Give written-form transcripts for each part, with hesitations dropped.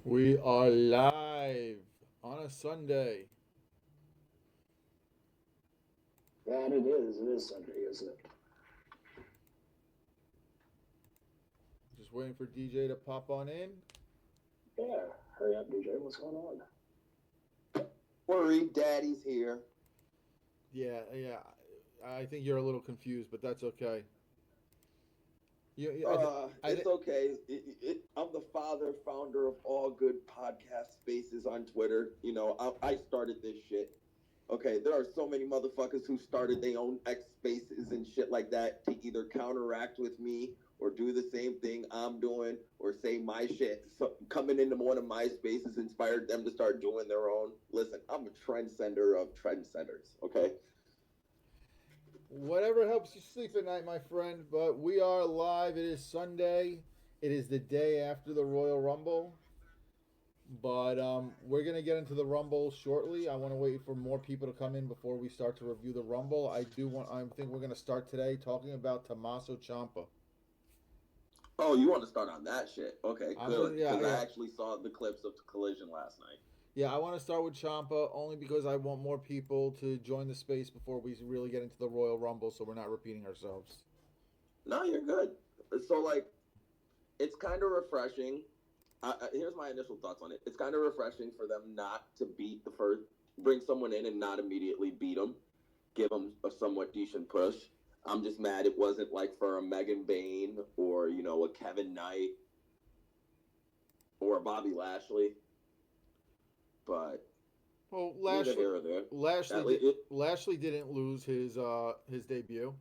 We are live on a Sunday. That it is. It is Sunday, isn't it? Just waiting for DJ to pop on in. Yeah. Hurry up, DeeJay. What's going on? Worry, Daddy's here. Yeah. I think you're a little confused, but that's okay. You, I It's okay. I'm the father, founder of all good podcast spaces on Twitter. I started this shit. Okay, there are so many motherfuckers who started their own X spaces and shit like that to either counteract with me or do the same thing I'm doing or say my shit. So coming into one of my spaces inspired them to start doing their own. Listen, I'm a trendsetter of trendsetters. Okay. whatever helps you sleep at night, my friend. But we are live. It is Sunday. It is the day after the Royal Rumble. But we're gonna get into the Rumble shortly. I want to wait for more people to come in before we start to review the Rumble. I do want. I think we're gonna start today talking about Tommaso Ciampa. Oh, you want to start on that shit? Okay, I'm gonna. good. Yeah, Because I yeah. actually saw the clips of the collision last night. Yeah, I want to start with Champa only because I want more people to join the space before we really get into the Royal Rumble, so we're not repeating ourselves. No, you're good. So, like, it's kind of refreshing. Here's my initial thoughts on it. It's kind of refreshing for them not to beat the first, bring someone in and not immediately beat them, give them a somewhat decent push. I'm just mad it wasn't like for a Megan Bain or, a Kevin Knight or a Bobby Lashley. But Well, neither here or there. Lashley, At di- least it, Lashley didn't lose his debut,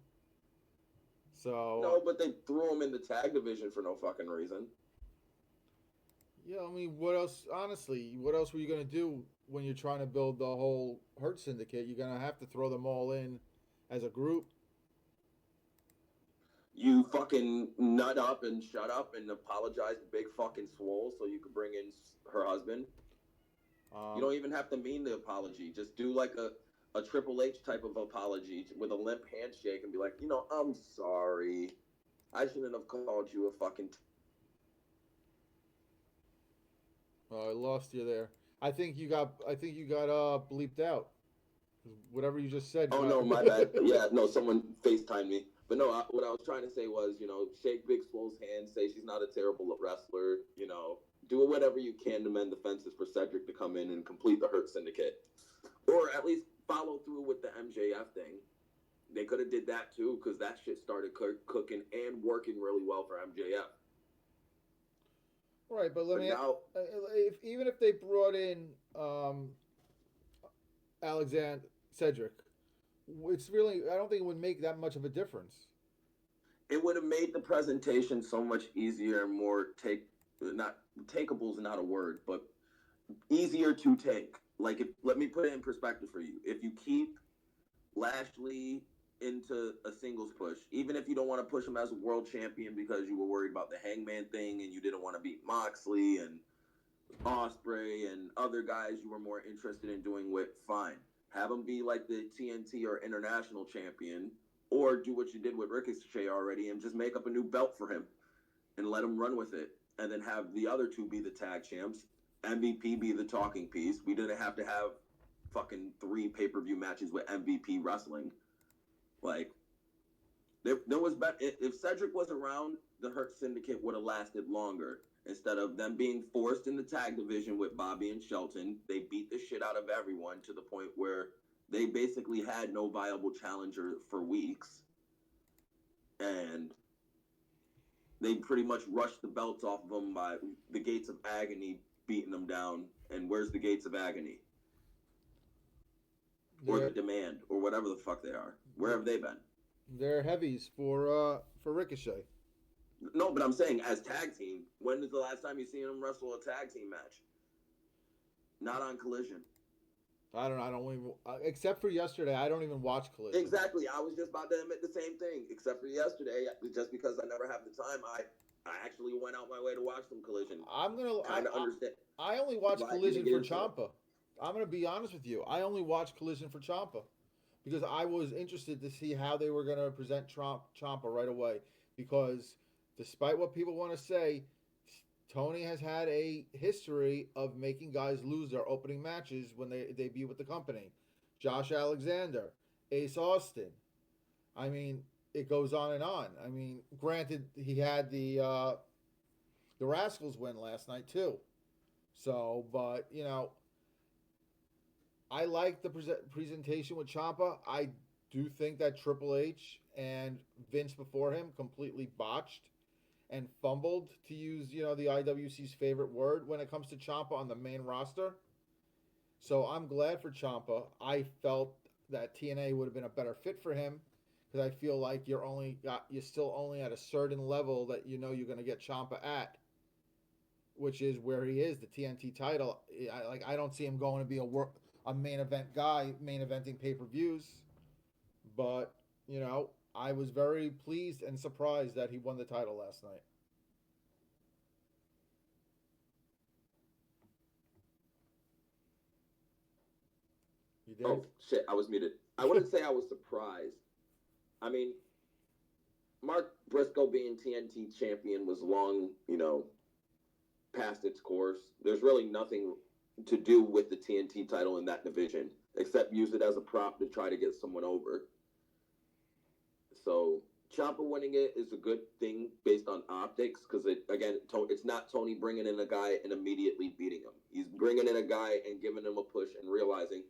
so no, but they threw him in the tag division for no fucking reason. yeah. I mean, what else? Honestly, what else were you gonna do when you're trying to build the whole Hurt Syndicate? You're gonna have to throw them all in as a group. You fucking nut up and shut up and apologize to Big fucking Swole so you could bring in her husband. You Um, don't even have to mean the apology. Just do like a Triple H type of apology with a limp handshake and be like, I'm sorry. I shouldn't have called you a fucking. I lost you there. I think you got bleeped out. Whatever you just said Oh got. no, my bad. Yeah, no, someone FaceTimed me. But no, what I was trying to say was, shake Big Swole's hand, say she's not a terrible wrestler, do whatever you can to mend the fences for Cedric to come in and complete the Hurt Syndicate. Or at least follow through with the MJF thing. They could have did that too because that shit started cooking and working really well for MJF. Right, but let But me. now, If even if they brought in Alexander Cedric, it's really I don't think it would make that much of a difference. it would have made the presentation so much easier and more not takeable is not a word, but easier to take. Like, if let me put it in perspective for you. If you keep Lashley into a singles push, even if you don't want to push him as a world champion because you were worried about the Hangman thing and you didn't want to beat Moxley and Osprey and other guys you were more interested in doing with, fine. Have him be like the TNT or international champion, or do what you did with Ricochet already and just make up a new belt for him and let him run with it. And then have the other two be the tag champs, MVP be the talking piece. We didn't have to have fucking 3 pay-per-view matches with MVP wrestling. Like, there was if Cedric was around, the Hurt Syndicate would have lasted longer. Instead of them being forced in the tag division with Bobby and Shelton, they beat the shit out of everyone to the point where they basically had no viable challenger for weeks, and they pretty much rushed the belts off of them by the Gates of Agony beating them down. And where's the Gates of Agony or the They're Demand or whatever the fuck they are? Where have they been? they're heavies for Ricochet. No, but I'm saying as tag team. When is the last time you seen them wrestle a tag team match? Not on Collision. I don't know. I don't even except for yesterday. I don't even watch Collision. Exactly. I was just about to admit the same thing, except for yesterday. Just because I never have the time, I actually went out my way to watch some Collision. I'm gonna. Kind of understand. I only watch Well, I didn't Collision get for into it. Champa. I'm gonna be honest with you. I only watch Collision for Champa because I was interested to see how they were gonna present Champa right away. Because despite what people want to say, Tony has had a history of making guys lose their opening matches when they debut with the company. Josh Alexander, Ace Austin. I mean, it goes on and on. I mean, granted, he had the Rascals win last night too. So, but I like the presentation with Ciampa. I do think that Triple H and Vince before him completely botched and fumbled, to use the IWC's favorite word, when it comes to Ciampa on the main roster. So I'm glad for Ciampa. I felt that TNA would have been a better fit for him because I feel like you're still only at a certain level that you're going to get Ciampa at, which is where he is, the TNT title. I don't see him going to be a main event guy, main eventing pay-per-views, but I was very pleased and surprised that he won the title last night. You did? Oh shit, I was muted. I wouldn't say I was surprised. I mean, Mark Briscoe being TNT champion was long, past its course. There's really nothing to do with the TNT title in that division except use it as a prop to try to get someone over. So Ciampa winning it is a good thing based on optics because it's not Tony bringing in a guy and immediately beating him. He's bringing in a guy and giving him a push and realizing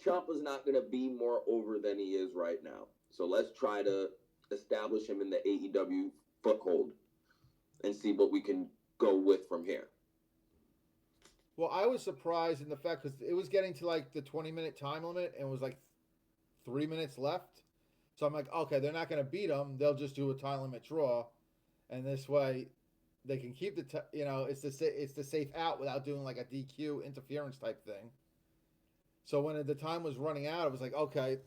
Ciampa's not going to be more over than he is right now. So let's try to establish him in the AEW foothold and see what we can go with from here. Well, I was surprised in the fact because it was getting to like the 20-minute time limit and it was like 3 minutes left. So I'm like, okay, they're not going to beat him. They'll just do a time limit draw, and this way they can keep it's the safe out without doing like a DQ interference type thing. So when the time was running out, it was like, okay,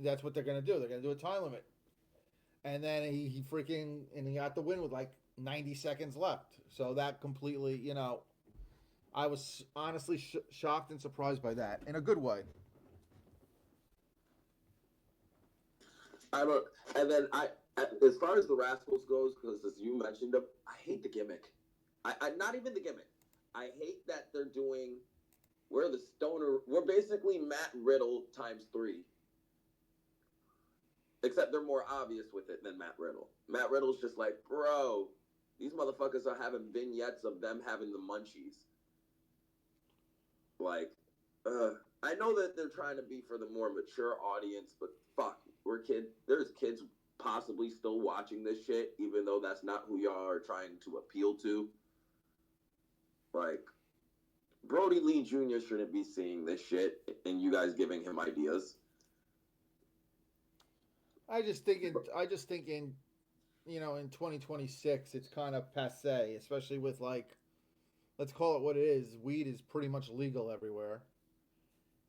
that's what they're going to do. They're going to do a time limit, and then he got the win with like 90 seconds left. So that completely, I was honestly shocked and surprised by that in a good way. As far as the Rascals goes, because as you mentioned them, I hate the gimmick. I not even the gimmick. I hate that they're doing. We're basically Matt Riddle times 3. Except they're more obvious with it than Matt Riddle. Matt Riddle's just like, bro, these motherfuckers are having vignettes of them having the munchies. Like, I know that they're trying to be for the more mature audience, but fuck, there's kids possibly still watching this shit, even though that's not who y'all are trying to appeal to. Like, Brody Lee Jr. shouldn't be seeing this shit, and you guys giving him ideas. I just think in 2026 it's kind of passe, especially with like, let's call it what it is. Weed is pretty much legal everywhere.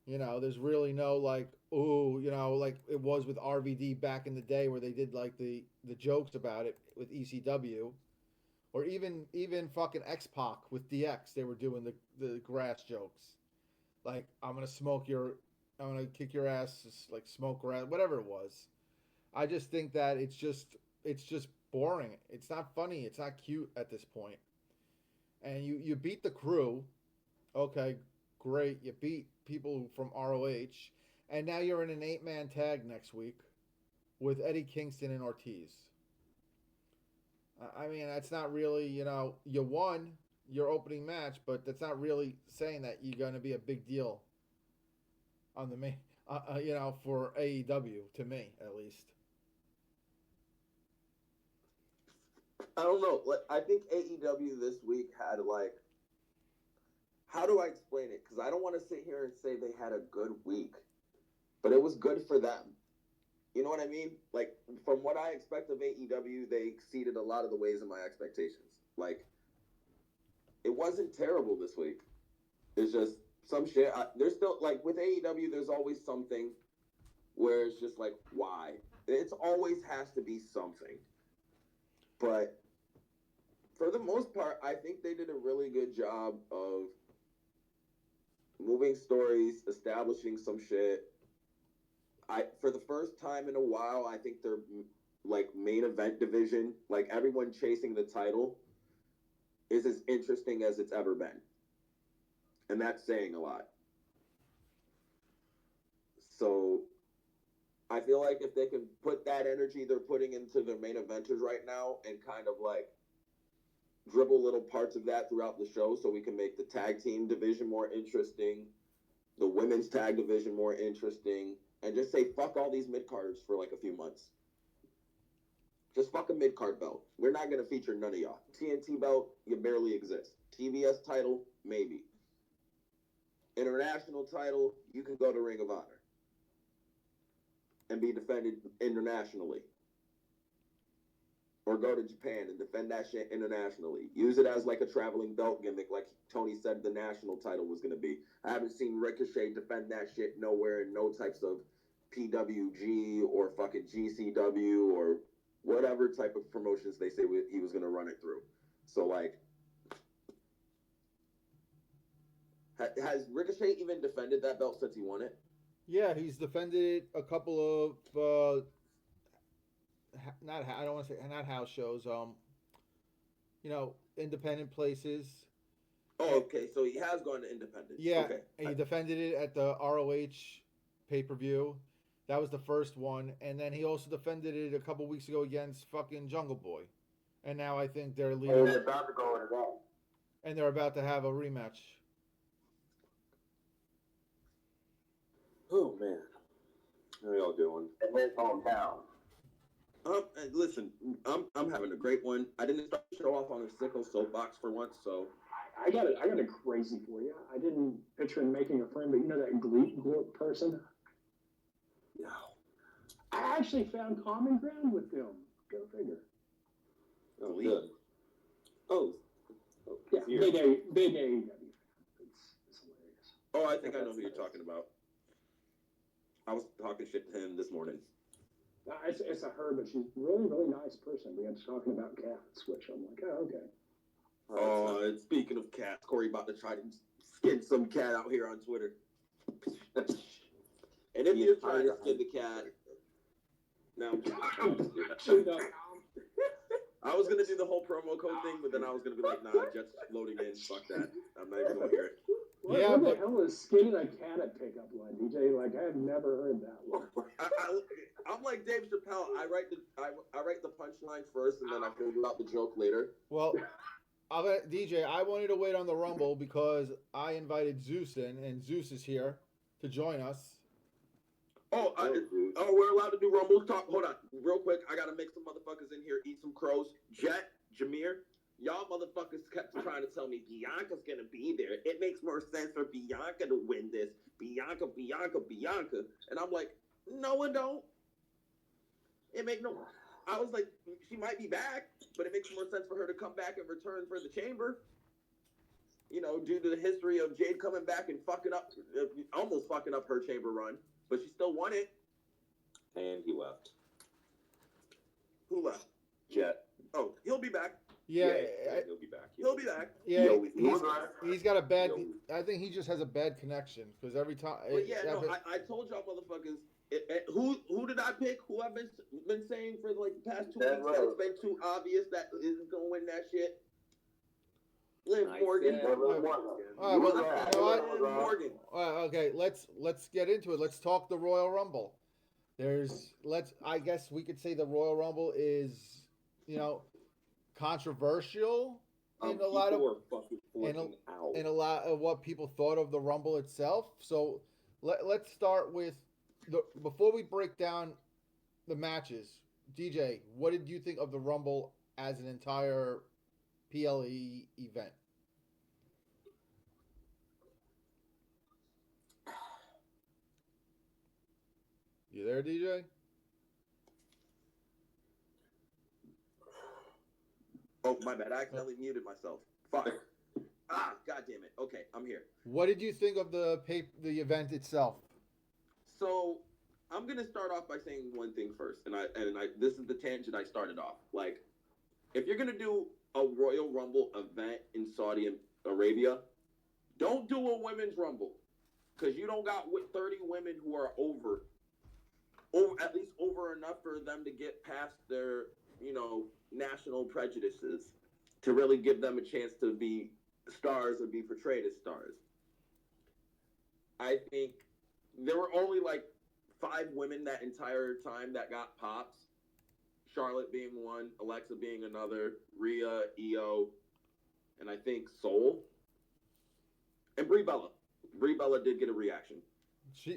There's really no like, like it was with RVD back in the day where they did like the jokes about it with ECW, or even fucking X-Pac with DX. They were doing the grass jokes, like I'm gonna kick your ass, like smoke grass, whatever it was. I just think that it's just boring. It's not funny. It's not cute at this point. And you beat the Crew, okay, great. You beat people from ROH, and now you're in an 8-man tag next week with Eddie Kingston and Ortiz. I mean, that's not really, you won your opening match, but that's not really saying that you're going to be a big deal on the main, for AEW, to me, at least. I don't know. I think AEW this week had like, how do I explain it? Because I don't want to sit here and say they had a good week, but it was good for them. You know what I mean? Like, from what I expect of AEW, they exceeded a lot of the ways of my expectations. Like, it wasn't terrible this week. It's just some shit. There's still, like, with AEW, there's always something where it's just like, why? It always has to be something. But for the most part, I think they did a really good job of moving stories, establishing some shit. For the first time in a while, I think their like main event division, like everyone chasing the title, is as interesting as it's ever been. And that's saying a lot. So I feel like if they can put that energy they're putting into their main eventers right now and kind of like dribble little parts of that throughout the show so we can make the tag team division more interesting, the women's tag division more interesting, and just say fuck all these mid-carders for like a few months. Just fuck a mid-card belt. We're not going to feature none of y'all. TNT belt, you barely exist. TBS title, maybe. International title, you can go to Ring of Honor and be defended internationally. Or go to Japan and defend that shit internationally. Use it as like a traveling belt gimmick, like Tony said the national title was going to be. I haven't seen Ricochet defend that shit nowhere in no types of PWG or fucking GCW or whatever type of promotions they say he was going to run it through. So, like, has Ricochet even defended that belt since he won it? Yeah, he's defended it a couple of I don't want to say not house shows. Independent places. Oh, okay. So he has gone to independent. Yeah, okay. and he defended it at the ROH pay-per-view. That was the first one, and then he also defended it a couple weeks ago against fucking Jungle Boy, and now I think they're leading. Oh, they're about to go into that. And they're about to have a rematch. Oh man, how y'all doing? In his hometown. Listen, I'm having a great one. I didn't start the show off on a sickle soapbox for once, so I got a crazy for you. I didn't picture him making a friend, but you know that Gleek person? No. I actually found common ground with them. Go figure. Oh, good. Oh. Yeah, here. big AEW. It's hilarious. Oh, I think I know who you're talking about. I was talking shit to him this morning. It's a her, but she's really, really nice person. We got to talking about cats, which I'm like, oh, okay. Oh, and speaking of cats, Corey about to try to skin some cat out here on Twitter. And if you're trying to skin the cat, now I was gonna do the whole promo code thing, but then I was gonna be like, nah, just loading in, fuck that. I'm not even gonna hear it. What the hell is skinning a cat at pickup line, DJ? Like, I've never heard that one. I'm like Dave Chappelle. I write the punchline first, and then I figure out the joke later. Well, DJ, I wanted to wait on the Rumble because I invited Zeus in, and Zeus is here to join us. Oh, we're allowed to do Rumble talk. Hold on, real quick. I gotta make some motherfuckers in here eat some crows. Jet, Jameer, y'all motherfuckers kept trying to tell me Bianca's gonna be there. It makes more sense for Bianca to win this. Bianca. And I'm like, no, it don't. It make no. I was like, she might be back, but it makes more sense for her to come back and return for the chamber. You know, due to the history of Jade coming back and almost fucking up her chamber run, but she still won it. And he left. Who left? Jet. Oh, he'll be back. Yeah, he'll be back. He'll be back. Yeah, he's got a bad. I think he just has a bad connection because every time. But yeah, I told y'all motherfuckers. Who did I pick? Who I've been saying for like the past 2 weeks that it's been too obvious that isn't gonna win that shit. Liv Morgan. Morgan. Okay, let's get into it. Let's talk the Royal Rumble. I guess we could say the Royal Rumble is, controversial in a lot of what people thought of the Rumble itself. So let's start with before we break down the matches. DJ, what did you think of the Rumble as an entire PLE event? You there, DJ? Oh, my bad. I accidentally muted myself. Fuck. God damn it. Okay, I'm here. What did you think of the event itself? So, I'm gonna start off by saying one thing first, and I this is the tangent I started off. Like, if you're gonna do a Royal Rumble event in Saudi Arabia, don't do a women's Rumble, because you don't got 30 women who are over at least over enough for them to get past their national prejudices. to really give them a chance to be stars or be portrayed as stars. I think there were only like 5 women that entire time that got pops. Charlotte being one, Alexa being another, Rhea, Io, and I think Soul, and Brie Bella. Brie Bella did get a reaction.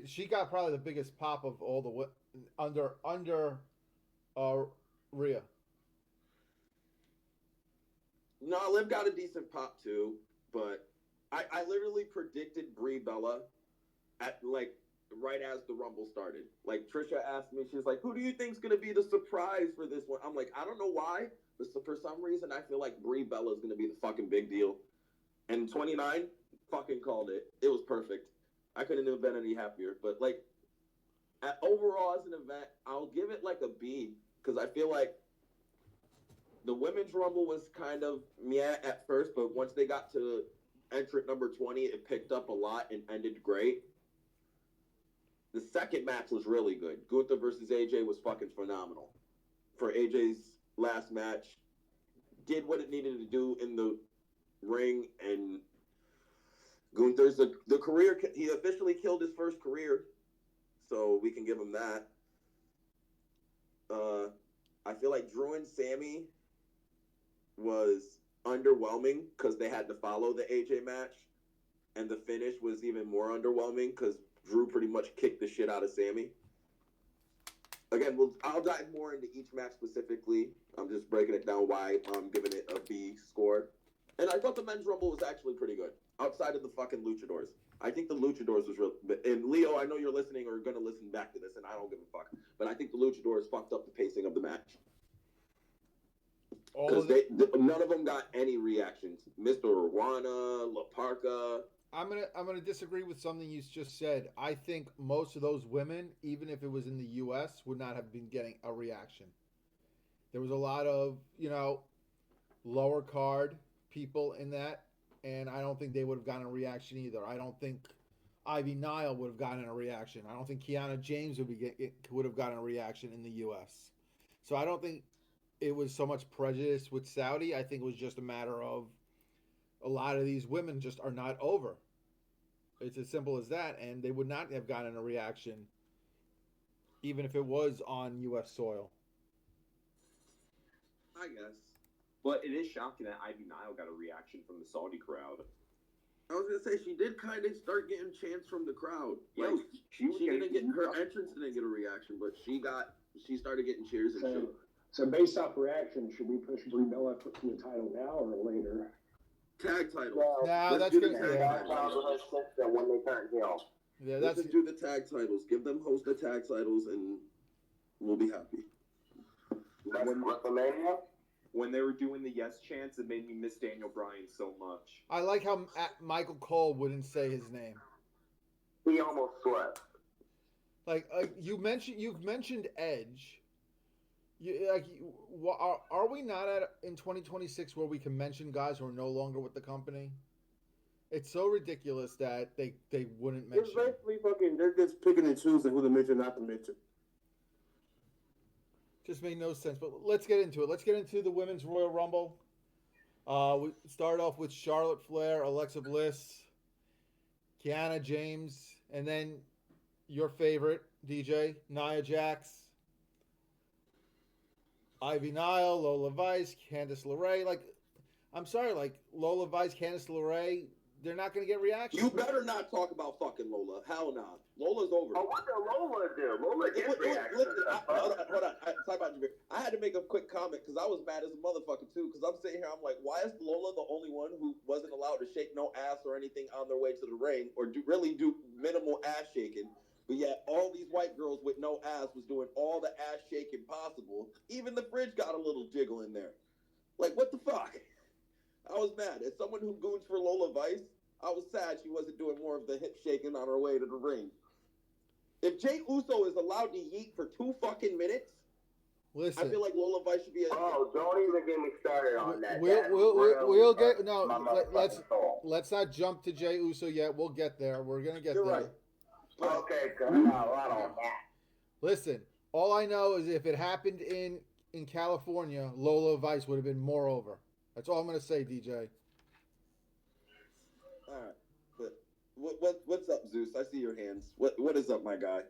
She got probably the biggest pop of all the under Rhea. No, Liv got a decent pop too, but I literally predicted Brie Bella at like right as the Rumble started. Like Trisha asked me, she's like, "Who do you think's gonna be the surprise for this one?" I'm like, I don't know why, but for some reason I feel like Brie Bella is gonna be the fucking big deal. And 29 fucking called it. It was perfect. I couldn't have been any happier. But like, overall as an event, I'll give it like a B because I feel like the women's Rumble was kind of meh at first, but once they got to entrant number 20, it picked up a lot and ended great. The second match was really good. Gunther versus AJ was fucking phenomenal. For AJ's last match, did what it needed to do in the ring, and Gunther's the career. He officially killed his first career, so we can give him that. I feel like Drew and Sammy was underwhelming because they had to follow the AJ match, and the finish was even more underwhelming because Drew pretty much kicked the shit out of Sammy. Again, I'll dive more into each match specifically. I'm just breaking it down why I'm giving it a B score. And I thought the men's Rumble was actually pretty good, outside of the fucking Luchadors. I think the Luchadors was real. And Leo, I know you're listening or going to listen back to this, and I don't give a fuck. But I think the Luchadors fucked up the pacing of the match. Because none of them got any reactions. Mr. Rwana, La Parka. I'm gonna disagree with something you just said. I think most of those women, even if it was in the U.S., would not have been getting a reaction. There was a lot of lower card people in that, and I don't think they would have gotten a reaction either. I don't think Ivy Nile would have gotten a reaction. I don't think Kiana James would have gotten a reaction in the U.S. So I don't think it was so much prejudice with Saudi. I think it was just a matter of a lot of these women just are not over. It's as simple as that, and they would not have gotten a reaction even if it was on U.S. soil. I guess. But it is shocking that Ivy Nile got a reaction from the Saudi crowd. I was gonna say she did kind of start getting chants from the crowd. Yeah, like she didn't get her entrance didn't get a reaction, but she started getting cheers and shit. So based off reaction, should we push Brie Bella for the title now or later? Tag titles. No, that's do good. the tag titles. When they turn heel. Yeah, Let's just do the tag titles. Give them host the tag titles, and we'll be happy. That's WrestleMania. When they were doing the yes chants, it made me miss Daniel Bryan so much. I like how Michael Cole wouldn't say his name. He almost sweat. Like you've mentioned Edge. Are we not in 2026 where we can mention guys who are no longer with the company? It's so ridiculous that they wouldn't mention. It's basically fucking. They're just picking and choosing who to mention, not to mention. Just made no sense. But let's get into it. Let's get into the Women's Royal Rumble. We start off with Charlotte Flair, Alexa Bliss, Kiana James, and then your favorite, DeeJay, Nia Jax, Ivy Nile, Lola Vice, Candice LeRae. Like, I'm sorry, like Lola Vice, Candice LeRae, they're not going to get reactions. You better not talk about fucking Lola. Hell nah. Lola's over. Oh, what did Lola do? Lola gets reactions. Hold on. Talk about Jameer. I had to make a quick comment because I was mad as a motherfucker too. Because I'm sitting here, I'm like, why is Lola the only one who wasn't allowed to shake no ass or anything on their way to the ring or do minimal ass shaking? But yet all these white girls with no ass was doing all the ass shaking possible. Even the fridge got a little jiggle in there. Like, what the fuck? I was mad. As someone who goons for Lola Vice, I was sad she wasn't doing more of the hip shaking on her way to the ring. If Jay Uso is allowed to yeet for 2 fucking minutes, Listen, I feel like Lola Vice should be. Don't even get me started on that. We'll get let's not jump to Jay Uso yet. We'll get there. We're gonna get You're there. right. Okay, good. A lot on that. Listen, all I know is if it happened in California, Lola Vice would have been more over. That's all I'm gonna say, DJ. All right, but what's up, Zeus? I see your hands. What is up, my guy?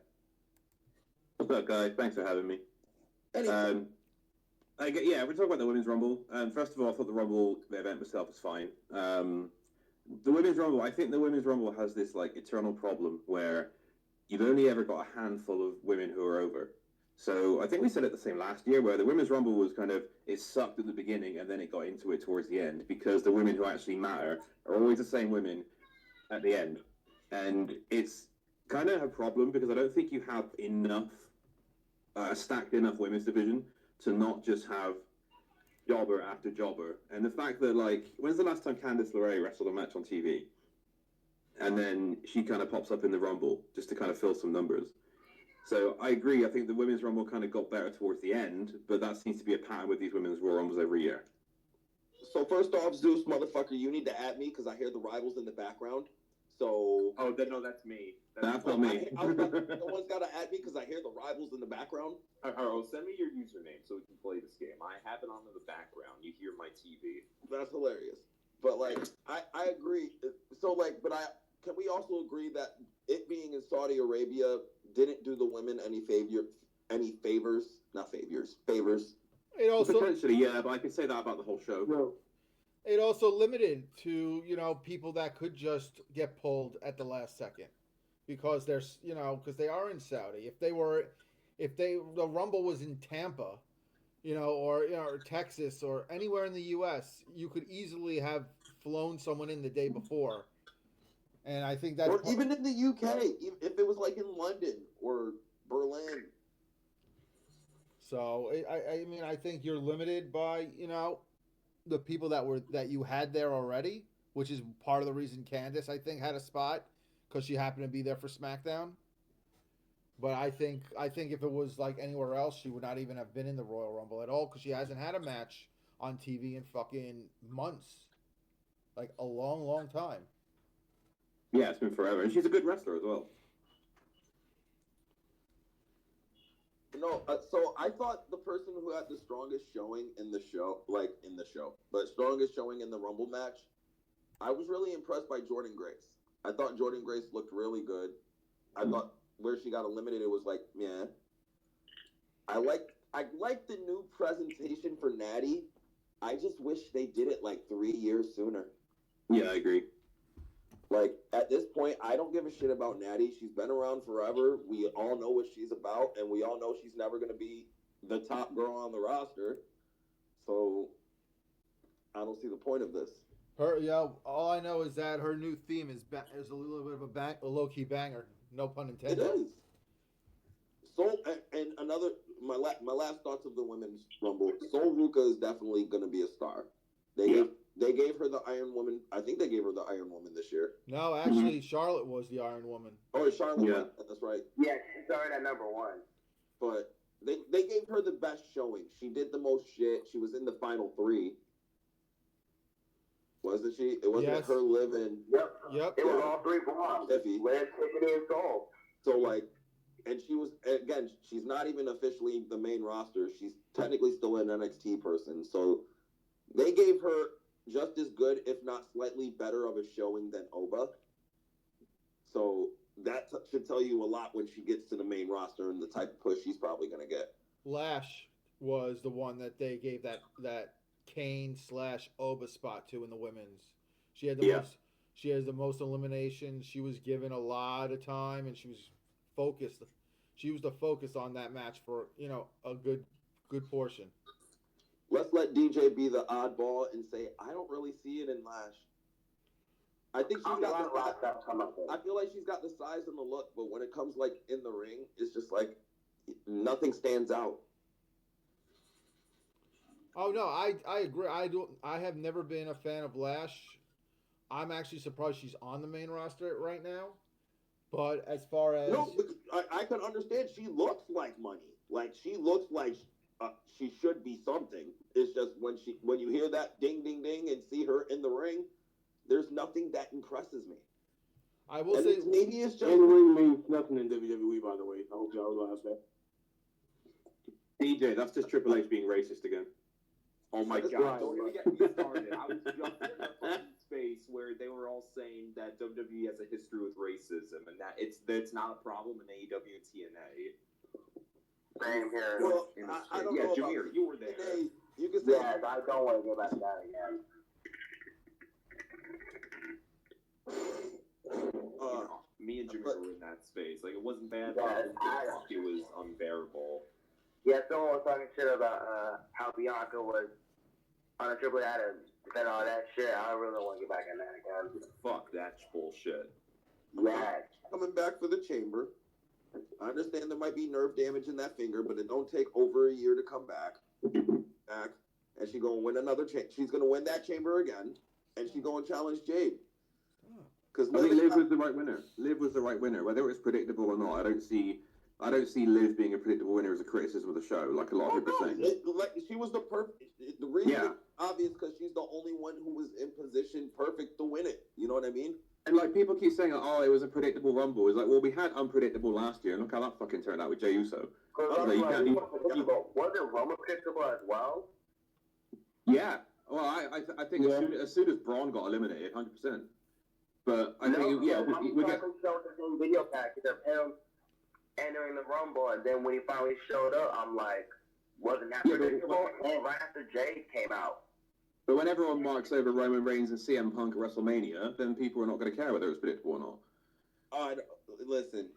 What's up, guys? Thanks for having me. Anything. Yeah, we're talking about the Women's Rumble. First of all, I thought the Rumble, the event itself was fine. The Women's Rumble, I think the Women's Rumble has this like eternal problem where you've only ever got a handful of women who are over. So I think we said it the same last year, where the Women's Rumble was kind of, it sucked at the beginning and then it got into it towards the end because the women who actually matter are always the same women at the end. And it's kind of a problem because I don't think you have enough, stacked enough women's division to not just have jobber after jobber. And the fact that, like, when's the last time Candice LeRae wrestled a match on TV? And then she kind of pops up in the Rumble just to kind of fill some numbers. So I agree. I think the Women's Rumble kind of got better towards the end, but that seems to be a pattern with these Women's Royal Rumbles every year. So first off, Zeus, motherfucker, you need to add me because I hear the rivals in the background. So. Oh, no, that's me. That's not me. Someone's got to add me because I hear the rivals in the background. Oh, send me your username so we can play this game. I have it on in the background. You hear my TV. That's hilarious. But like, I agree. So like, can we also agree that it being in Saudi Arabia didn't do the women any favors? Not favors. It also Potentially, yeah, but I could say that about the whole show. No. it also limited to people that could just get pulled at the last second because there's because they are in Saudi. If the Rumble was in Tampa, or Texas or anywhere in the U.S., you could easily have flown someone in the day befefore. And I think that, Or even in the UK, if it was like in London or Berlin. so I mean, I think you're limited by the people that you had there already, which is part of the reason Candice, I think, had a spot because she happened to be there for SmackDown. But I think if it was like anywhere else, she would not even have been in the Royal Rumble at all because she hasn't had a match on TV in fucking months, like a long, long time. Yeah, it's been forever. And she's a good wrestler as well. No, so I thought the person who had the strongest showing in the show, but strongest showing in the Rumble match, I was really impressed by Jordynne Grace. I thought Jordynne Grace looked really good. I thought where she got eliminated, it was like, yeah. I like the new presentation for Natty. I just wish they did it like 3 years sooner. Yeah, I agree. Like, at this point, I don't give a shit about Natty. She's been around forever. We all know what she's about, and we all know she's never going to be the top girl on the roster. So, I don't see the point of this. All I know is that her new theme is a little bit of a low-key banger. No pun intended. It is. So, and another, my last thoughts of the Women's Rumble, Sol Ruka is definitely going to be a star. They gave her the Iron Woman. I think they gave her the Iron Woman this year. No, actually, Charlotte was the Iron Woman. Oh, Charlotte. Yeah. That's right. Yeah, she started at number one. But they gave her the best showing. She did the most shit. She was in the final three. Wasn't she? It wasn't Yes. her living. Yep. It was all three blondes. Iffy. Liz, Tiffany, and Soul. So like, and she was, again, she's not even officially the main roster. She's technically still an NXT person. So they gave her just as good, if not slightly better of a showing than Oba. So that should tell you a lot when she gets to the main roster and the type of push she's probably going to get. Lash was the one that they gave that Kane/Oba spot to in the women's. She had the most eliminations. She was given a lot of time, and she was focused. She was the focus on that match for a good portion. Let's let DeeJay be the oddball and say, I don't really see it in Lash. I think she's got I feel like she's got the size and the look, but when it comes like in the ring, it's just like nothing stands out. Oh no, I agree. I have never been a fan of Lash. I'm actually surprised she's on the main roster right now. But as far as I can understand. She looks like money. Like she looks like she should be something. It's just when you hear that ding ding ding and see her in the ring, there's nothing that impresses me. I will say maybe it's just In-ring means nothing in WWE, by the way. I hope y'all realize that. DeeJay, that's just Triple H being racist again. Oh my That's god, right. don't even get me started. I was just in a fucking space where they were all saying that WWE has a history with racism and that it's not a problem in AEW and TNA. Same here. Well, In the I space. don't Yeah, know Jameer, about you were there. today. You can say Yes, I don't want to go back to that again. Me and Jameer were in that space. Like, it wasn't bad, Yeah, but it was unbearable. Yeah, someone was talking shit about how Bianca was on a Triple H and all that shit. I really don't want to get back in that again. Fuck that bullshit. Yeah. coming back for the chamber. I understand there might be nerve damage in that finger, but it don't take over a year to come back. And she's gonna win another she's gonna win that chamber again, and she's gonna challenge Jade. Because I think Liv was the right winner. Liv was the right winner, whether it was predictable or not. I don't see Liv being a predictable winner as a criticism of the show, like a lot of people are saying. Like she was the perfect. The reason Yeah. it's obvious because she's the only one who was in position perfect to win it. You know what I mean? And like people keep saying, oh, it was a predictable Rumble. It's like, well, we had unpredictable last year, and look how that fucking turned out with Jey Uso. Because you can't even- wasn't Roman predictable as well? Yeah. Well, I think as soon as Braun got eliminated, 100%. But I think we get. showed the same video package of him entering the Rumble, and then when he finally showed up, I'm like, wasn't that predictable? And right after Jade came out. But when everyone marks over Roman Reigns and CM Punk at WrestleMania, then people are not going to care whether it's predictable or not. Listen,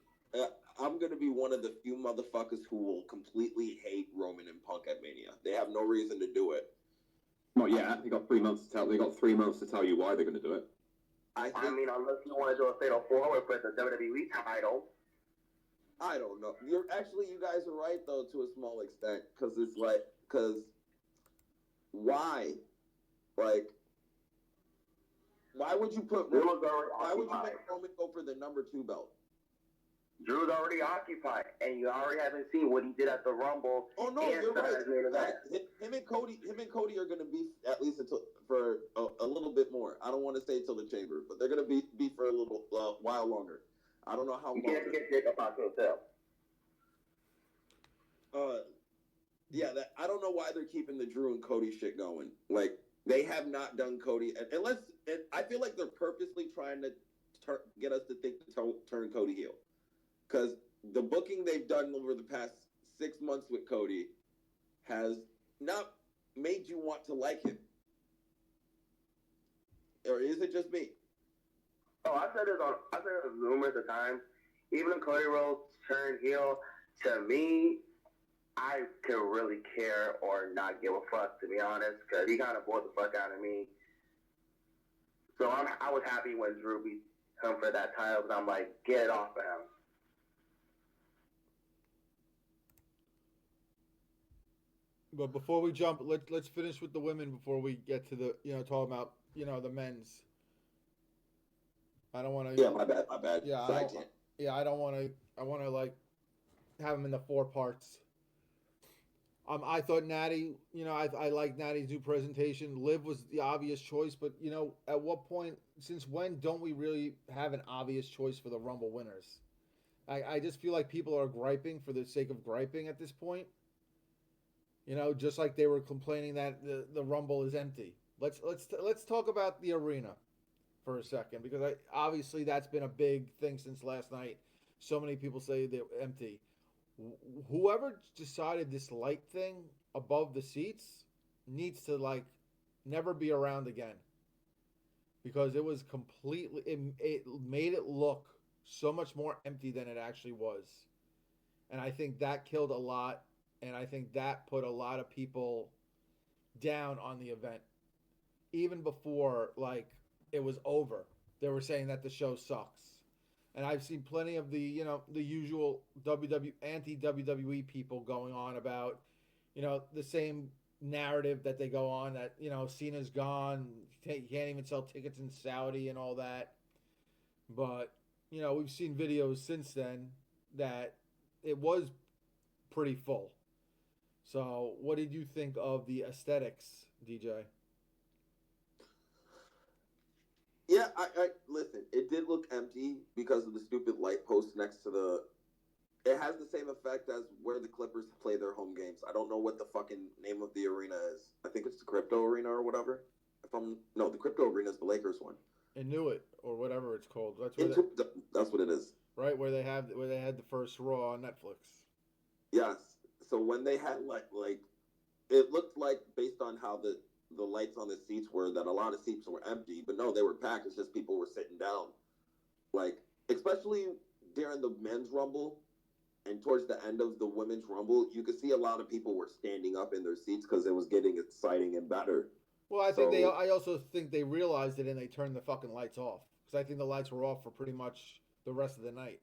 I'm gonna be one of the few motherfuckers who will completely hate Roman and Punk at Mania. They have no reason to do it. Not yet. They got 3 months to tell. They got 3 months to tell you why they're going to do it. I mean, unless you want to do a fatal four-way for the WWE title. I don't know. You guys are right though to a small extent, because why? Like, why would you make Roman go for the number 2 belt? Drew's already occupied, and you already haven't seen what he did at the Rumble. Oh no, you're right. Him and Cody are going to be at least for a little bit more. I don't want to say till the chamber, but they're going to be for a little while longer. I don't know how long. You can't get Jacob out to himself. I don't know why they're keeping the Drew and Cody shit going. Like, they have not done Cody, I feel like they're purposely trying to get us to think to turn Cody heel. Because the booking they've done over the past 6 months with Cody has not made you want to like him. Or is it just me? Oh, I said it numerous of times. Even when Cody Rhodes turned heel, to me, I could really care or not give a fuck, to be honest, because he kind of bored the fuck out of me. So I was happy when Drew beat him for that title, because I'm like, get it off of him. But before we jump, let's finish with the women before we get to the talking about the men's. I don't want to. Yeah, my bad. Yeah, I don't want to. I want to like have them in the 4 parts. I thought Natty, I like Natty's new presentation. Liv was the obvious choice, but at what point, since when don't we really have an obvious choice for the Rumble winners? I just feel like people are griping for the sake of griping at this point. Just like they were complaining that the Rumble is empty. Let's talk about the arena for a second, because obviously that's been a big thing since last night. So many people say they're empty. Whoever decided this light thing above the seats needs to never be around again, because it was completely it made it look so much more empty than it actually was, and I think that killed a lot, and I think that put a lot of people down on the event. Even before it was over, they were saying that the show sucks. And I've seen plenty of the usual anti-WWE people going on about, the same narrative that they go on, that, Cena's gone, you can't even sell tickets in Saudi and all that. But, we've seen videos since then that it was pretty full. So what did you think of the aesthetics, DeeJay? Yeah, I listen. It did look empty because of the stupid light post next to the it has the same effect as where the Clippers play their home games. I don't know what the fucking name of the arena is. I think it's the Crypto Arena or whatever. No, the Crypto Arena is the Lakers one. Inuit or whatever it's called. That's where That's what it is. right where they had the first Raw on Netflix. Yes. So when they had like it looked like, based on how the lights on the seats were, that a lot of seats were empty, but no, they were packed. It's just people were sitting down. Like, especially during the men's rumble and towards the end of the women's rumble, you could see a lot of people were standing up in their seats because it was getting exciting and better. Well, I also think they realized it and they turned the fucking lights off, because I think the lights were off for pretty much the rest of the night.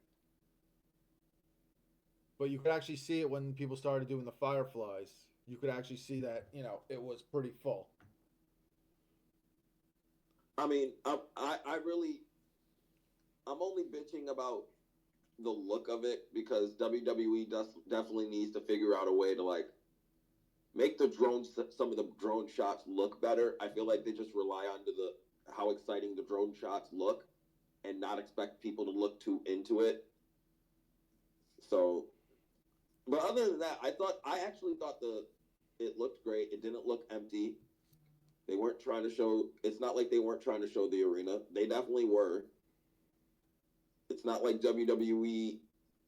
But you could actually see it when people started doing the fireflies. You could actually see that, it was pretty full. I mean, I'm only bitching about the look of it because WWE definitely needs to figure out a way to make some of the drone shots look better. I feel like they just rely on how exciting the drone shots look and not expect people to look too into it. So, but other than that, I actually thought it looked great. It didn't look empty. They weren't trying to show. It's not like they weren't trying to show the arena. They definitely were. It's not like WWE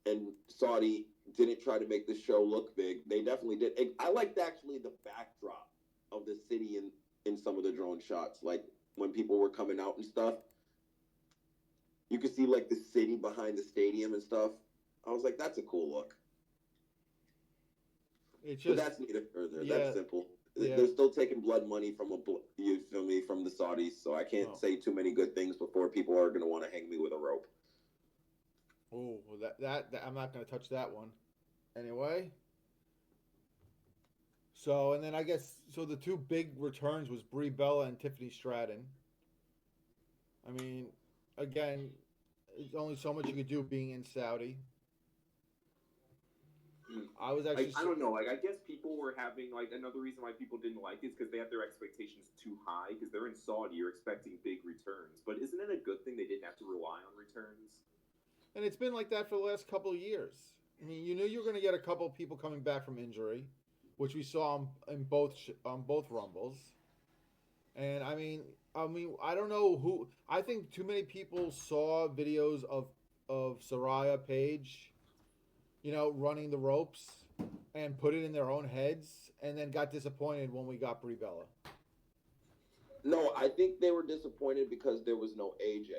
and Saudi didn't try to make the show look big. They definitely did. I liked actually the backdrop of the city in some of the drone shots, like when people were coming out and stuff. You could see the city behind the stadium and stuff. I was like, that's a cool look. But that's neither further. Yeah, that's simple. Yeah. They're still taking blood money from from the Saudis, so I can't say too many good things before people are going to want to hang me with a rope. Oh, well, that I'm not going to touch that one. Anyway. So, and then I guess, the two big returns was Brie Bella and Tiffany Stratton. I mean, again, there's only so much you could do being in Saudi. I was actually... I don't know. I guess people were having, another reason why people didn't like it is because they had their expectations too high, because they're in Saudi, you're expecting big returns. But isn't it a good thing they didn't have to rely on returns? And it's been like that for the last couple of years. I mean, you knew you were going to get a couple of people coming back from injury, which we saw on both Rumbles. And I mean, I don't know who. I think too many people saw videos of Soraya Page, running the ropes, and put it in their own heads, and then got disappointed when we got Brie Bella. No, I think they were disappointed because there was no AJ.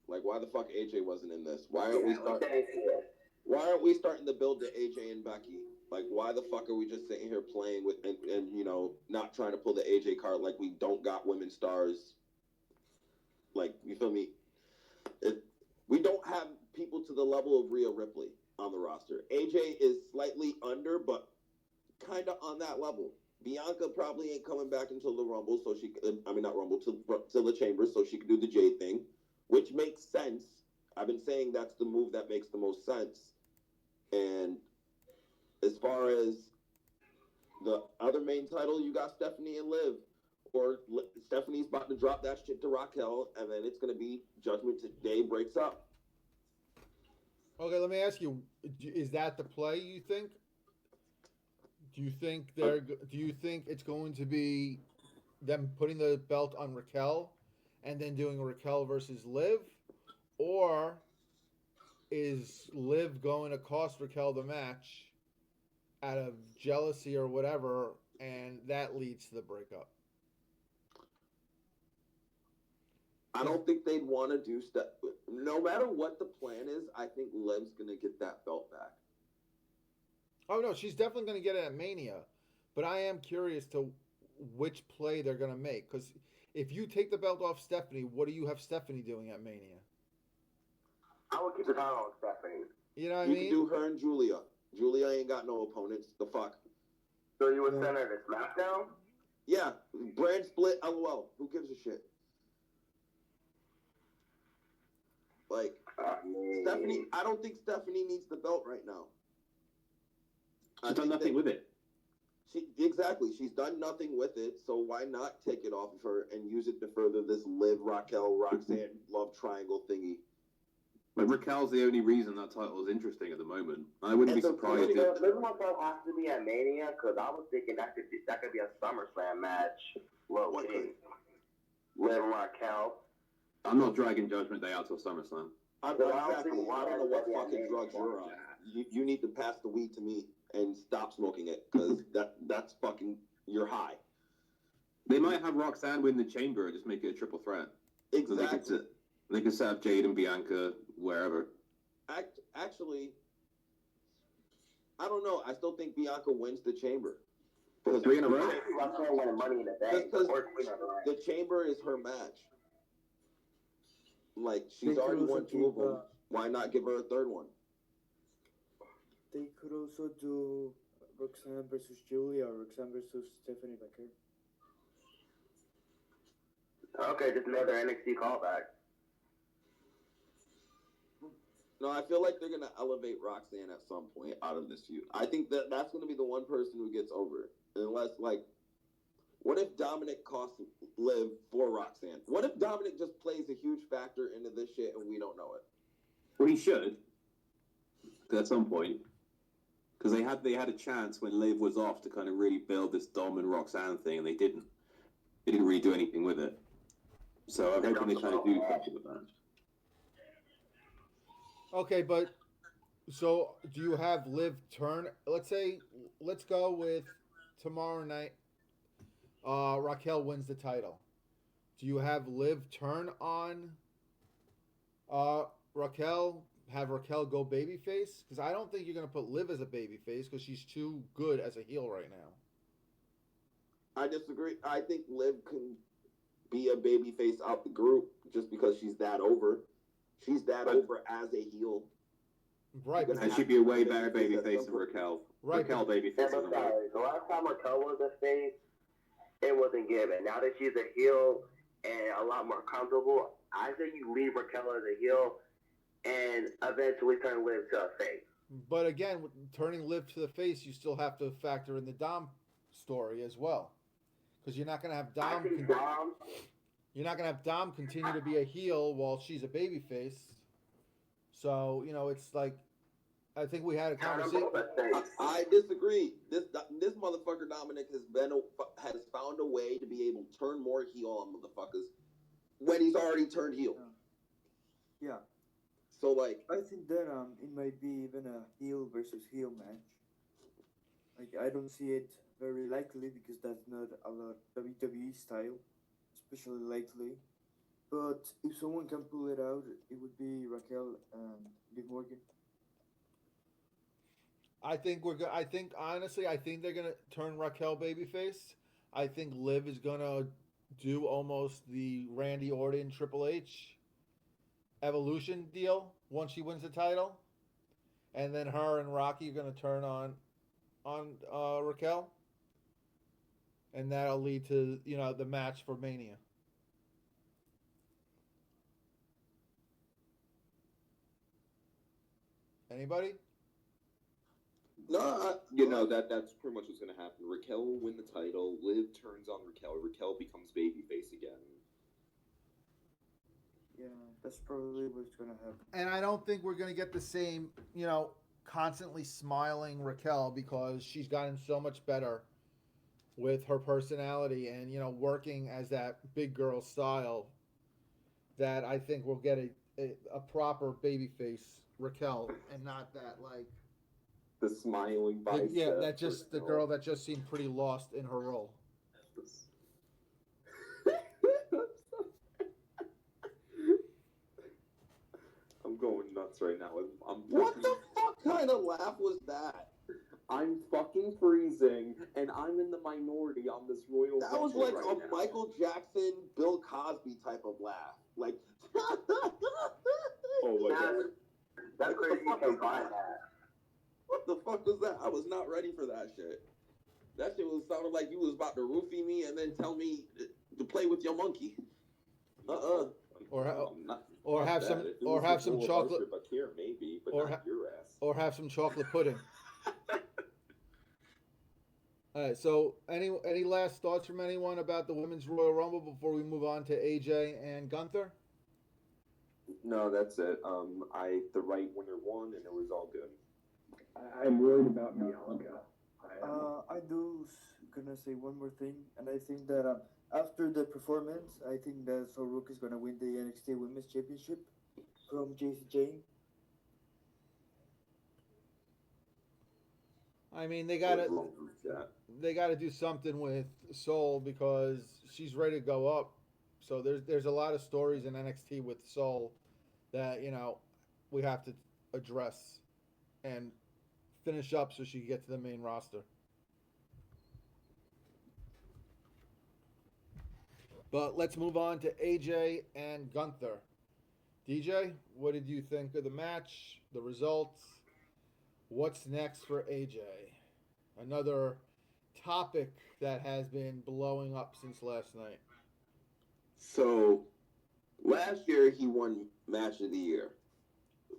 Why the fuck AJ wasn't in this? Why aren't we starting to build to AJ and Becky? Why the fuck are we just sitting here playing with and not trying to pull the AJ card like we don't got women stars? You feel me? We don't have people to the level of Rhea Ripley on the roster. AJ is slightly under, but kind of on that level. Bianca probably ain't coming back until the Rumble, so till the Chambers, so she can do the J thing, which makes sense. I've been saying that's the move that makes the most sense. And as far as the other main title, you got Stephanie and Liv. Or Stephanie's about to drop that shit to Raquel, and then it's going to be Judgment Day breaks up. Okay, let me ask you: is that the play? You think? Do you think it's going to be them putting the belt on Raquel, and then doing Raquel versus Liv, or is Liv going to cost Raquel the match out of jealousy or whatever, and that leads to the breakup? I don't think they'd want to do stuff. No matter what the plan is, I think Liv's going to get that belt back. Oh, no, she's definitely going to get it at Mania. But I am curious to which play they're going to make. Because if you take the belt off Stephanie, what do you have Stephanie doing at Mania? I would keep it on Stephanie. You know what I mean? You can do her and Julia. Julia ain't got no opponents. The fuck? So you would send her to SmackDown? Yeah. Brand split, LOL. Who gives a shit? Stephanie, I don't think Stephanie needs the belt right now. She's done nothing with it. Exactly. She's done nothing with it, so why not take it off of her and use it to further this Liv, Raquel, Roxanne love triangle thingy? But Raquel's the only reason that title is interesting at the moment. I wouldn't be surprised if Liv Raquel has to be at Mania because I was thinking that could be a SummerSlam match. Low What key. Liv Raquel. I'm not dragging Judgment Day out till SummerSlam. Exactly. I don't know what fucking drugs you're on. You need to pass the weed to me and stop smoking it because that's fucking you're high. They might have Roxanne win the Chamber and just make it a triple threat. Exactly. They could set up Jade and Bianca wherever. Actually, I don't know. I still think Bianca wins the Chamber. For the 3 in a row? Roxanne winning Money in the Bank. Because Or Queen of the Ring. the Chamber is her match. Like, she's already won 2 of them. Why not give her a third one? They could also do Roxanne versus Julia or Roxanne versus Stephanie Becker. Okay, just another NXT callback. No, I feel like they're gonna elevate Roxanne at some point out of this feud. I think that's gonna be the one person who gets over it. Unless, like, what if Dominic costs Liv for Roxanne? What if Dominic just plays a huge factor into this shit and we don't know it? Well, he should. At some point. Because they had a chance when Liv was off to kind of really build this Dom and Roxanne thing, and they didn't. They didn't really do anything with it. So I'm hoping they kind of do something with that. Okay, but so do you have Liv turn? Let's go with tomorrow night. Raquel wins the title. Do you have Liv turn on Raquel? Have Raquel go babyface? Because I don't think you're gonna put Liv as a babyface because she's too good as a heel right now. I disagree. I think Liv can be a babyface out the group just because she's that over. She's that over as a heel. Right, You're gonna And have she'd be a to way be better babyface at babyface some than point. Raquel. Right, Raquel babyface Yeah, doesn't but work. sorry, the last time Raquel was a face, it wasn't given. Now that she's a heel and a lot more comfortable, I think you leave Raquel as a heel and eventually turn Liv to a face. but again, with turning Liv to the face, you still have to factor in the Dom story as well, because you're not gonna have I Dom. think Dom. You're not gonna have Dom continue to be a heel while she's a babyface. So it's like, I think we had a Turn them conversation. both as face. I disagree. This motherfucker Dominic has found a way to be able to turn more heel on motherfuckers when he's already turned heel. Yeah, So like, I think that it might be even a heel versus heel match. Like I don't see it very likely because that's not a lot WWE style, especially lately. But if someone can pull it out, it would be Raquel and Liv Morgan. I think I think they're gonna turn Raquel babyface. I think Liv is gonna do almost the Randy Orton Triple H Evolution deal once she wins the title, and then her and Rocky are gonna turn on Raquel, and that'll lead to the match for Mania. Anybody? no, that's pretty much what's gonna happen. Raquel will win the title. Liv turns on Raquel. Raquel becomes babyface again. Yeah, that's probably what's gonna happen. And I don't think we're gonna get the same, constantly smiling Raquel, because she's gotten so much better with her personality and working as that big girl style, that I think we'll get a proper babyface Raquel, and not that like The smiling bicep. that just the girl that just seemed pretty lost in her role. I'm going nuts right now. what the fuck kind of laugh was that? I'm fucking freezing, and I'm in the minority on this Royal That was Rumble like right a now. Michael Jackson, Bill Cosby type of laugh. Like, Oh my god. That's crazy you can find that. what the fuck was that? I was not ready for that shit. That shit was sounded like you was about to roofie me and then tell me to play with your monkey. Or I'm not- or fuck have that. some- If it or was have the some Bull of chocolate- Arthur Bakir, maybe, but or not your ass. Or have some chocolate pudding. All right. So, any last thoughts from anyone about the Women's Royal Rumble before we move on to AJ and Gunther? No, that's it. The right winner won, and it was all good. I'm worried about Bianca. Gonna say one more thing, and I think that after the performance, I think that Soruk is gonna win the NXT Women's Championship from JCJ. I mean, Yeah. they gotta do something with Soul because she's ready to go up. So there's a lot of stories in NXT with Soul that we have to address and finish up so she can get to the main roster. But let's move on to AJ and Gunther. DeeJay, what did you think of the match, the results? What's next for AJ? Another topic that has been blowing up since last night. So last year he won Match of the Year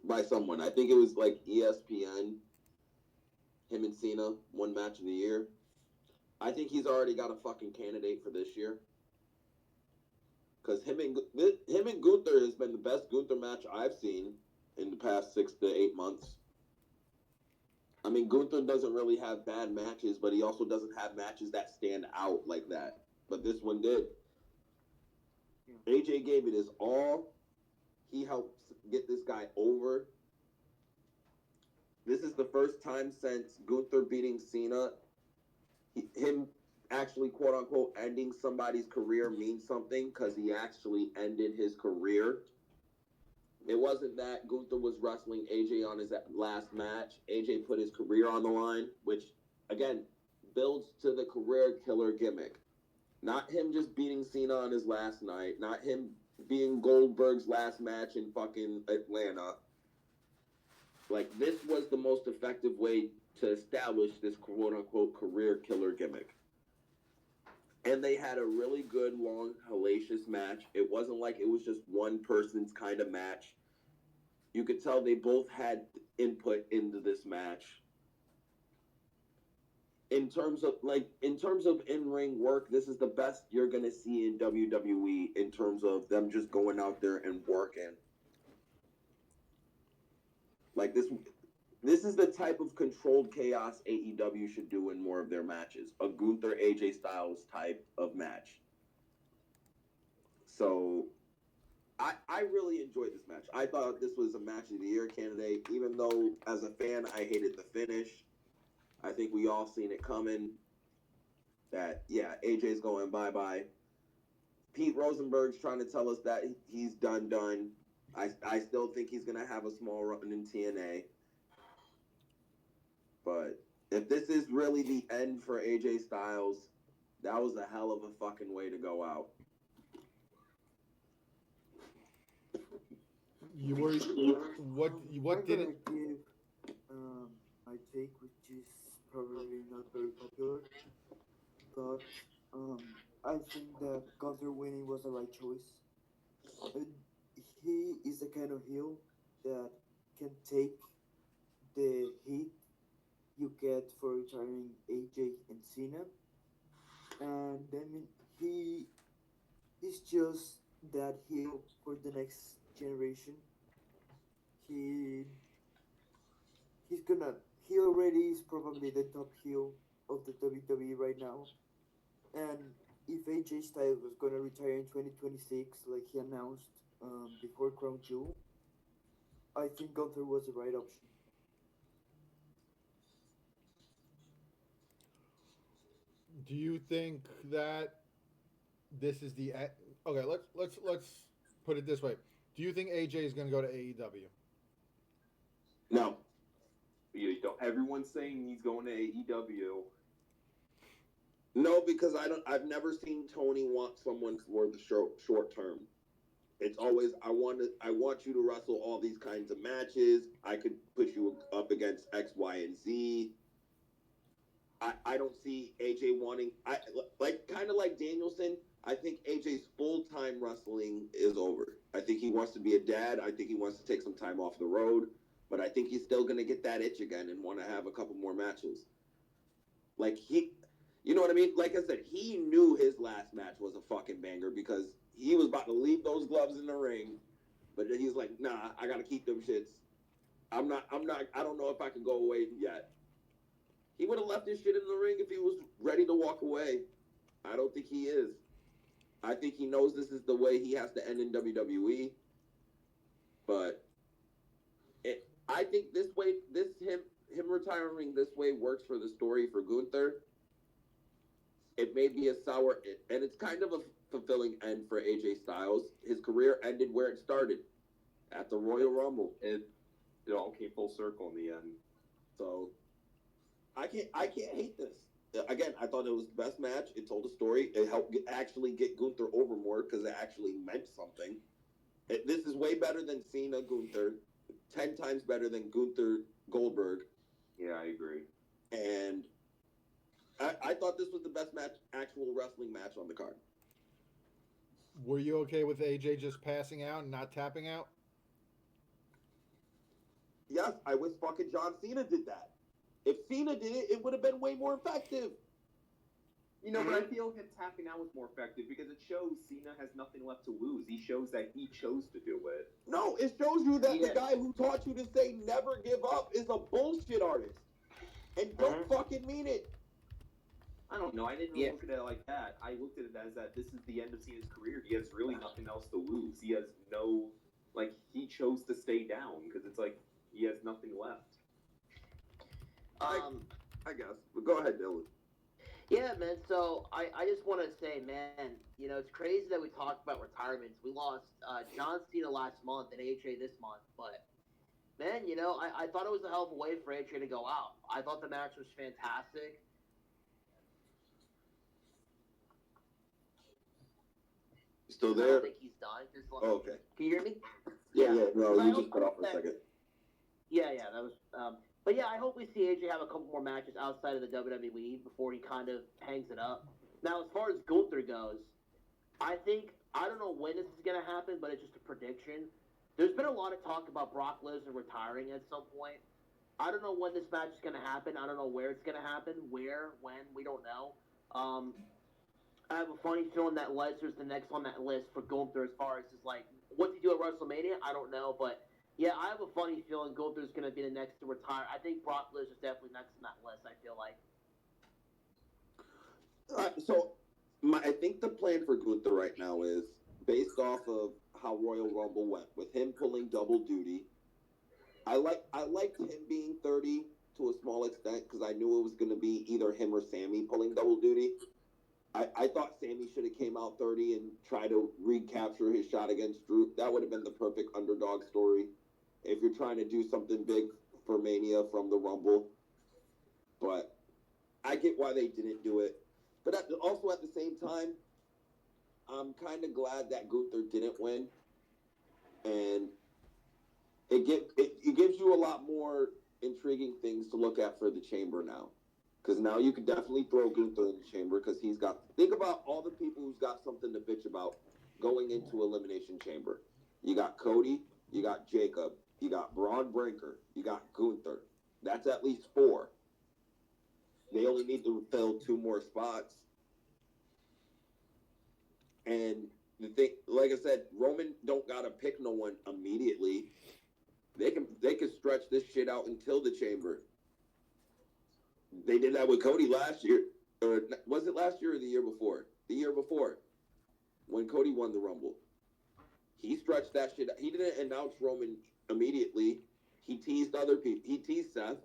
by someone. I think it was like ESPN. Him and Cena won Match of the Year. I think he's already got a fucking candidate for this year. Because him and Gunther has been the best Gunther match I've seen in the past 6 to 8 months. I mean, Gunther doesn't really have bad matches, but he also doesn't have matches that stand out like that. But this one did. AJ gave it his all. He helped get this guy over. This is the first time since Gunther beating Cena, him actually, quote unquote, ending somebody's career means something because he actually ended his career. It wasn't that Gunther was wrestling AJ on his last match. AJ put his career on the line, which, again, builds to the career killer gimmick. Not him just beating Cena on his last night. Not him being Goldberg's last match in fucking Atlanta. Like, this was the most effective way to establish this quote-unquote career killer gimmick. And they had a really good, long, hellacious match. It wasn't like it was just one person's kind of match. You could tell they both had input into this match. In terms of in-ring work, this is the best you're going to see in WWE in terms of them just going out there and working. Like, this is the type of controlled chaos AEW should do in more of their matches. A Gunther AJ Styles type of match. So I really enjoyed this match. I thought this was a match of the year candidate, even though as a fan I hated the finish. I think we all seen it coming. That AJ's going bye-bye. Pete Rosenberg's trying to tell us that he's done. I still think he's gonna have a small run in TNA. But if this is really the end for AJ Styles, that was a hell of a fucking way to go out. You were what did it? Give my take, which is probably not very popular, but I think that Gunther winning was the right choice. He is the kind of heel that can take the heat you get for retiring AJ and Cena, and then he's just that heel for the next generation. He he already is probably the top heel of the WWE right now, and if AJ Styles was gonna retire in 2026, like he announced before Crown Jewel, I think Gunther was the right option. Do you think that this is the okay? Let's put it this way. Do you think AJ is going to go to AEW? No. You don't. Everyone's saying he's going to AEW. No, because I've never seen Tony want someone for the short term. It's always I want you to wrestle all these kinds of matches. I could put you up against X, Y, and Z. I don't see AJ wanting kind of like Danielson. I think AJ's full-time wrestling is over. I think he wants to be a dad. I think he wants to take some time off the road, but I think he's still going to get that itch again and want to have a couple more matches. Like you know what I mean? Like I said, he knew his last match was a fucking banger because he was about to leave those gloves in the ring But then he's like, nah, I gotta keep them shits. I don't know if I can go away yet. He would have left his shit in the ring if he was ready to walk away. I don't think he is. I think he knows this is the way he has to end in WWE. But I think this way, him retiring this way works for the story for Gunther. It may be a sour, and it's kind of a fulfilling end for AJ Styles. His career ended where it started, at the Royal Rumble. It all came full circle in the end. So I can't hate this. Again, I thought it was the best match. It told a story. It helped actually get Gunther over more because it actually meant something. This is way better than Cena Gunther, 10 times better than Gunther Goldberg. Yeah, I agree. And I thought this was the best match, actual wrestling match on the card. Were you okay with AJ just passing out and not tapping out? Yes, I wish fucking John Cena did that. If Cena did it, it would have been way more effective. You know, but I feel him tapping out was more effective because it shows Cena has nothing left to lose. He shows that he chose to do it. No, it shows you that the guy who taught you to say never give up is a bullshit artist. And don't fucking mean it. I don't know. I didn't really look at it like that. I looked at it as that this is the end of Cena's career. He has really nothing else to lose. He has no, like, he chose to stay down because it's like he has nothing left. I guess. But go ahead, Dylan. Yeah, man. So I just want to say, man, you know, it's crazy that we talked about retirements. We lost John Cena last month and AJ this month. But, man, you know, I thought it was a hell of a way for AJ to go out. I thought the match was fantastic. Still I there? don't think he's done. Okay. Can you hear me? Yeah. No, But you just cut off for a second. Yeah, that was. But yeah, I hope we see AJ have a couple more matches outside of the WWE before he kind of hangs it up. Now, as far as Gunther goes, I don't know when this is gonna happen, but it's just a prediction. There's been a lot of talk about Brock Lesnar retiring at some point. I don't know when this match is gonna happen. I don't know where it's gonna happen. Where, when, we don't know. I have a funny feeling that Lesnar's the next on that list for Gunther as far as just like what's he do at WrestleMania. I don't know, but. Yeah, I have a funny feeling Gunther's going to be the next to retire. I think Brock Lesnar's definitely next on that list, I feel like. I think the plan for Gunther right now is based off of how Royal Rumble went, with him pulling double duty. I liked him being 30 to a small extent because I knew it was going to be either him or Sammy pulling double duty. I thought Sammy should have came out 30 and tried to recapture his shot against Drew. That would have been the perfect underdog story if you're trying to do something big for Mania from the Rumble. But I get why they didn't do it. But also at the same time, I'm kind of glad that Gunther didn't win. And it gives you a lot more intriguing things to look at for the Chamber now. Because now you can definitely throw Gunther in the Chamber because he's got... Think about all the people who's got something to bitch about going into Elimination Chamber. You got Cody, you got Jacob, you got Braun Breaker, you got Gunther. That's at least 4. They only need to fill 2 more spots. And the thing, like I said, Roman don't gotta pick no one immediately. They can stretch this shit out until the Chamber. They did that with Cody last year. Or was it last year or the year before? The year before. When Cody won the Rumble. He stretched that shit out. He didn't announce Roman immediately. He teased other people. He teased Seth.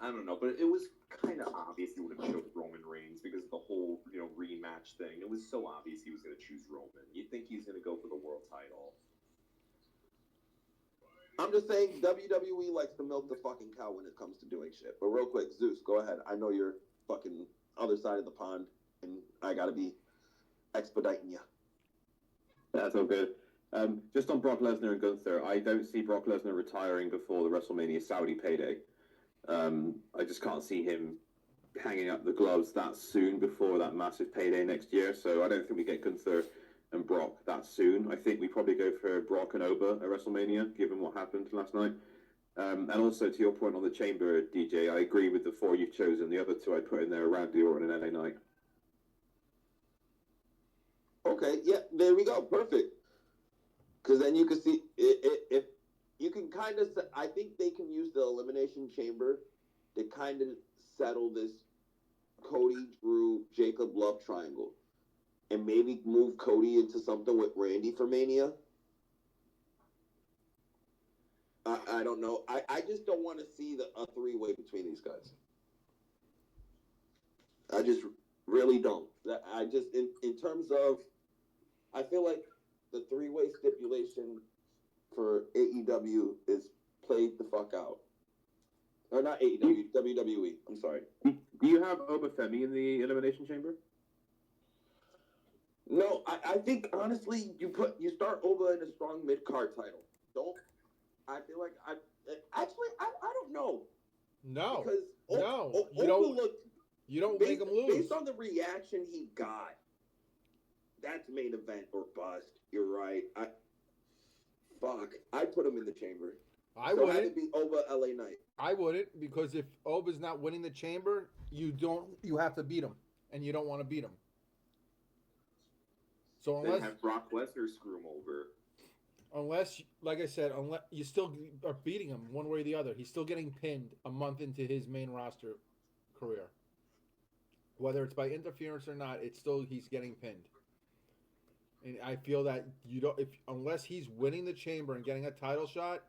I don't know, but it was kind of obvious he would have chose Roman Reigns because of the whole, rematch thing. It was so obvious he was going to choose Roman. You'd think he's going to go for the world title. I'm just saying WWE likes to milk the fucking cow when it comes to doing shit. But real quick, Zeus, go ahead. I know you're fucking other side of the pond, and I gotta be expediting you. That's all good. Just on Brock Lesnar and Gunther, I don't see Brock Lesnar retiring before the WrestleMania Saudi payday. I just can't see him hanging up the gloves that soon before that massive payday next year. So I don't think we get Gunther and Brock that soon. I think we probably go for Brock and Oba at WrestleMania, given what happened last night. And also, to your point on the Chamber, DeeJay, I agree with the 4 you've chosen. The other 2 I put in there, Randy Orton and LA Knight. Okay, yeah, There we go. Perfect. Because then you can see if you can kind of. I think they can use the Elimination Chamber to kind of settle this Cody, Drew, Jacob love triangle, and maybe move Cody into something with Randy for Mania. I don't know. I just don't want to see a three-way between these guys. I just really don't. I just in terms of, I feel like the three-way stipulation for AEW is played the fuck out. Or not AEW, WWE. I'm sorry. Do you have Obafemi in the Elimination Chamber? No, I think honestly you start Oba in a strong mid card title. I feel like I don't know. No, Because no, you Oba don't. looked You don't based, make him lose. based on the reaction he got. That's main event or bust. You're right. I'd put him in the chamber. I so wouldn't. have it be Oba LA Knight. I wouldn't, because if Oba's not winning the chamber, you have to beat him, and you don't want to beat him. So Then have Brock Lesnar screw him over. like I said, unless you still are beating him one way or the other, he's still getting pinned a month into his main roster career. Whether it's by interference or not, he's getting pinned. And I feel that unless he's winning the chamber and getting a title shot,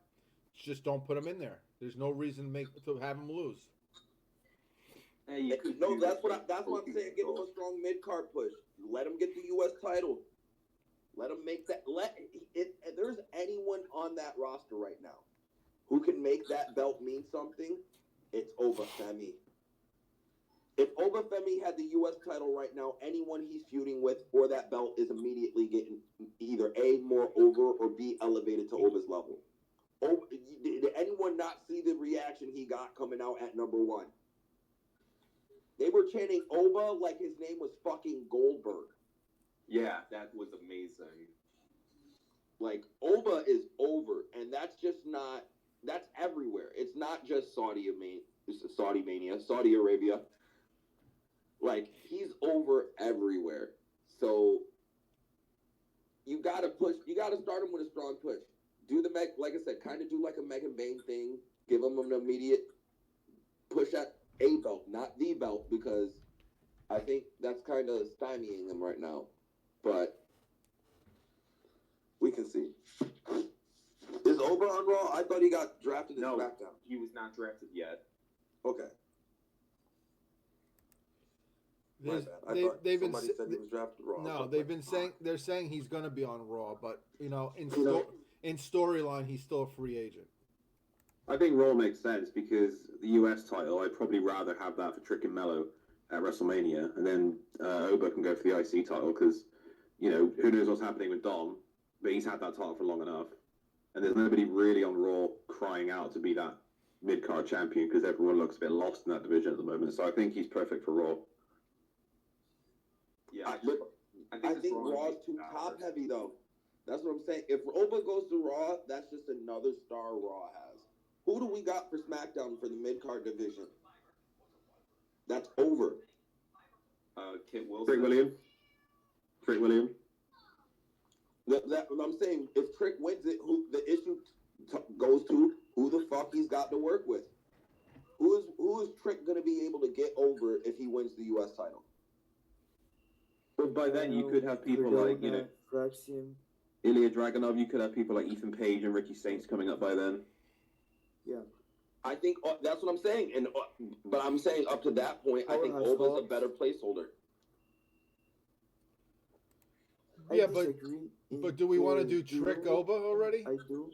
just don't put him in there. There's no reason to have him lose. Hey, That's what I'm saying. Give him a strong mid card push. Let him get the U.S. title. Let him make that. If there's anyone on that roster right now who can make that belt mean something, it's Obafemi. If Obafemi had the U.S. title right now, anyone he's feuding with for that belt is immediately getting either A, more over, or B, elevated to Oba's level. Did anyone not see the reaction he got coming out at number one? They were chanting Oba like his name was fucking Goldberg. Yeah, that was amazing. Like, Oba is over, and that's everywhere. It's not just Saudi Mania, Saudi Arabia. Like, he's over everywhere. So you gotta start him with a strong push. Do like I said, kind of do like a Megan Bain thing. Give him an immediate push at a belt, not the belt, because I think that's kind of stymieing him right now. But we can see. Is Oba on Raw? I thought he got drafted in SmackDown. He was not drafted yet. Okay. My bad. I thought somebody said he was drafted Raw. No, they're saying he's going to be on Raw, but in storyline he's still a free agent. I think Raw makes sense because the US title, I'd probably rather have that for Trick and Mello at WrestleMania, and then Oba can go for the IC title because, who knows what's happening with Dom, but he's had that title for long enough, and there's nobody really on Raw crying out to be that mid-card champion because everyone looks a bit lost in that division at the moment, so I think he's perfect for Raw. Yeah, I think Raw's too top-heavy, though. That's what I'm saying. If Oba goes to Raw, that's just another star Raw has. Who do we got for SmackDown for the mid-card division? That's over. Kit Wilson. Trick William. I'm saying, if Trick wins it, who the issue goes to, who the fuck he's got to work with? Who is Trick going to be able to get over if he wins the U.S. title? But by then you could have people like, Ilya Dragunov, you could have people like Ethan Page and Ricky Saints coming up by then. Yeah. I think that's what I'm saying. But I'm saying up to that point, I think Oba's a better placeholder. Yeah, but do we want to do Trick Oba already? I do.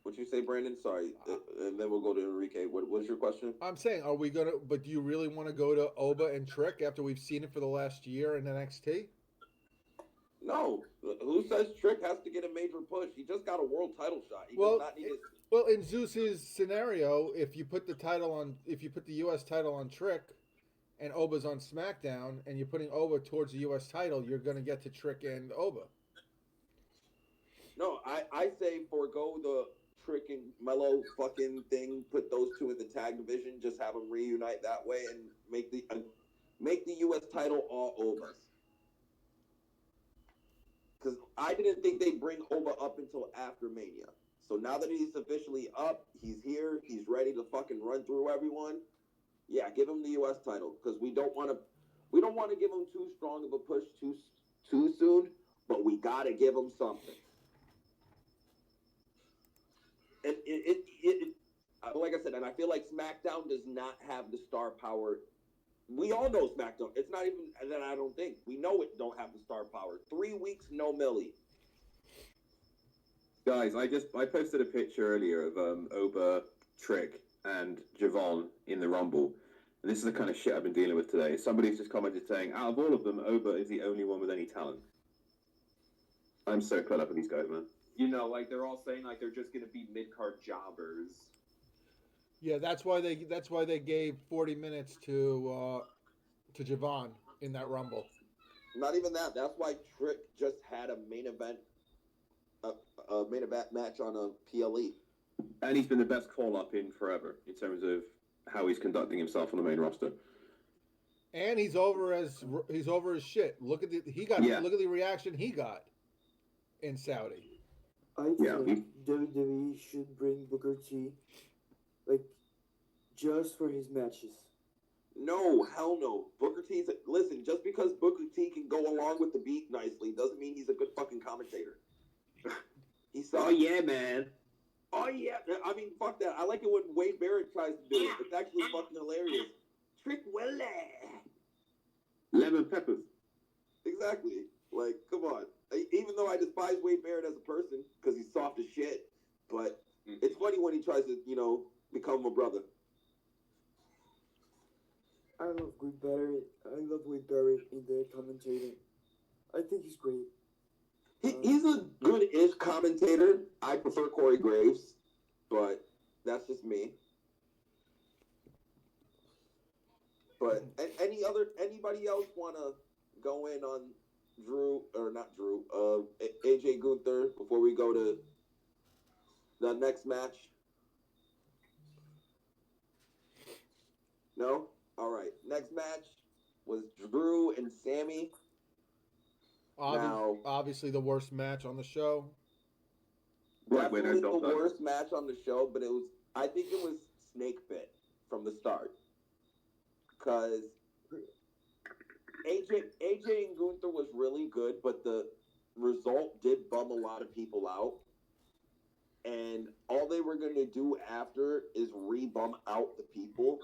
What'd you say, Brandon? Sorry. And then we'll go to Enrique. What's your question? I'm saying, but do you really want to go to Oba and Trick after we've seen it for the last year in NXT? No. Who says Trick has to get a major push? He just got a world title shot. He does not need it. Well, in Zeus's scenario, if you put the U.S. title on Trick, and Oba's on SmackDown, and you're putting Oba towards the U.S. title, you're going to get to Trick and Oba. No, I say forego the Trick and Mello fucking thing. Put those two in the tag division. Just have them reunite that way and make make the U.S. title all Oba's. Because I didn't think they'd bring Oba up until after Mania. So now that he's officially up, he's here, he's ready to fucking run through everyone. Yeah, give him the U.S. title because we don't want to give him too strong of a push too soon, but we gotta give him something. And like I said, and I feel like SmackDown does not have the star power. We all know SmackDown. It's not even that I don't think. We know it don't have the star power. 3 weeks, no Millie. Guys, I posted a picture earlier of Oba, Trick, and Javon in the Rumble. And this is the kind of shit I've been dealing with today. Somebody's just commented saying, out of all of them, Oba is the only one with any talent. I'm so caught up with these guys, man. You know, like they're all saying like they're just gonna be mid-card jobbers. Yeah, that's why they gave 40 minutes to Javon in that Rumble. Not even that. That's why Trick just had a main event match on a PLE. And he's been the best call-up in forever in terms of how he's conducting himself on the main roster. And he's over as shit. Look at the reaction he got in Saudi. I think WWE should bring Booker T, like, just for his matches. No, hell no. Booker T's listen. Just because Booker T can go along with the beat nicely doesn't mean he's a good fucking commentator. He's Oh yeah, man. Oh yeah. I mean, fuck that. I like it when Wade Barrett tries to do it. It's actually fucking hilarious. Trick Willie. Lemon peppers. Exactly. Like, come on. Even though I despise Wade Barrett as a person because he's soft as shit, but it's funny when he tries to, become a brother. I love Wade Barrett. I love Wade Barrett in the commentating. I think he's great. He's a good-ish commentator. I prefer Corey Graves, but that's just me. But anybody else want to go in on AJ Gunther before we go to the next match? No? All right. Next match was Drew and Sammy. Obviously the worst match on the show. Definitely the worst match on the show, but I think it was snake bit from the start. Because AJ and Gunther was really good, but the result did bum a lot of people out. And all they were going to do after is re-bum out the people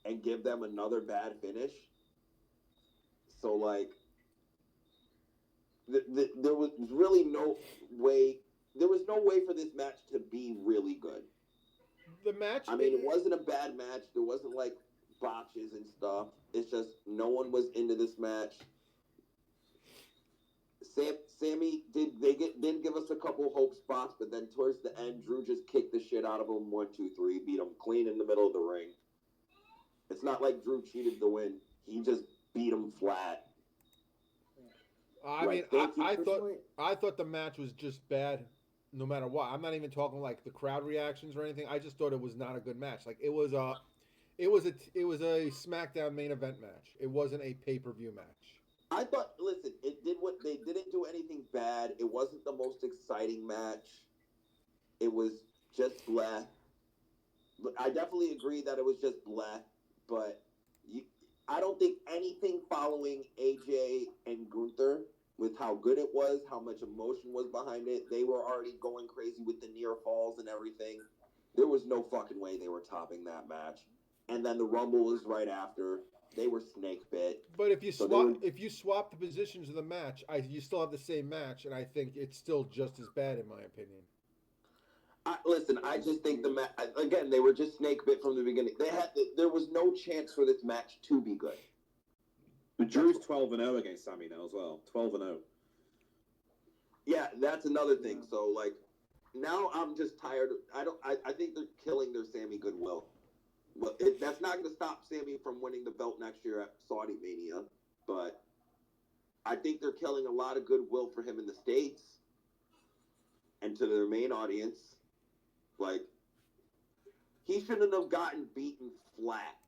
and give them another bad finish. So, like, there was really no way. There was no way for this match to be really good. The match. I mean, it wasn't a bad match. There wasn't like botches and stuff. It's just no one was into this match. Sammy did give us a couple hope spots, but then towards the end, Drew just kicked the shit out of him. 1, 2, 3, beat him clean in the middle of the ring. It's not like Drew cheated to win. He just beat him flat. I thought the match was just bad, no matter what. I'm not even talking like the crowd reactions or anything. I just thought it was not a good match. Like it was a SmackDown main event match. It wasn't a pay-per-view match. I thought, listen, it did what they didn't do anything bad. It wasn't the most exciting match. It was just bleh. But I definitely agree that it was just bleh. But I don't think anything following AJ and Gunther, with how good it was, how much emotion was behind it, they were already going crazy with the near falls and everything. There was no fucking way they were topping that match. And then the Rumble was right after. They were snake bit. But if you swap the positions of the match, you still have the same match, and I think it's still just as bad in my opinion. I just think the match again. They were just snake bit from the beginning. There was no chance for this match to be good. But Drew's 12-0 against Sammy now as well. 12-0. Yeah, that's another thing. So like, now I'm just tired. I think they're killing their Sammy goodwill. But that's not going to stop Sammy from winning the belt next year at Saudi Mania. But I think they're killing a lot of goodwill for him in the States and to their main audience. Like, he shouldn't have gotten beaten flat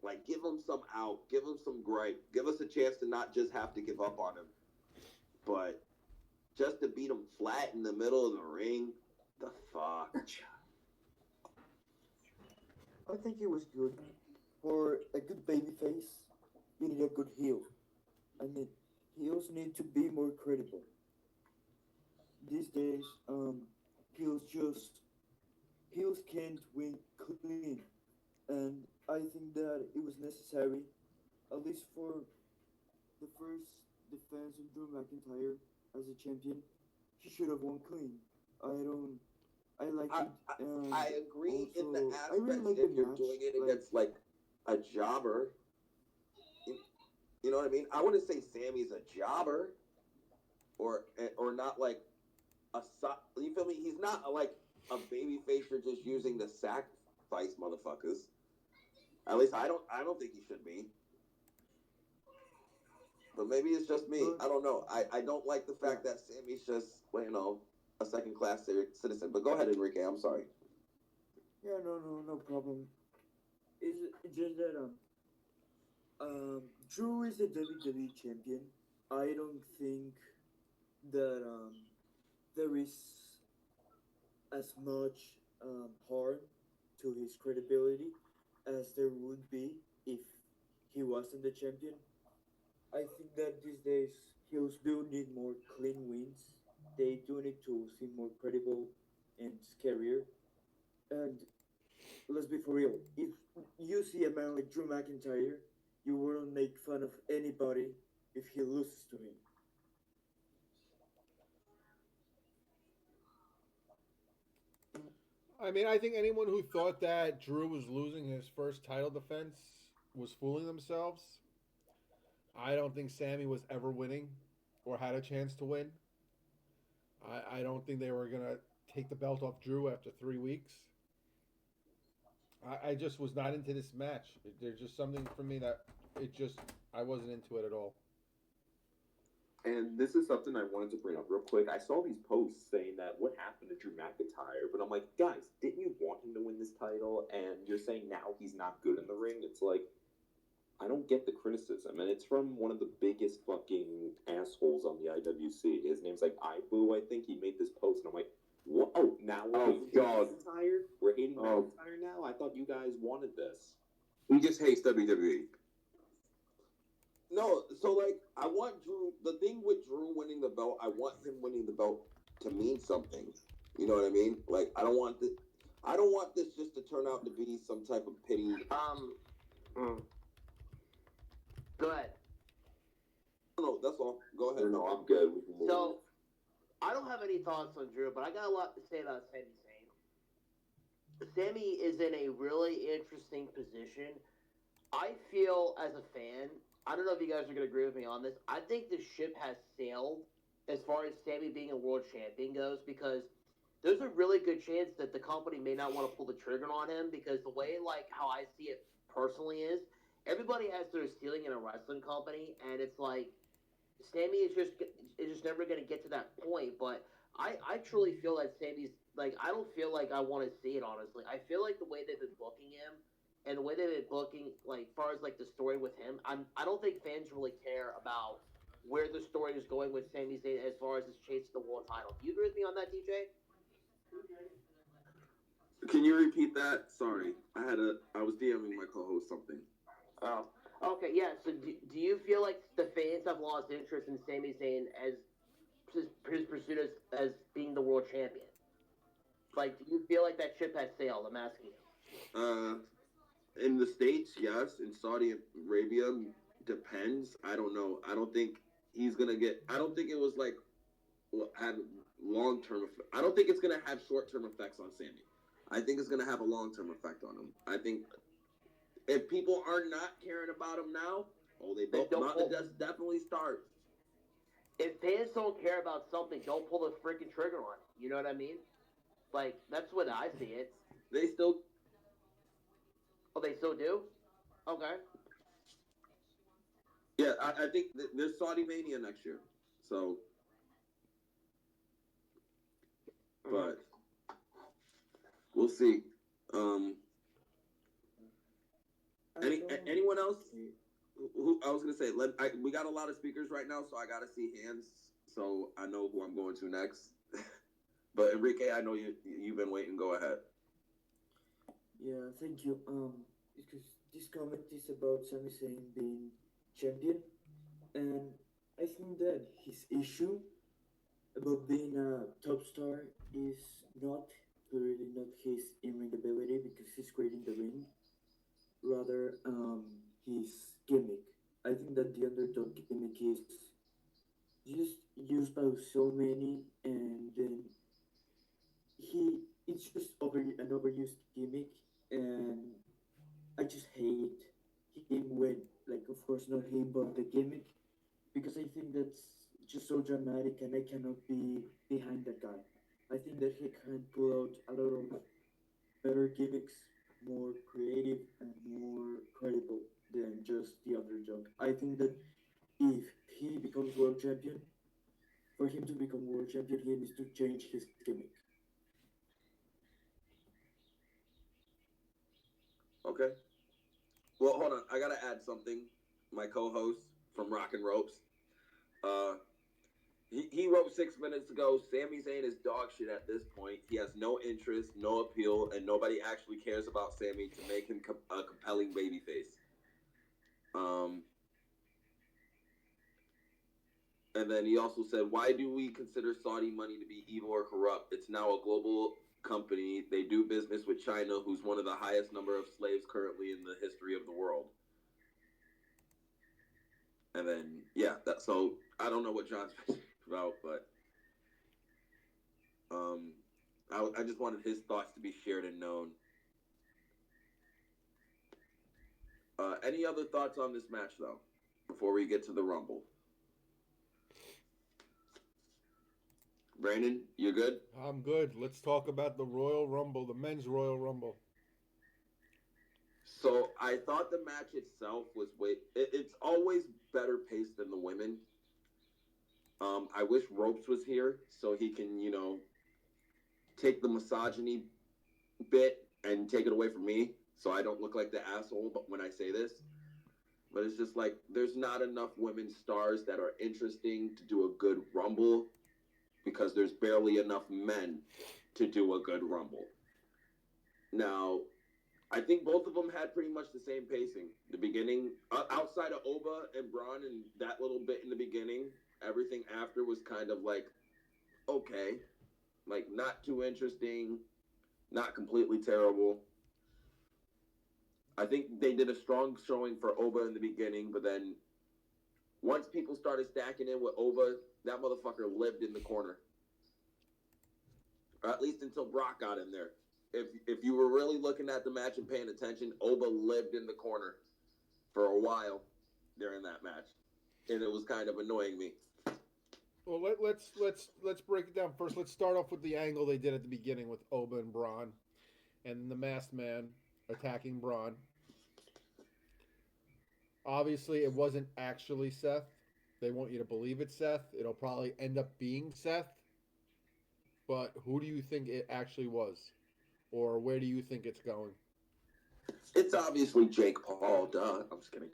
Like, give him some out, give him some gripe, give us a chance to not just have to give up on him, but just to beat him flat in the middle of the ring, the fuck. I think it was good. For a good baby face, you need a good heel. I mean, heels need to be more credible. These days, heels just heels can't win clean, and I think that it was necessary, at least for the first defense of Drew McIntyre as a champion. He should have won clean. I don't. I like I, it. And I agree in the also, I really aspect like if the you're match. doing it Like, against like a jobber. You, you know what I mean? I wouldn't say Sammy's a jobber, or not like you feel me? He's not like a baby face you're just using to sacrifice motherfuckers. At least I don't think he should be. But maybe it's just me. I don't know. I don't like the fact that Sammy's just, well, a second class citizen. But go ahead, Enrique. I'm sorry. yeah, no problem. It's just that Drew is a WWE champion. I don't think that there is as much harm to his credibility as there would be if he wasn't the champion. I think that these days heels do need more clean wins. They do need to seem more credible and scarier. And let's be for real. If you see a man like Drew McIntyre, you wouldn't make fun of anybody if he loses to him. I mean, I think anyone who thought that Drew was losing his first title defense was fooling themselves. I don't think Sammy was ever winning or had a chance to win. I don't think they were going to take the belt off Drew after 3 weeks. I just was not into this match. There's just something for me that I wasn't into it at all. And this is something I wanted to bring up real quick. I saw these posts saying that what happened to Drew McIntyre, but I'm like, guys, didn't you want him to win this title? And you're saying now he's not good in the ring? It's like, I don't get the criticism. And it's from one of the biggest fucking assholes on the IWC. His name's like Ibu, I think. He made this post, and I'm like, what? Oh, now we're hating McIntyre? We're hating McIntyre now? I thought you guys wanted this. He just hates WWE. No, so like I want Drew. The thing with Drew winning the belt, I want him winning the belt to mean something. You know what I mean? Like I don't want this. I don't want this just to turn out to be some type of pity. Go ahead. No, that's all. Go ahead. No, I'm good. We can move on. So, I don't have any thoughts on Drew, but I got a lot to say about Sami Zayn. Sami is in a really interesting position. I feel as a fan, I don't know if you guys are going to agree with me on this. I think the ship has sailed as far as Sami being a world champion goes, because there's a really good chance that the company may not want to pull the trigger on him, because the way, like, how I see it personally is, everybody has their ceiling in a wrestling company, and it's like, Sami is just never going to get to that point, but I truly feel that Sami's, like, I don't feel like I want to see it, honestly. I feel like the way they've been booking him, and the way they've been booking, like, as far as, like, the story with him, I don't think fans really care about where the story is going with Sami Zayn as far as his chase to the world title. Do you agree with me on that, DeeJay? Can you repeat that? Sorry, I was DMing my co-host something. Oh, okay, yeah. So do you feel like the fans have lost interest in Sami Zayn as his pursuit as being the world champion? Like, do you feel like that ship has sailed? I'm asking you. In the States, yes. In Saudi Arabia, depends. I don't know. I don't think he's gonna get. I don't think it was like had long term. I don't think it's gonna have short term effects on Sami. I think it's gonna have a long term effect on him. I think if people are not caring about him now, that definitely starts. If fans don't care about something, don't pull the freaking trigger on it. You know what I mean? Like, that's what I see it. They still. Oh, they still do? Okay. Yeah, I think there's Saudi Mania next year. So. But. We'll see. Anyone else? Who I was gonna say, we got a lot of speakers right now, so I gotta see hands, so I know who I'm going to next. But Enrique, I know you've been waiting. Go ahead. Yeah, thank you. Because this comment is about Sami Zayn being champion, and I think that his issue about being a top star is not clearly not his in-ring ability because he's great in the ring, rather his gimmick. I think that the underdog gimmick is just used by so many, and then it's just an overused gimmick, and I just hate him when, like, of course not him but the gimmick, because I think that's just so dramatic and I cannot be behind that guy. I think that he can pull out a lot of better gimmicks, more creative and more credible than just the underdog. I think that if he becomes world champion, for him to become world champion, he needs to change his gimmick. Okay. Well, hold on. I gotta add something. My co-host from Rock and Ropes. He wrote 6 minutes ago. Sami Zayn is dog shit at this point. He has no interest, no appeal, and nobody actually cares about Sami to make him a compelling babyface. And then he also said, "Why do we consider Saudi money to be evil or corrupt? It's now a global company. They do business with China, who's one of the highest number of slaves currently in the history of the world." And then, yeah, so I don't know what John's about, but I just wanted his thoughts to be shared and known. Any other thoughts on this match, though, before we get to the Rumble? Brandon, you good? I'm good. Let's talk about the Royal Rumble, the men's Royal Rumble. So I thought the match itself was it's always better paced than the women. I wish Ropes was here so he can, take the misogyny bit and take it away from me so I don't look like the asshole when I say this. But it's just like there's not enough women stars that are interesting to do a good Rumble because there's barely enough men to do a good Rumble. Now, I think both of them had pretty much the same pacing. The beginning, outside of Oba and Braun and that little bit in the beginning, everything after was kind of like, okay. Like, not too interesting, not completely terrible. I think they did a strong showing for Oba in the beginning, but then once people started stacking in with Oba, that motherfucker lived in the corner. Or at least until Brock got in there. If you were really looking at the match and paying attention, Oba lived in the corner for a while during that match, and it was kind of annoying me. Well, let's break it down. First, let's start off with the angle they did at the beginning with Oba and Braun, and the Masked Man attacking Braun. Obviously, it wasn't actually Seth. They want you to believe it's Seth. It'll probably end up being Seth. But who do you think it actually was? Or where do you think it's going? It's obviously Jake Paul, duh. I'm just kidding.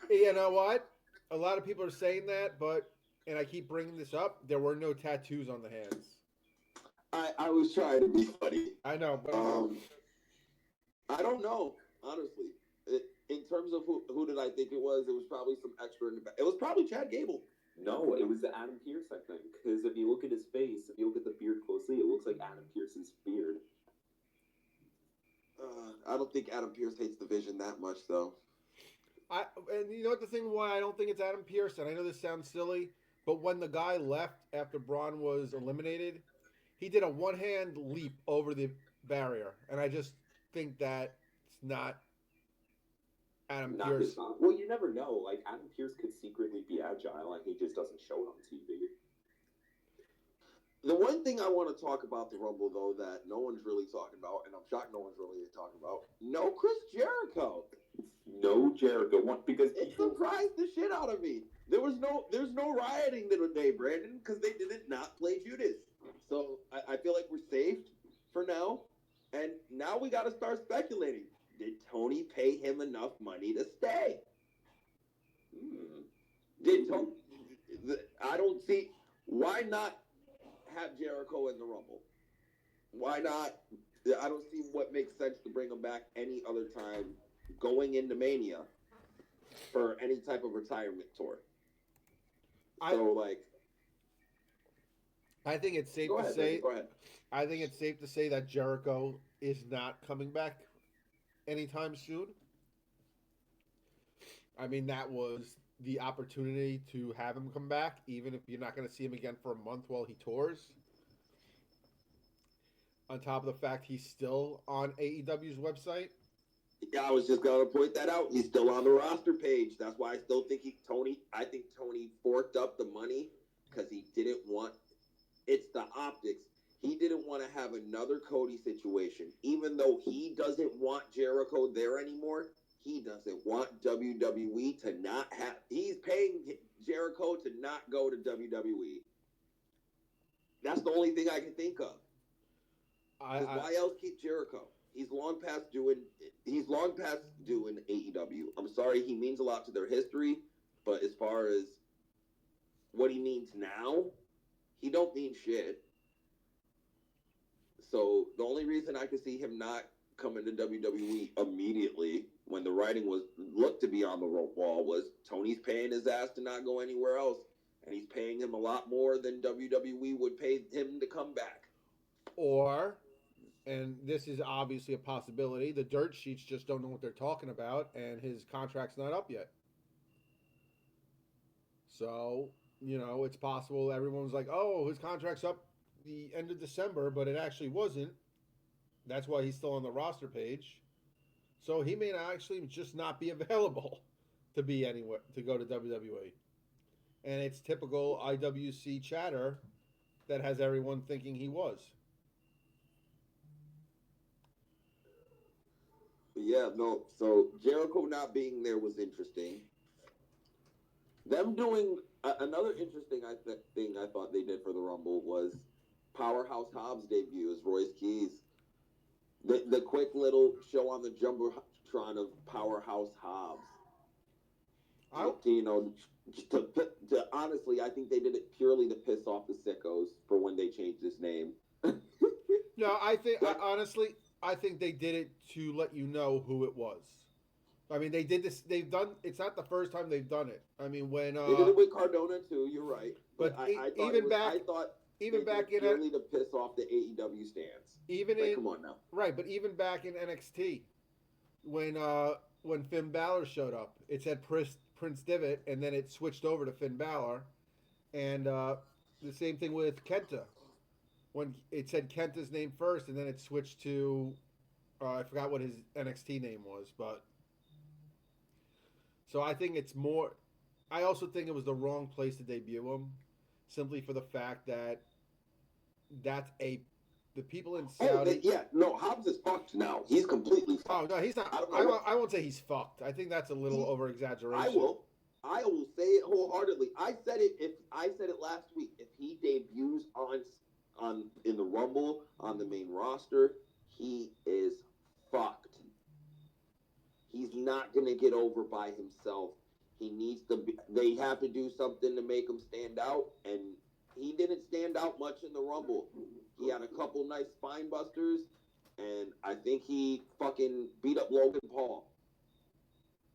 You know what? A lot of people are saying that, but, and I keep bringing this up, there were no tattoos on the hands. I was trying to be funny. I know, but I don't know, honestly. In terms of who did I think it was probably some extra in the back. It was probably Chad Gable. No, it was Adam Pearce, I think. Because if you look at his face, if you look at the beard closely, it looks like Adam Pearce's beard. I don't think Adam Pearce hates the Vision that much, though. And you know what the thing why I don't think it's Adam Pearce, and I know this sounds silly, but when the guy left after Braun was eliminated, he did a one-hand leap over the barrier, and I just think that it's not Adam Pearce. Well, you never know. Like, Adam Pearce could secretly be agile, and he just doesn't show it on TV. The one thing I want to talk about the Rumble, though, that no one's really talking about, and I'm shocked no one's really talking about, no Chris Jericho. No Jericho. Because it surprised the shit out of me. There's no rioting today, Brandon, because they did not play Judas. So I feel like we're saved for now. And now we got to start speculating. did Tony pay him enough money to stay? Did Tony? I don't see why not have Jericho in the Rumble. Why not? I don't see what makes sense to bring him back any other time going into Mania for any type of retirement tour. I think it's safe to say. I think it's safe to say that Jericho is not coming back anytime soon. I mean, that was the opportunity to have him come back, even if you're not going to see him again for a month while he tours. On top of the fact he's still on AEW's website. Yeah, I was just going to point that out. He's still on the roster page. That's why I still think I think Tony forked up the money because he didn't want, it's the optics. He didn't want to have another Cody situation. Even though he doesn't want Jericho there anymore, he doesn't want WWE to not have, he's paying Jericho to not go to WWE. That's the only thing I can think of. Why else keep Jericho? He's long past doing AEW. I'm sorry, he means a lot to their history, but as far as what he means now, he don't mean shit. So the only reason I could see him not coming to WWE immediately when the writing looked to be on the wall was Tony's paying his ass to not go anywhere else, and he's paying him a lot more than WWE would pay him to come back. Or, and this is obviously a possibility, the dirt sheets just don't know what they're talking about, and his contract's not up yet. So, it's possible everyone's like, oh, his contract's up the end of December, but it actually wasn't. That's why he's still on the roster page. So he may actually just not be available to be anywhere, to go to WWE. And it's typical IWC chatter that has everyone thinking he was. Yeah, no. So Jericho not being there was interesting. Them doing another interesting thing I thought they did for the Rumble was Powerhouse Hobbs' debut as Royce Keys. The quick little show on the Jumbotron of Powerhouse Hobbs. To honestly, I think they did it purely to piss off the sickos for when they changed his name. No, I think they did it to let you know who it was. I mean, they did this. It's not the first time they've done it. I mean, when they did it with Cardona too. You're right. But I thought purely to piss off the AEW stands. Come on now. Right, but even back in NXT, when Finn Balor showed up, it said Prince Devitt, and then it switched over to Finn Balor, and the same thing with Kenta. When it said Kenta's name first, and then it switched to, I forgot what his NXT name was, but. So I think it's more. I also think it was the wrong place to debut him, simply for the fact that the people in Saudi. Hobbs is fucked now. He's completely fucked. Oh no, he's not. I won't say he's fucked. I think that's a little over exaggeration. I will say it wholeheartedly. I said it last week. If he debuts in the Rumble on the main roster, he is fucked. He's not going to get over by himself. He needs to they have to do something to make him stand out, and he didn't stand out much in the Rumble. He had a couple nice spine busters, and I think he fucking beat up Logan Paul.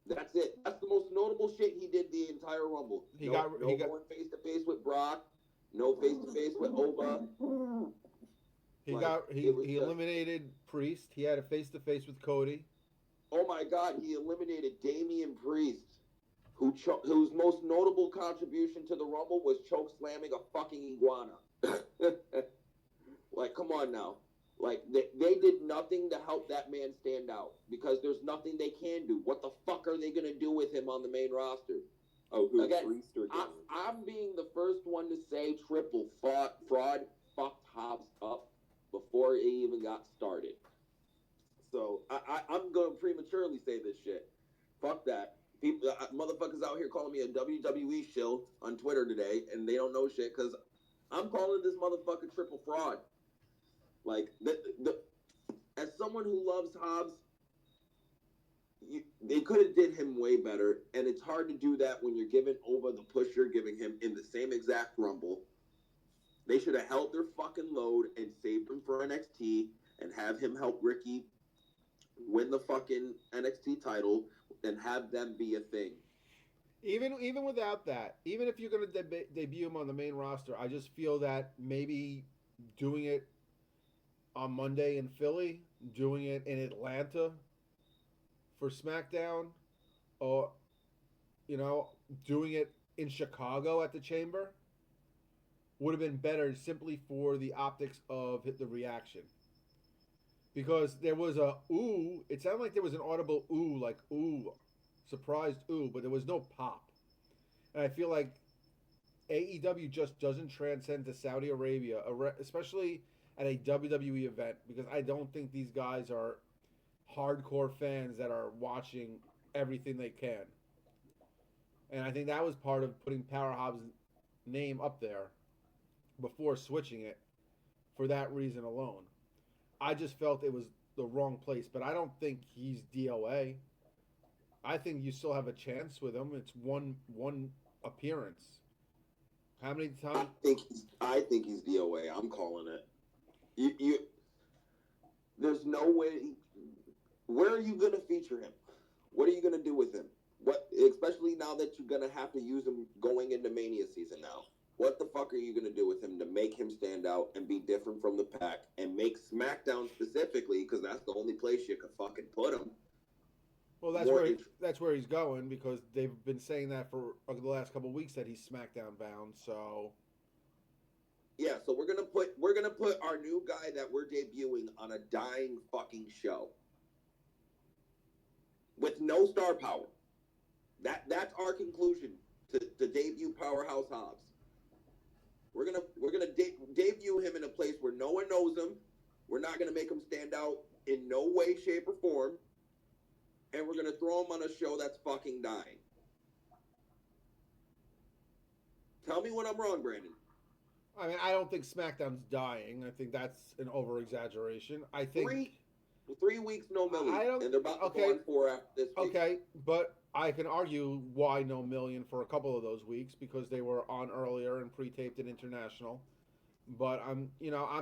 That's it. That's the most notable shit he did the entire Rumble. He got going face-to-face with Brock, no face-to-face with Oba. He eliminated Priest. He had a face-to-face with Cody. Oh my God, he eliminated Damian Priest, whose most notable contribution to the Rumble was choke slamming a fucking iguana. Like, come on now. Like, they did nothing to help that man stand out because there's nothing they can do. What the fuck are they going to do with him on the main roster? Oh, who? Priest or Damian? I'm being the first one to say triple fraud fucked Hobbs up before it even got started. So I'm going to prematurely say this shit. Fuck that. People, motherfuckers out here calling me a WWE shill on Twitter today, and they don't know shit because I'm calling this motherfucker triple fraud. Like, as someone who loves Hobbs, they could have did him way better, and it's hard to do that when you're giving over the push you're giving him in the same exact Rumble. They should have held their fucking load and saved him for NXT and have him help Ricky win the fucking NXT title and have them be a thing. Even without that, even if you're going to debut him on the main roster, I just feel that maybe doing it on Monday in Philly, doing it in Atlanta for SmackDown, or doing it in Chicago at the Chamber would have been better simply for the optics of the reaction. Because there was a ooh, it sounded like there was an audible ooh, like ooh, surprised ooh, but there was no pop. And I feel like AEW just doesn't transcend to Saudi Arabia, especially at a WWE event, because I don't think these guys are hardcore fans that are watching everything they can. And I think that was part of putting Power Hobbs' name up there before switching it for that reason alone. I just felt it was the wrong place, but I don't think he's DOA. I think you still have a chance with him. It's one appearance. How many times? I think he's DOA. I'm calling it. You there's no way. Where are you gonna feature him? What are you gonna do with him? What, especially now that you're gonna have to use him going into Mania season now. What the fuck are you gonna do with him to make him stand out and be different from the pack and make SmackDown specifically, because that's the only place you can fucking put him. Well, that's where he's going, because they've been saying that for the last couple of weeks that he's SmackDown bound. So yeah, so we're gonna put our new guy that we're debuting on a dying fucking show with no star power. That's our conclusion to debut Powerhouse Hobbs. We're gonna debut him in a place where no one knows him. We're not gonna make him stand out in no way, shape, or form, and we're gonna throw him on a show that's fucking dying. Tell me when I'm wrong, Brandon. I mean, I don't think SmackDown's dying. I think that's an over-exaggeration. I think 3 weeks, no million, and they're about to go on 4 after this week. Okay, but I can argue why no million for a couple of those weeks, because they were on earlier and pre-taped in international. But I'm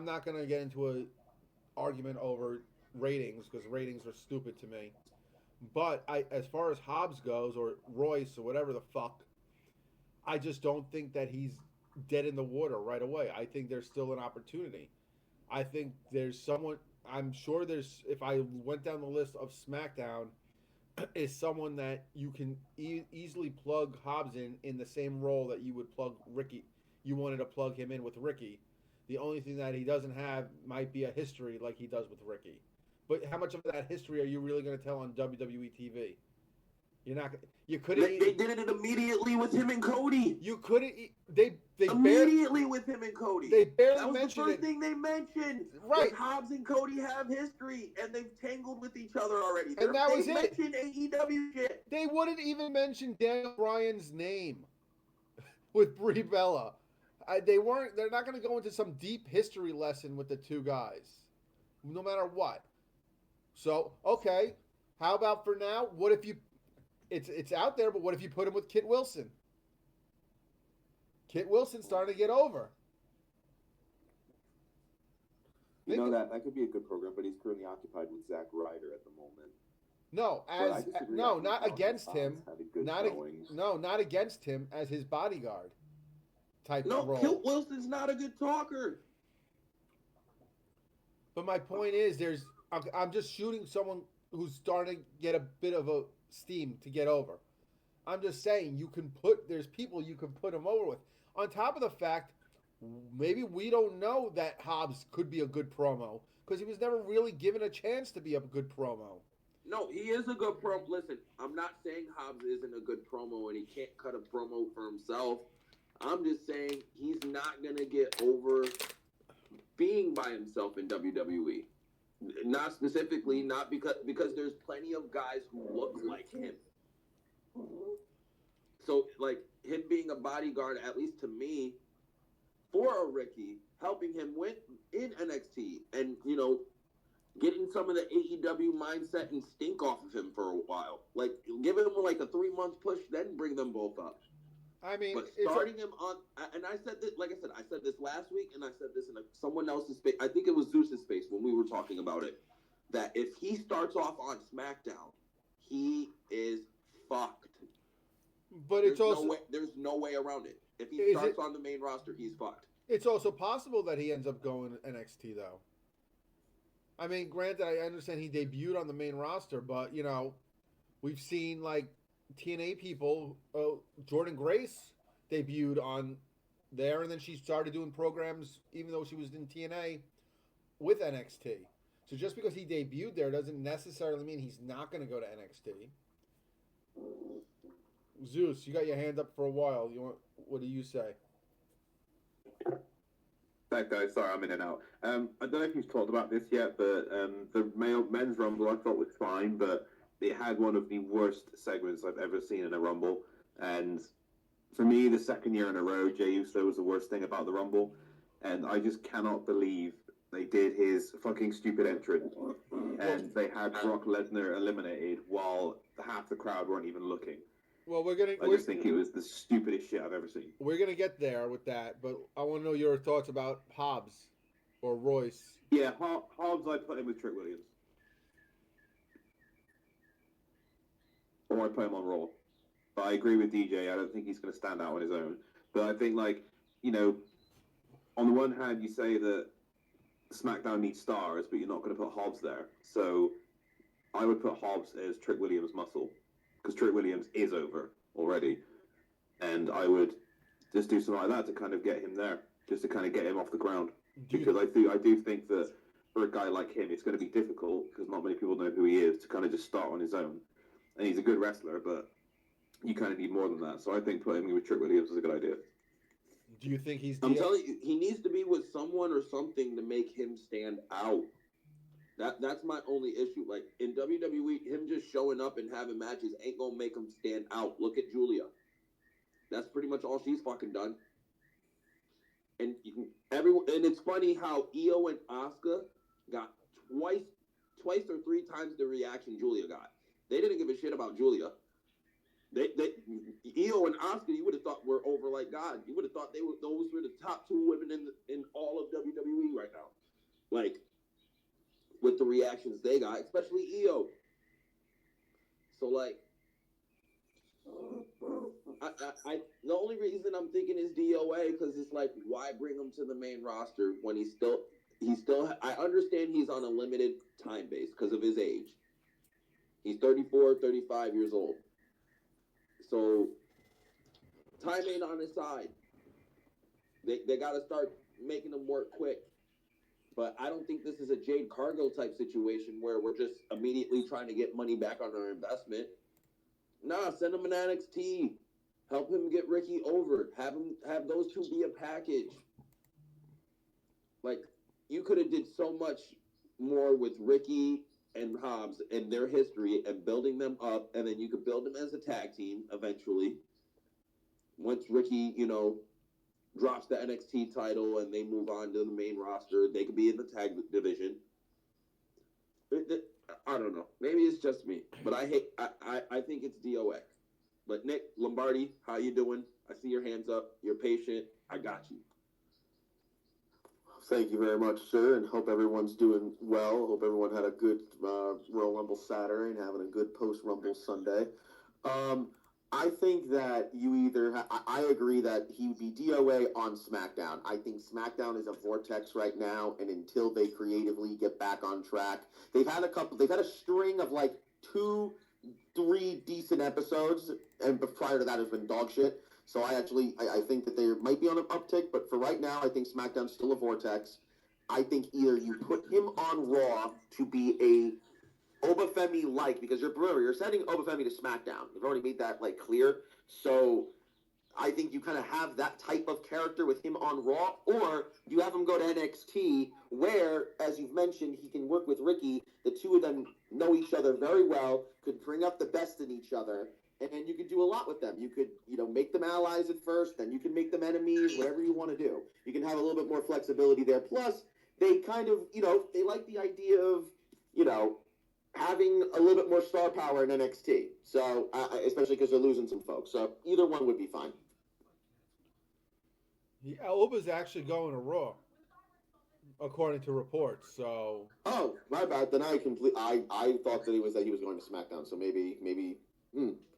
not going to get into an argument over ratings, because ratings are stupid to me. But as far as Hobbs goes, or Royce, or whatever the fuck, I just don't think that he's dead in the water right away. I think there's still an opportunity. I think there's someone. I'm sure there's. If I went down the list of SmackDown, is someone that you can easily plug Hobbs in the same role that you would plug Ricky. You wanted to plug him in with Ricky. The only thing that he doesn't have might be a history like he does with Ricky. But how much of that history are you really going to tell on WWE TV? You're not. You couldn't. They did it immediately with him and Cody. You couldn't. They immediately with him and Cody. They barely that was mentioned the first thing they mentioned. Right. Hobbs and Cody have history, and they've tangled with each other already. And that was it. They mentioned AEW shit. They wouldn't even mention Daniel Bryan's name with Brie Bella. They're not going to go into some deep history lesson with the two guys, no matter what. So, okay, how about for now? What if you? It's out there, but what if you put him with Kit Wilson? Kit Wilson's starting to get over. You know that could be a good program, but he's currently occupied with Zack Ryder at the moment. Not against him. Not against him as his bodyguard type role. No, Kit Wilson's not a good talker. But my point is, I'm just shooting someone who's starting to get a bit of a steam to get over. I'm just saying there's people you can put him over with. On top of the fact, maybe we don't know that Hobbs could be a good promo, because he was never really given a chance to be a good promo. No, he is a good promo. Listen, I'm not saying Hobbs isn't a good promo and he can't cut a promo for himself. I'm just saying he's not going to get over being by himself in WWE. Not specifically, not because there's plenty of guys who look like him. So, like, him being a bodyguard, at least to me, for a Ricky, helping him win in NXT, and, getting some of the AEW mindset and stink off of him for a while. Like, give him like a 3-month push, then bring them both up. I mean, But starting him on, and I said this, like I said this last week, and I said this in someone else's space. I think it was Zeus's space when we were talking about it. That if he starts off on SmackDown, he is fucked. But it's also there's no way around it. If he starts on the main roster, he's fucked. It's also possible that he ends up going to NXT though. I mean, granted, I understand he debuted on the main roster, but you know, we've seen like TNA people. Jordan Grace debuted on there, and then she started doing programs, even though she was in TNA, with NXT. So just because he debuted there doesn't necessarily mean he's not going to go to NXT. Zeus, you got your hand up for a while. What do you say? Thanks, guys. Sorry, I'm in and out. I don't know if you've talked about this yet, but the men's Rumble I thought was fine, but it had one of the worst segments I've ever seen in a Rumble. And for me, the second year in a row, Jey Uso was the worst thing about the Rumble. And I just cannot believe they did his fucking stupid entrance. And they had Brock Lesnar eliminated while half the crowd weren't even looking. Well, I just think it was the stupidest shit I've ever seen. We're gonna get there with that, but I want to know your thoughts about Hobbs or Royce. Yeah, Hobbs, I put him with Trick Williams, or I put him on Raw. But I agree with DeeJay. I don't think he's going to stand out on his own. But I think, like, you know, on the one hand, you say that SmackDown needs stars, but you're not going to put Hobbs there. So I would put Hobbs as Trick Williams' muscle, because Trick Williams is over already. And I would just do something like that to kind of get him there, just to kind of get him off the ground. Because I do think that for a guy like him, it's going to be difficult, because not many people know who he is, to kind of just start on his own. And he's a good wrestler, but you kind of need more than that. So I think putting him with Trick Williams is a good idea. Do you think he's... I'm telling you, he needs to be with someone or something to make him stand out. That's my only issue. Like, in WWE, him just showing up and having matches ain't gonna make him stand out. Look at Julia. That's pretty much all she's fucking done. And and it's funny how Io and Asuka got twice or three times the reaction Julia got. They didn't give a shit about Julia. Io and Asuka, you would have thought were over like God. You would have thought those were the top two women in all of WWE right now. Like, with the reactions they got, especially Io. So, like, I the only reason I'm thinking is DOA, because it's like, why bring him to the main roster when he's still I understand he's on a limited time base because of his age. He's 34, 35 years old. So, time ain't on his side. They got to start making him work quick. But I don't think this is a Jade Cargill type situation where we're just immediately trying to get money back on our investment. Nah, send him an NXT. Help him get Ricky over. Have those two be a package. Like, you could have did so much more with Ricky and Hobbs and their history and building them up, and then you could build them as a tag team eventually. Once Ricky, drops the NXT title and they move on to the main roster, they could be in the tag division. I don't know. Maybe it's just me, but I think it's DOA. But Nick Lombardi, how you doing? I see your hands up. You're patient. I got you. Thank you very much, sir, and hope everyone's doing well. Hope everyone had a good Royal Rumble Saturday and having a good post-Rumble Sunday. I think that I agree that he would be DOA on SmackDown. I think SmackDown is a vortex right now, and until they creatively get back on track, they've had a string of like 2-3 decent episodes, and prior to that has been dog shit. So I think that they might be on an uptick, but for right now, I think SmackDown's still a vortex. I think either you put him on Raw to be a Obafemi-like, because you're sending Obafemi to SmackDown. You've already made that clear. So I think you kind of have that type of character with him on Raw, or you have him go to NXT, where, as you've mentioned, he can work with Ricky. The two of them know each other very well, could bring up the best in each other. And you could do a lot with them. You could, make them allies at first, then you can make them enemies, whatever you want to do. You can have a little bit more flexibility there. Plus, they kind of, they like the idea of having a little bit more star power in NXT. So, especially because they're losing some folks. So, either one would be fine. Alba's actually going to Raw, according to reports. So. Oh, my bad. Then I thought that he was going to SmackDown. So maybe.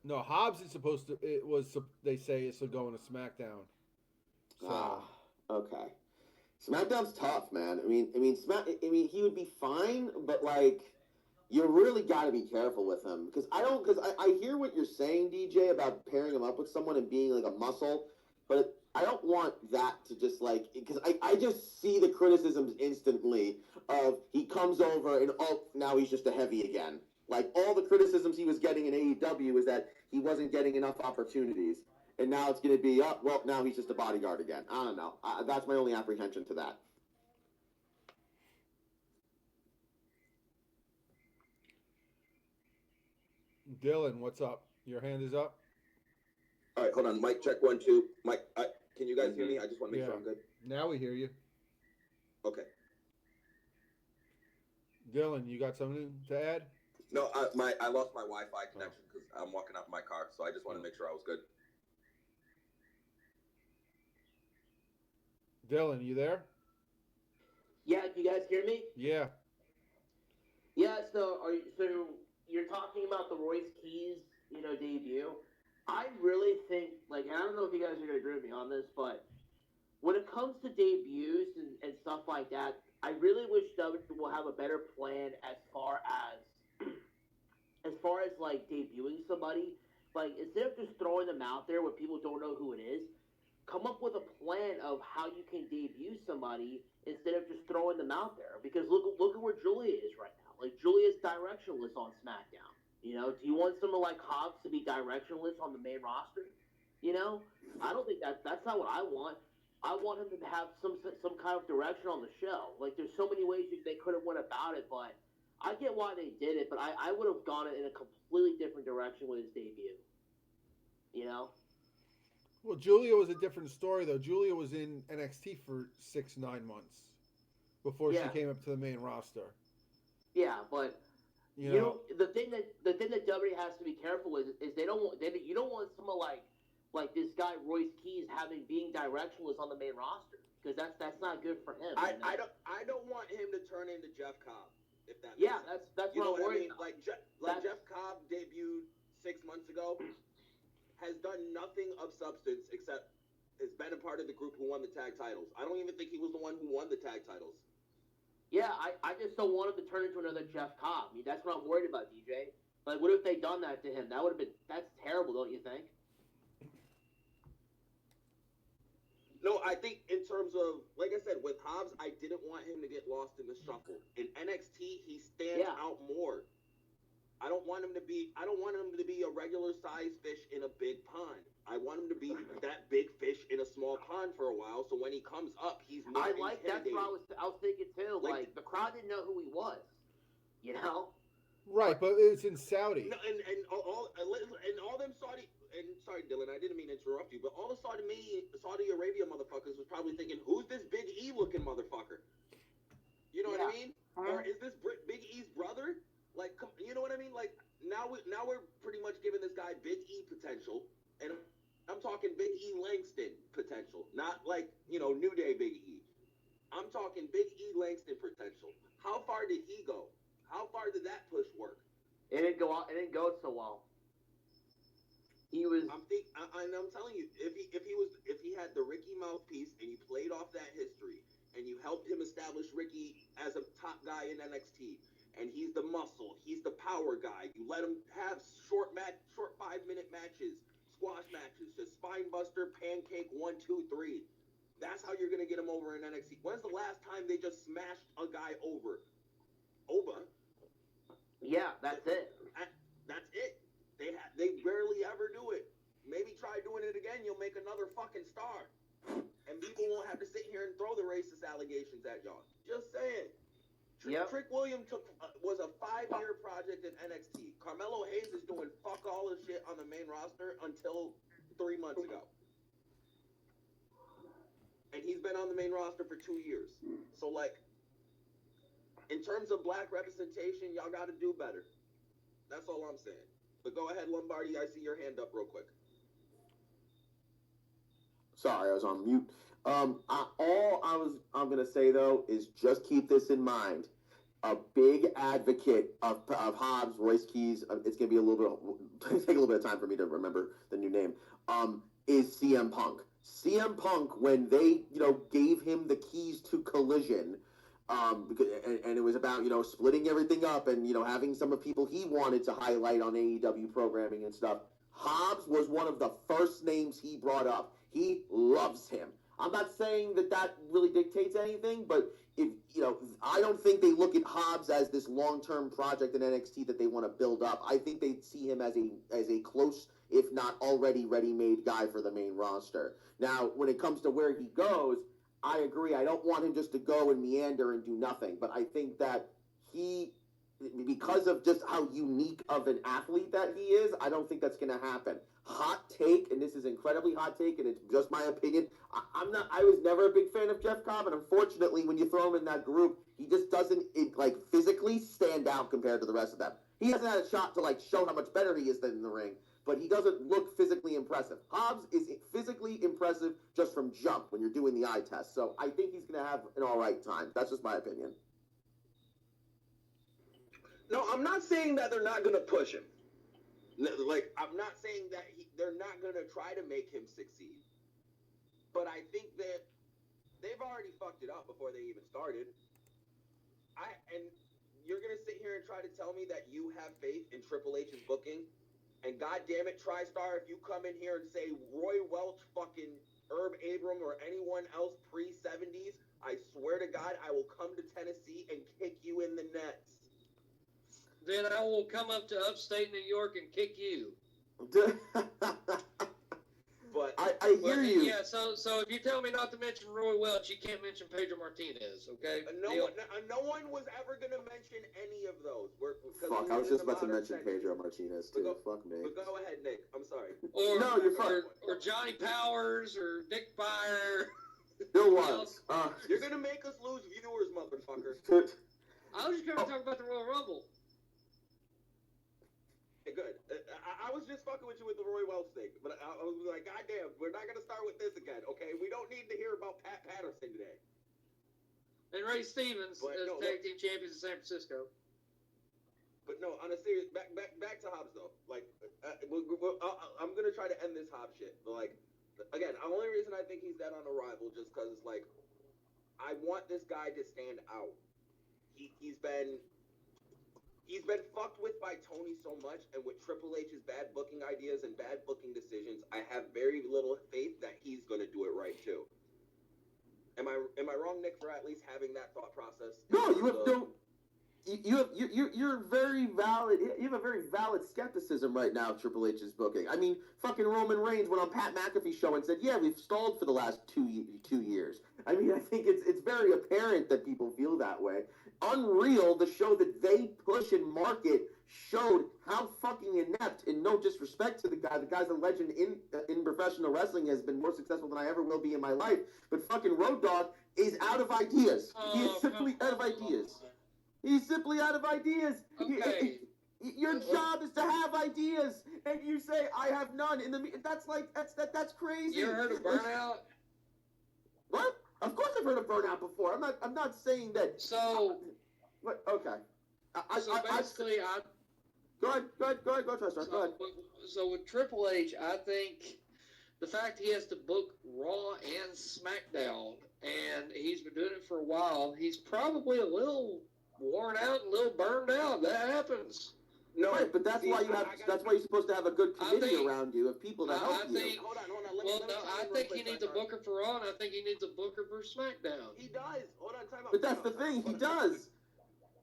No, Hobbs is supposed to. It was. They say it's going to SmackDown. So. Okay. SmackDown's tough, man. I mean, he would be fine, but like, you really got to be careful with him because I hear what you're saying, DeeJay, about pairing him up with someone and being like a muscle, but I don't want that to just like, because I just see the criticisms instantly of he comes over and now he's just a heavy again. Like all the criticisms he was getting in AEW is that he wasn't getting enough opportunities. And now it's going to be, now he's just a bodyguard again. I don't know. That's my only apprehension to that. Dylan, what's up? Your hand is up? All right, hold on. Mic check 1 2. Mike, can you guys hear me? I just want to make sure I'm good. Now we hear you. Okay. Dylan, you got something to add? No, I lost my Wi-Fi connection because I'm walking out in my car, so I just want to make sure I was good. Dylan, you there? Yeah, can you guys hear me? Yeah. Yeah, so you're talking about the Royce Keys, debut. I really think, and I don't know if you guys are going to agree with me on this, but when it comes to debuts and stuff like that, I really wish WWE will have a better plan as far as like debuting somebody. Like, instead of just throwing them out there where people don't know who it is, come up with a plan of how you can debut somebody instead of just throwing them out there. Because look at where Julia is right now. Like, Julia's directionless on SmackDown. Do you want someone like Hobbs to be directionless on the main roster? I don't think that's not what I want. I want him to have some kind of direction on the show. Like, there's so many ways they could have went about it, but I get why they did it. But I would have gone in a completely different direction with his debut. Well, Julia was a different story, though. Julia was in NXT for 6-9 months before she came up to the main roster. Yeah, but the thing that WWE has to be careful with is you don't want someone like this guy Royce Keys being directionless on the main roster because that's not good for him. I don't want him to turn into Jeff Cobb. If that makes sense. that's what I'm worried about. Like Jeff Cobb debuted 6 months ago. Has done nothing of substance except has been a part of the group who won the tag titles. I don't even think he was the one who won the tag titles. Yeah, I just don't want him to turn into another Jeff Cobb. I mean, that's what I'm worried about, DeeJay. Like, what if they done that to him? That's terrible, don't you think? No, I think in terms of, like I said, with Hobbs, I didn't want him to get lost in the shuffle. In NXT, he stands out more. I don't want him to be a regular sized fish in a big pond. I want him to be that big fish in a small pond for a while. So when he comes up, he's more that's what I was thinking too. Like the crowd didn't know who he was. Right, but it's in Saudi. No, and all them Saudi. And sorry, Dylan, I didn't mean to interrupt you, but all the Saudi Arabia motherfuckers was probably thinking, "Who's this Big E looking motherfucker?" You know what I mean? Or is this Big E's brother? Like, you know what I mean? Like, now we're pretty much giving this guy Big E potential, and I'm talking Big E Langston potential, not like, New Day Big E. I'm talking Big E Langston potential. How far did he go? How far did that push work? It didn't go so well. He was. I'm telling you, if he had the Ricky mouthpiece and you played off that history and you helped him establish Ricky as a top guy in NXT. And he's the muscle. He's the power guy. You let him have short 5-minute matches, squash matches, just spine buster, pancake, 1, 2, 3. That's how you're gonna get him over in NXT. When's the last time they just smashed a guy over? Oba. Yeah, that's it. That's it. They barely ever do it. Maybe try doing it again. You'll make another fucking star, and people won't have to sit here and throw the racist allegations at y'all. Just saying. Trick Williams was a 5-year project in NXT. Carmelo Hayes is doing fuck all of shit on the main roster until 3 months ago. And he's been on the main roster for 2 years. So, like, in terms of black representation, y'all got to do better. That's all I'm saying. But go ahead, Lombardi. I see your hand up real quick. Sorry, I was on mute. I'm gonna say though is just keep this in mind. A big advocate of Hobbs, Royce Keys. It's gonna be a little bit take a little bit of time for me to remember the new name. Is CM Punk. CM Punk, when they gave him the keys to Collision, and it was about splitting everything up and having some of people he wanted to highlight on AEW programming and stuff. Hobbs was one of the first names he brought up. He loves him. I'm not saying that really dictates anything, but if I don't think they look at Hobbs as this long-term project in NXT that they want to build up. I think they see him as a close, if not already ready-made guy for the main roster. Now, when it comes to where he goes, I agree. I don't want him just to go and meander and do nothing, but I think that because of just how unique of an athlete that he is, I don't think that's going to happen. Hot take, and this is incredibly hot take, and it's just my opinion. I was never a big fan of Jeff Cobb, and unfortunately, when you throw him in that group, he just doesn't physically stand out compared to the rest of them. He hasn't had a shot to show how much better he is than in the ring, but he doesn't look physically impressive. Hobbs is physically impressive just from jump when you're doing the eye test. So I think he's going to have an all right time. That's just my opinion. No, I'm not saying that they're not going to push him. I'm not saying that they're not going to try to make him succeed. But I think that they've already fucked it up before they even started. And you're going to sit here and try to tell me that you have faith in Triple H's booking? And goddamn it, TriStar, if you come in here and say Roy Welch, fucking Herb Abram, or anyone else pre-70s, I swear to God, I will come to Tennessee and kick you in the nuts. Then I will come up to upstate New York and kick you. But I hear you. Yeah, so if you tell me not to mention Roy Welch, you can't mention Pedro Martinez, okay? No one was ever going to mention any of those. Fuck, I was just about to mention Pedro Martinez, too. Fuck me. But go ahead, Nick. I'm sorry. No, you're fine. Or Johnny Powers, or Nick Fire. Bill Watts. You're going to make us lose viewers, motherfucker. I was just going to talk about the Royal Rumble. Good. I was just fucking with you with the Roy Welch thing, but I was like, God damn, we're not gonna start with this again, okay? We don't need to hear about Pat Patterson today. And Ray Stevens as tag team champions in San Francisco. But no, on a serious, back to Hobbs though. I'm gonna try to end this Hobbs shit. But again, the only reason I think he's dead on arrival just because I want this guy to stand out. He's been fucked with by Tony so much, and with Triple H's bad booking ideas and bad booking decisions, I have very little faith that he's going to do it right too. Am I wrong, Nick, for at least having that thought process? No, you're very valid. You have a very valid skepticism right now of Triple H's booking. I mean, fucking Roman Reigns went on Pat McAfee's show and said, "Yeah, we've stalled for the last two years." I mean, I think it's very apparent that people feel that way. Unreal, the show that they push and market, showed how fucking inept, and no disrespect to the guy. The guy's a legend in professional wrestling, has been more successful than I ever will be in my life. But fucking Road Dogg is out of ideas. He is simply out of ideas. He's simply out of ideas. Okay. Your job is to have ideas, and you say I have none. That's crazy. You ever heard of Burnout? What? Of course I've heard of Burnout before. I'm not saying that. So. But okay. Basically, Go ahead, TriStar. Go ahead. So with Triple H, I think the fact he has to book Raw and SmackDown, and he's been doing it for a while, he's probably a little worn out, a little burned out. That happens. No, right, but that's why you're supposed to have a good committee around you of people that help you. Hold on. I think he needs a booker for Raw, and I think he needs a booker for SmackDown. He does. Hold on, time out. But that's the thing. He does.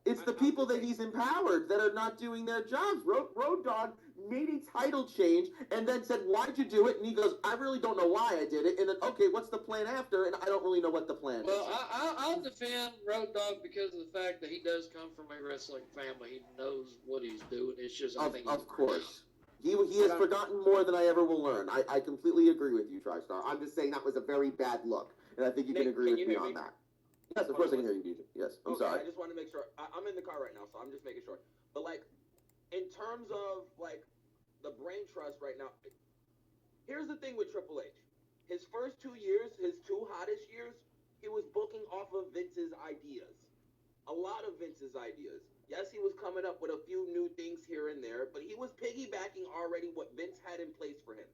It's the people that he's empowered that are not doing their jobs. Road Dogg made a title change and then said, "Why'd you do it?" And he goes, "I really don't know why I did it." And then, okay, what's the plan after? And I don't really know what the plan is. Well, I'll defend Road Dogg because of the fact that he does come from a wrestling family. He knows what he's doing. It's just, I think of course. He has forgotten more than I ever will learn. I completely agree with you, TriStar. I'm just saying that was a very bad look. And I think you can agree with me on that. Yes, of course I can hear you, DJ. Yes, I'm Okay, sorry. I just want to make sure. I'm in the car right now, so I'm just making sure. But like, in terms of like the brain trust right now, here's the thing with Triple H. His first 2 years, his two hottest years, he was booking off of Vince's ideas. A lot of Vince's ideas. Yes, he was coming up with a few new things here and there, but he was piggybacking already what Vince had in place for him.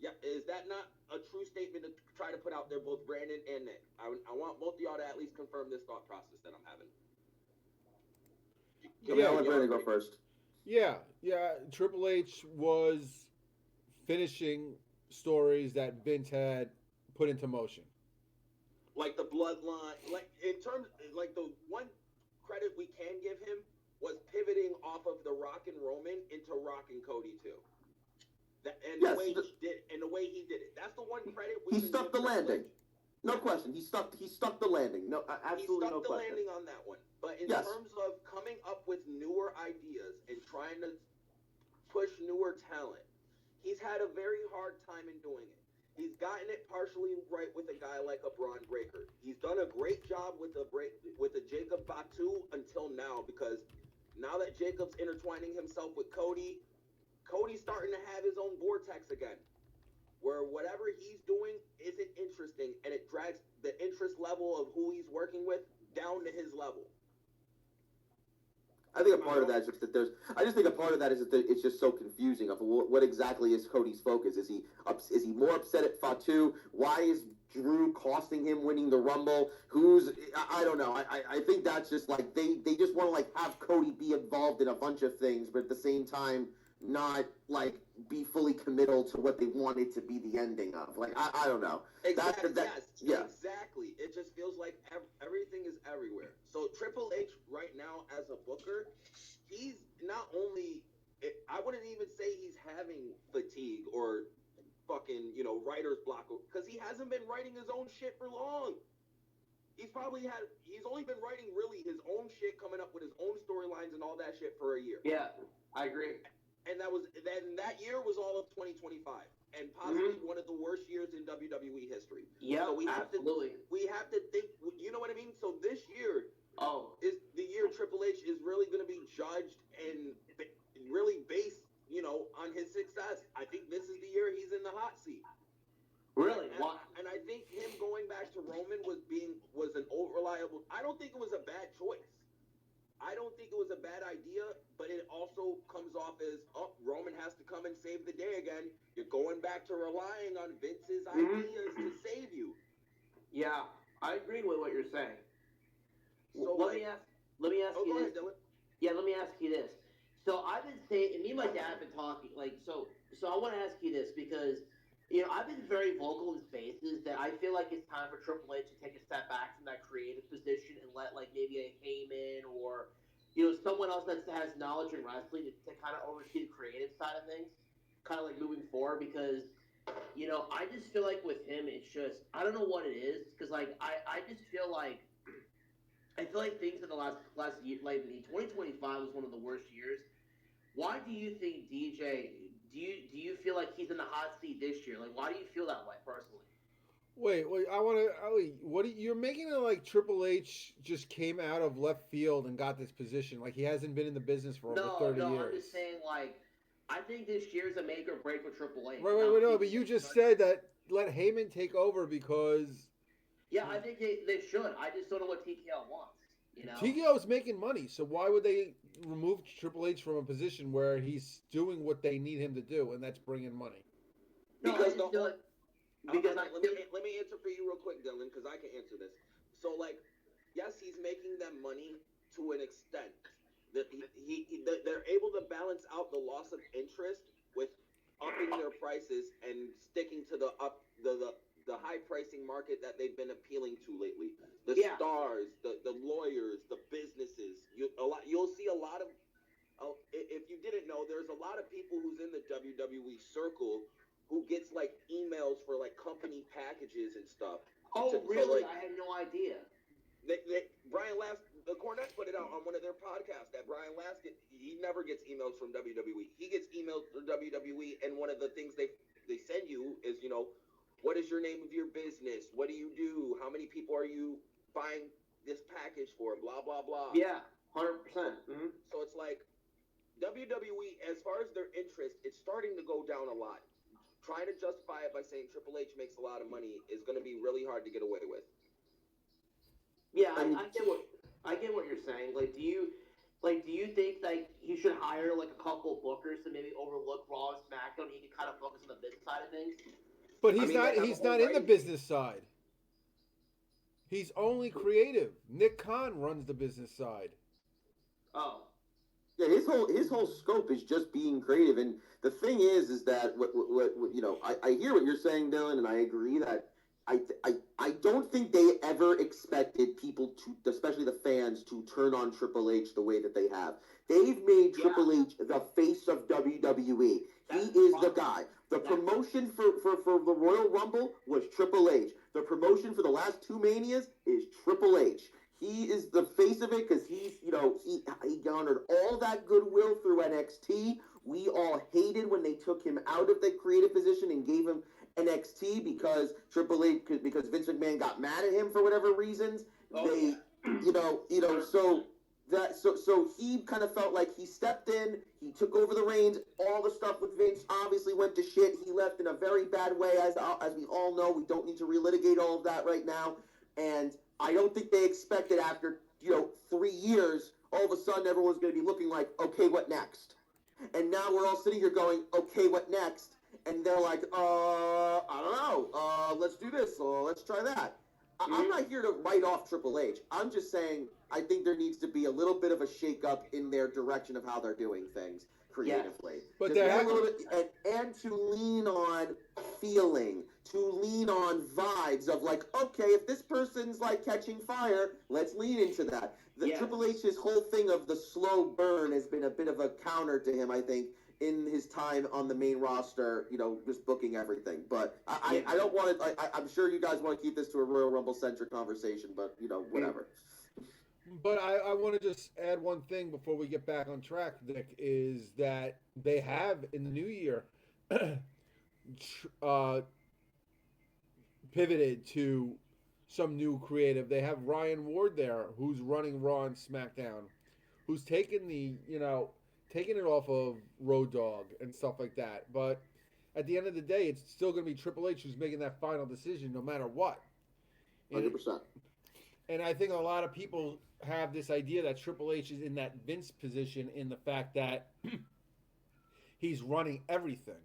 Yeah, is that not a true statement to try to put out there, both Brandon and Nick? I want both of y'all to at least confirm this thought process that I'm having. I mean, I'll let Brandon go first. Yeah, Triple H was finishing stories that Vince had put into motion. Like the bloodline, like in terms, like the one credit we can give him was pivoting off of the Rock and Roman into Rock and Cody too. The way he did it. That's the one credit we He can stuck give the landing. Triple H. No question. He stuck the landing. No, absolutely no He stuck the question. landing on that one. But in Yes. terms of coming up with newer ideas and trying to push newer talent, he's had a very hard time in doing it. He's gotten it partially right with a guy like a Braun Breaker. He's done a great job with a Jacob Batu until now, because now that Jacob's intertwining himself with Cody, Cody's starting to have his own vortex again, where whatever he's doing isn't interesting, and it drags the interest level of who he's working with down to his level. I think a part of that is just that it's just so confusing of what exactly is Cody's focus. Is he more upset at Fatu? Why is Drew costing him winning the Rumble? I don't know. I think that's just like they just want to like have Cody be involved in a bunch of things, but at the same time not like be fully committal to what they want it to be the ending of. Like I don't know. Exactly. Yeah. Exactly. It just feels like everything is everywhere. So Triple H right now as a booker, he's not only. I wouldn't even say he's having fatigue or fucking writer's block, because he hasn't been writing his own shit for long. He's only been writing really his own shit, coming up with his own storylines and all that shit for a year. Yeah, I agree. And that year was all of 2025, and possibly one of the worst years in WWE history. Yeah, so absolutely. We have to think. You know what I mean? So this year is the year Triple H is really going to be judged and really based, on his success. I think this is the year he's in the hot seat. Really? And I think him going back to Roman was an unreliable. I don't think it was a bad choice. I don't think it was a bad idea, but it also comes off as, Roman has to come and save the day again. You're going back to relying on Vince's ideas to save you. Yeah, I agree with what you're saying. So let me ask you go this. ahead, Dylan. Yeah, let me ask you this. So I've been saying, and me and my dad have been talking, so I want to ask you this, because, I've been very vocal in spaces that I feel like it's time for Triple H to take a step back from that creative position and let, like, maybe a Heyman or, someone else that has knowledge in wrestling to kind of oversee the creative side of things, kind of like moving forward, because, I just feel like with him, it's just, I don't know what it is, because, like, I just feel like, things in the last year, like 2025 was one of the worst years. Why do you think DeeJay? Do you feel like he's in the hot seat this year? Like, why do you feel that way personally? Wait, I want to. Ali, you're making it like Triple H just came out of left field and got this position? Like he hasn't been in the business for over 30 years. I'm just saying, like, I think this year's a make or break for Triple H. Right, no, but you just said that let Heyman take over because. Yeah, I think they should. I just don't know what TKO wants. TKO's making money, so why would they remove Triple H from a position where he's doing what they need him to do, and that's bringing money? Let me answer for you real quick, Dylan, because I can answer this. So, like, yes, he's making them money to an extent. That they're able to balance out the loss of interest with upping their prices and sticking to the high pricing market that they've been appealing to lately. The stars, the lawyers, the businesses. You'll see a lot of. If you didn't know, there's a lot of people who's in the WWE circle who gets like emails for like company packages and stuff. Oh, really? I had no idea. Brian Last, the Cornette put it out on one of their podcasts that Brian Last he never gets emails from WWE. He gets emails from WWE, and one of the things they send you is, what is your name of your business? What do you do? How many people are you buying this package for, blah blah blah. Yeah, 100%. Mm-hmm. So it's like WWE, as far as their interest, it's starting to go down a lot. Trying to justify it by saying Triple H makes a lot of money is going to be really hard to get away with. Yeah, I get what you're saying. Like, do you think like he should hire like a couple bookers to maybe overlook Raw and SmackDown? He can kind of focus on the business side of things. But I he's mean, they have he's a whole not in the range. business side. He's only creative. Nick Khan runs the business side. Oh, Yeah, his whole scope is just being creative, and the thing is that what you know, I hear what you're saying, Dylan, and I agree that I don't think they ever expected people to, especially the fans, to turn on Triple H the way that they have. They've made Triple H the face of WWE. He is the guy. The promotion for the Royal Rumble was Triple H. The promotion for the last two Manias is Triple H. He is the face of it because he's, you know, he garnered all that goodwill through NXT. We all hated when they took him out of the creative position and gave him NXT because because Vince McMahon got mad at him for whatever reasons. So he kind of felt like he stepped in, he took over the reins. All the stuff with Vince obviously went to shit. He left in a very bad way, as we all know. We don't need to relitigate all of that right now. And I don't think they expected after 3 years, all of a sudden everyone's going to be looking like, okay, what next? And now we're all sitting here going, okay, what next? And they're like, I don't know. Let's do this. Let's try that. I'm not here to write off Triple H. I'm just saying I think there needs to be a little bit of a shakeup in their direction of how they're doing things creatively. Yes. But Just a little bit, and to lean on feeling, to lean on vibes of like, okay, if this person's like catching fire, let's lean into that. Triple H's whole thing of the slow burn has been a bit of a counter to him, I think, in his time on the main roster, just booking everything. But I don't want to. I'm sure you guys want to keep this to a Royal Rumble centric conversation, but whatever. But I want to just add one thing before we get back on track, Nick, is that they have in the new year pivoted to some new creative. They have Ryan Ward there, who's running Raw and SmackDown, who's taken taking it off of Road Dogg and stuff like that. But at the end of the day, it's still going to be Triple H who's making that final decision no matter what. 100%. And I think a lot of people have this idea that Triple H is in that Vince position in the fact that he's running everything.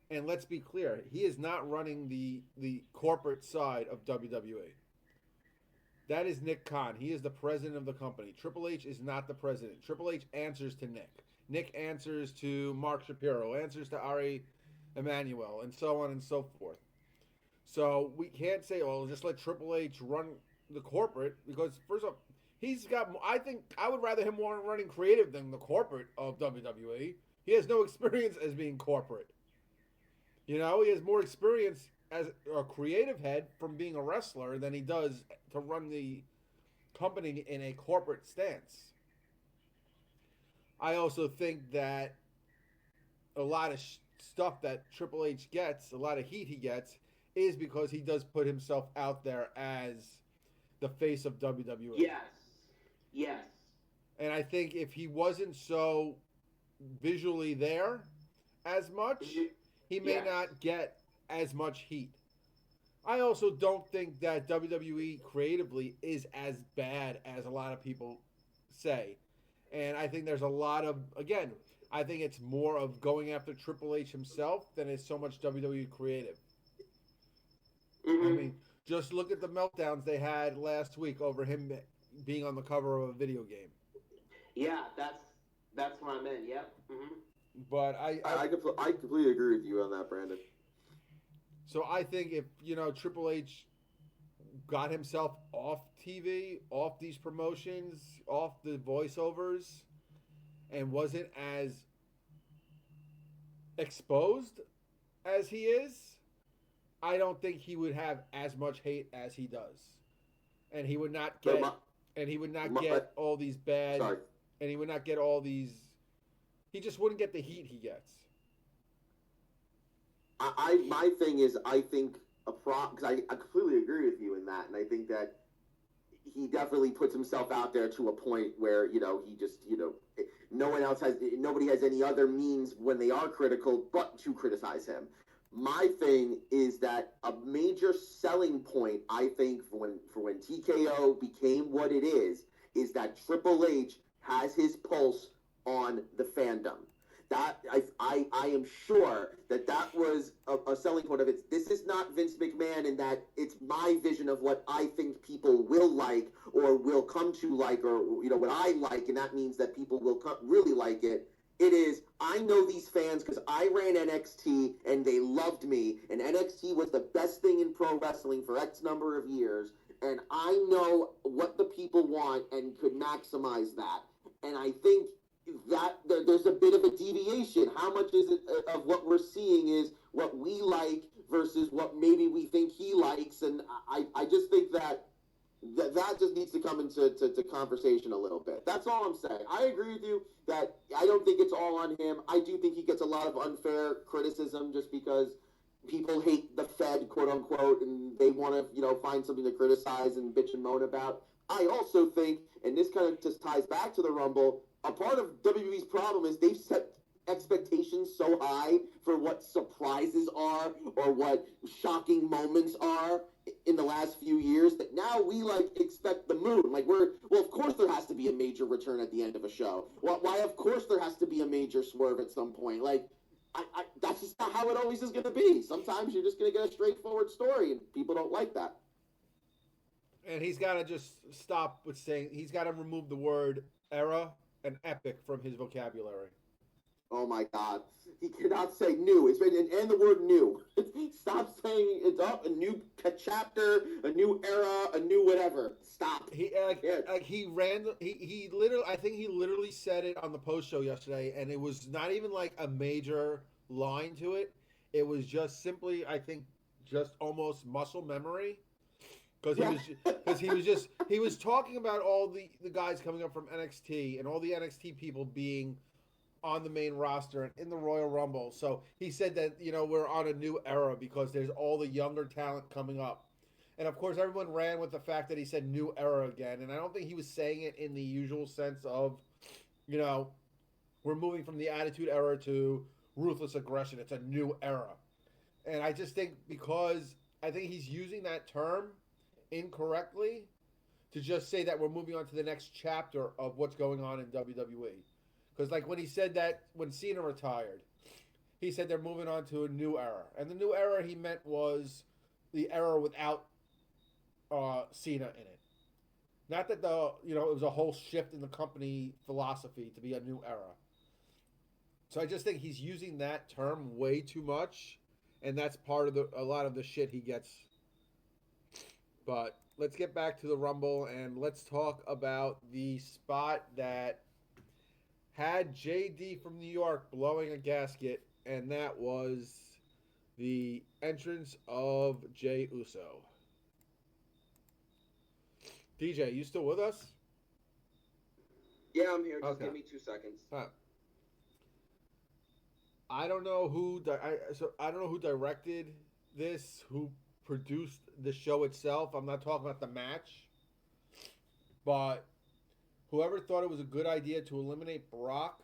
And let's be clear, he is not running the corporate side of WWE. That is Nick Khan. He is the president of the company. Triple H is not the president. Triple H answers to Nick. Nick answers to Mark Shapiro, answers to Ari Emanuel, and so on and so forth. So we can't say, oh, just let Triple H run the corporate, because first off, he's got. I think I would rather him more running creative than the corporate of WWE. He has no experience as being corporate. He has more experience as a creative head from being a wrestler than he does to run the company in a corporate stance. I also think that a lot of stuff that Triple H gets, a lot of heat he gets, is because he does put himself out there as the face of WWE. Yes. And I think if he wasn't so visually there as much, he may not get as much heat. I also don't think that WWE creatively is as bad as a lot of people say. And I think there's a lot of, again, I think it's more of going after Triple H himself than it's so much WWE creative. Mm-hmm. I mean, just look at the meltdowns they had last week over him being on the cover of a video game. Yeah, that's what I meant. Yep. Mm-hmm. But I completely agree with you on that, Brandon. So I think if Triple H got himself off TV, off these promotions, off the voiceovers, and wasn't as exposed as he is, I don't think he would have as much hate as he does, and he would not get all these bad, and he would not get all these. He just wouldn't get the heat he gets. My thing is, I think because I completely agree with you in that, and I think that he definitely puts himself out there to a point where he just nobody has any other means when they are critical but to criticize him. My thing is that a major selling point, I think, for when TKO became what it is that Triple H has his pulse on the fandom. That I am sure that was a selling point of it. This is not Vince McMahon in that it's my vision of what I think people will like or will come to like, or what I like, and that means that people will really like it. It is, I know these fans because I ran NXT and they loved me, and NXT was the best thing in pro wrestling for X number of years, and I know what the people want and could maximize that. And I think that there's a bit of a deviation. How much is it of what we're seeing is what we like versus what maybe we think he likes? And I just think that just needs to come into conversation a little bit. That's all I'm saying. I agree with you that I don't think it's all on him. I do think he gets a lot of unfair criticism just because people hate the Fed, quote unquote, and they want to, find something to criticize and bitch and moan about. I also think, and this kind of just ties back to the Rumble, a part of WWE's problem is they've set expectations so high for what surprises are or what shocking moments are in the last few years that now we expect the moon. Of course there has to be a major return at the end of a show. Why of course there has to be a major swerve at some point. That's just not how it always is going to be. Sometimes you're just going to get a straightforward story and people don't like that. And he's got to just stop with saying, he's got to remove the word era and epic from his vocabulary. Oh my God. He cannot say new. It's and the word new. Stop saying it's up, a new chapter, a new era, a new whatever. Stop. He literally, I think he literally said it on the post show yesterday, and it was not even like a major line to it. It was just simply, I think, just almost muscle memory. Because he was talking about all the guys coming up from NXT and all the NXT people being on the main roster and in the Royal Rumble. So he said that, we're on a new era because there's all the younger talent coming up. And of course, everyone ran with the fact that he said new era again. And I don't think he was saying it in the usual sense of, we're moving from the Attitude Era to ruthless aggression. It's a new era. And I just think because I think he's using that term incorrectly to just say that we're moving on to the next chapter of what's going on in WWE. Because when he said that when Cena retired, he said they're moving on to a new era. And the new era he meant was the era without Cena in it. Not that it was a whole shift in the company philosophy to be a new era. So I just think he's using that term way too much, and that's part of a lot of the shit he gets. But let's get back to the Rumble, and let's talk about the spot that had JD from New York blowing a gasket, and that was the entrance of Jey Uso. DeeJay, you still with us? Yeah, I'm here. Just Okay. give me 2 seconds. I don't know who directed this, who produced the show itself. I'm not talking about the match, but whoever thought it was a good idea to eliminate Brock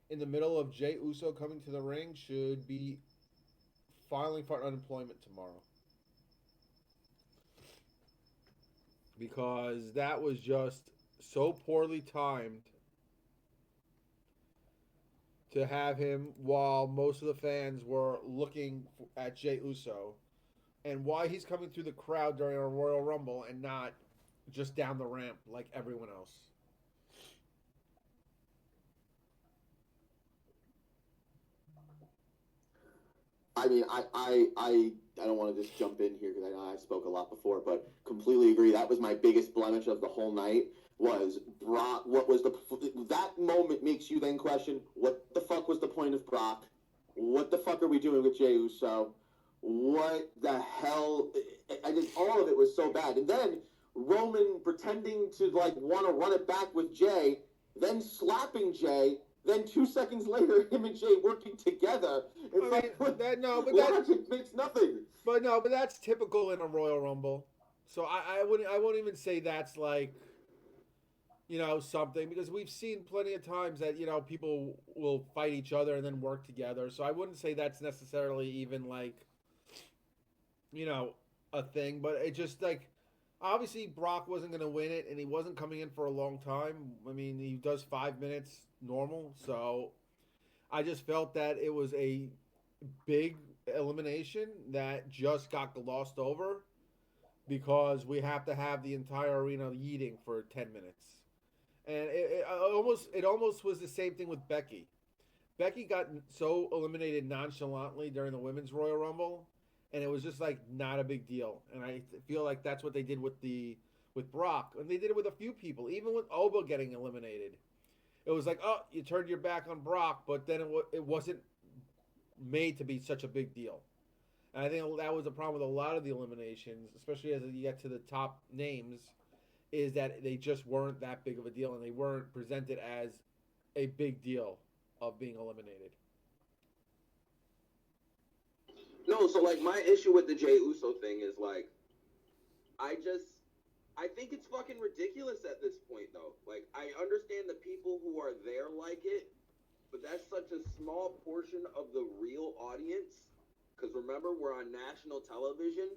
in the middle of Jey Uso coming to the ring should be filing for unemployment tomorrow, because that was just so poorly timed to have him while most of the fans were looking at Jey Uso, and why he's coming through the crowd during a Royal Rumble and not just down the ramp like everyone else. I mean, I don't want to just jump in here because I know I spoke a lot before, but completely agree. That was my biggest blemish of the whole night was Brock. That moment makes you then question, what the fuck was the point of Brock? What the fuck are we doing with Jey Uso? What the hell? All of it was so bad. And then Roman pretending to want to run it back with Jey, then slapping Jey. Then 2 seconds later, him and Jey working together. Logic makes nothing. But that's typical in a Royal Rumble. So I won't even say that's like, something, because we've seen plenty of times that people will fight each other and then work together. So I wouldn't say that's necessarily even like, you know a thing. But it just like, obviously Brock wasn't going to win it, and he wasn't coming in for a long time. I mean, he does 5 minutes normal, so I just felt that it was a big elimination that just got glossed over because we have to have the entire arena yeeting for 10 minutes. And it almost was the same thing with Becky. Becky got so eliminated nonchalantly during the women's Royal Rumble, and it was just like not a big deal. And I feel like that's what they did with Brock, and they did it with a few people, even with Oba getting eliminated. It was like, oh, you turned your back on Brock, but then it wasn't made to be such a big deal. And I think that was a problem with a lot of the eliminations, especially as you get to the top names, is that they just weren't that big of a deal, and they weren't presented as a big deal of being eliminated. No, so like my issue with the Jey Uso thing is like, I think it's fucking ridiculous at this point though. Like I understand the people who are there like it, but that's such a small portion of the real audience. Because remember, we're on national television,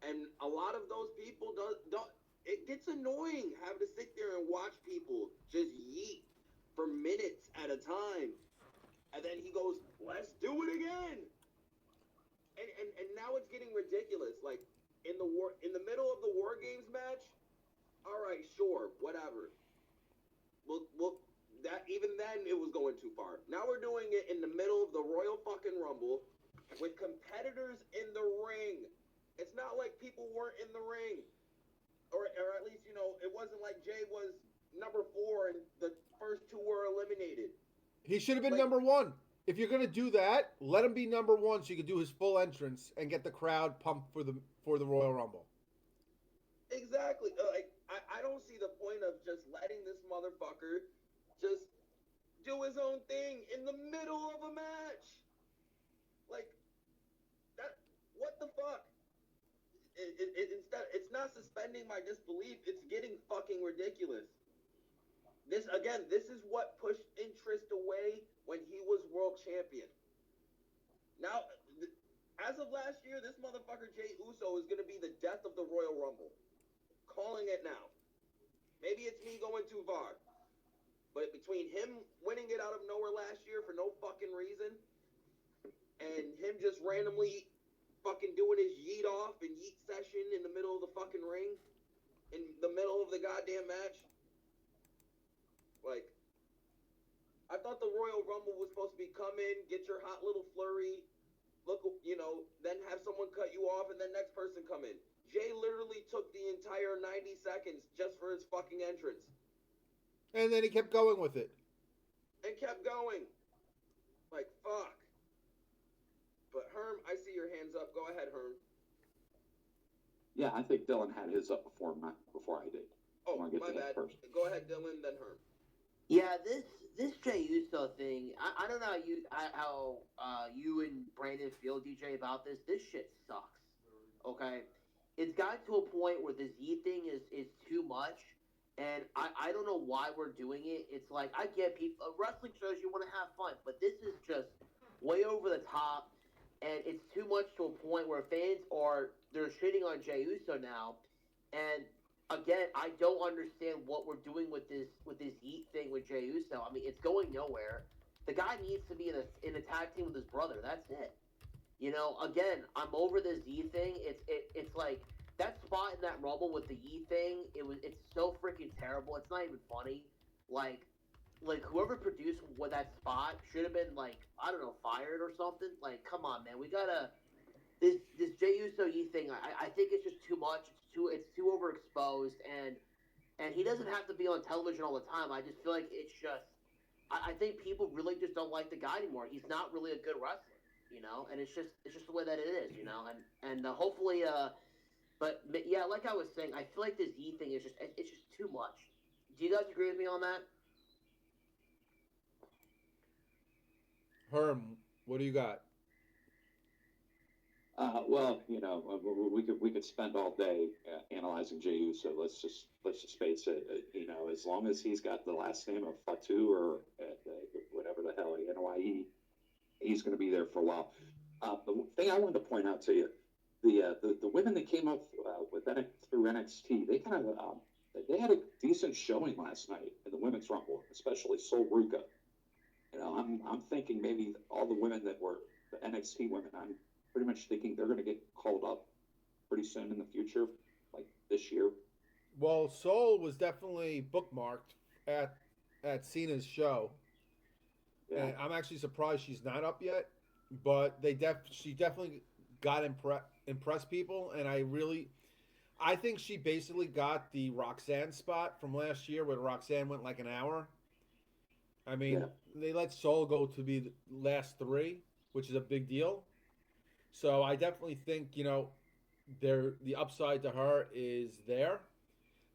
and a lot of those people don't. It gets annoying having to sit there and watch people just yeet for minutes at a time, and then he goes, "Let's do it again," and now it's getting ridiculous. Like in the middle of the War Games match, all right, sure, whatever. Well, that even then it was going too far. Now we're doing it in the middle of the Royal fucking Rumble with competitors in the ring. It's not like people weren't in the ring. Or at least, it wasn't like Jay was number 4 and the first 2 were eliminated. He should have been number 1. If you're gonna do that, let him be number 1 so you can do his full entrance and get the crowd pumped for the Royal Rumble. Exactly. I don't see the point of just letting this motherfucker just do his own thing in the middle of a match. Like that. What the fuck? It's not suspending my disbelief. It's getting fucking ridiculous. This is what pushed interest away when he was world champion. Now, as of last year, this motherfucker Jey Uso is going to be the death of the Royal Rumble. Calling it now. Maybe it's me going too far. But between him winning it out of nowhere last year for no fucking reason, and him just randomly fucking doing his yeet off and yeet session in the middle of the fucking ring, in the middle of the goddamn match, like, I thought the Royal Rumble was supposed to be come in, get your hot little flurry, look, then have someone cut you off, and then next person come in. Jay literally took the entire 90 seconds just for his fucking entrance. And then he kept going with it. And kept going. Like, fuck. But Herm, I see your hands up. Go ahead, Herm. Yeah, I think Dylan had his up before I did. Oh, my bad. First. Go ahead, Dylan, then Herm. Yeah, this Jey Uso thing, I don't know how you and Brandon feel, DeeJay, about this. This shit sucks. Okay? It's gotten to a point where the Z thing is too much, and I don't know why we're doing it. It's like, I get people, wrestling shows, you want to have fun, but this is just way over the top, and it's too much to a point where fans they're shitting on Jey Uso now, and again, I don't understand what we're doing with this Yeet thing with Jey Uso. I mean, it's going nowhere. The guy needs to be in a tag team with his brother. That's it. Again, I'm over this Yee thing. It's like that spot in that Rumble with the Yee thing. It's so freaking terrible. It's not even funny. Like whoever produced that spot should have been, like, I don't know, fired or something. Like, come on, man. We gotta this Jey Uso Yee thing. I think it's just too much. It's too overexposed, and he doesn't have to be on television all the time. I just feel like it's just. I think people really just don't like the guy anymore. He's not really a good wrestler. And it's just the way that it is, and hopefully, but yeah, like I was saying, I feel like this Yee thing is it's just too much. Do you guys agree with me on that? Herm, what do you got? Well, we could spend all day analyzing Jey Uso. Let's just face it. As long as he's got the last name of Fatu or whatever the hell NYE, he's going to be there for a while. The thing I wanted to point out to you, the women that came up through NXT, they had a decent showing last night in the women's rumble, especially Sol Ruka. I'm thinking maybe all the women that were the NXT women, I'm pretty much thinking they're going to get called up pretty soon in the future, like this year. Well, Soul was definitely bookmarked at Cena's show, Yeah. and I'm actually surprised she's not up yet. But she definitely got impressed people, and I think she basically got the Roxanne spot from last year, where Roxanne went like an hour. I mean, Yeah. they let Soul go to be the last three, which is a big deal. So I definitely think the upside to her is there.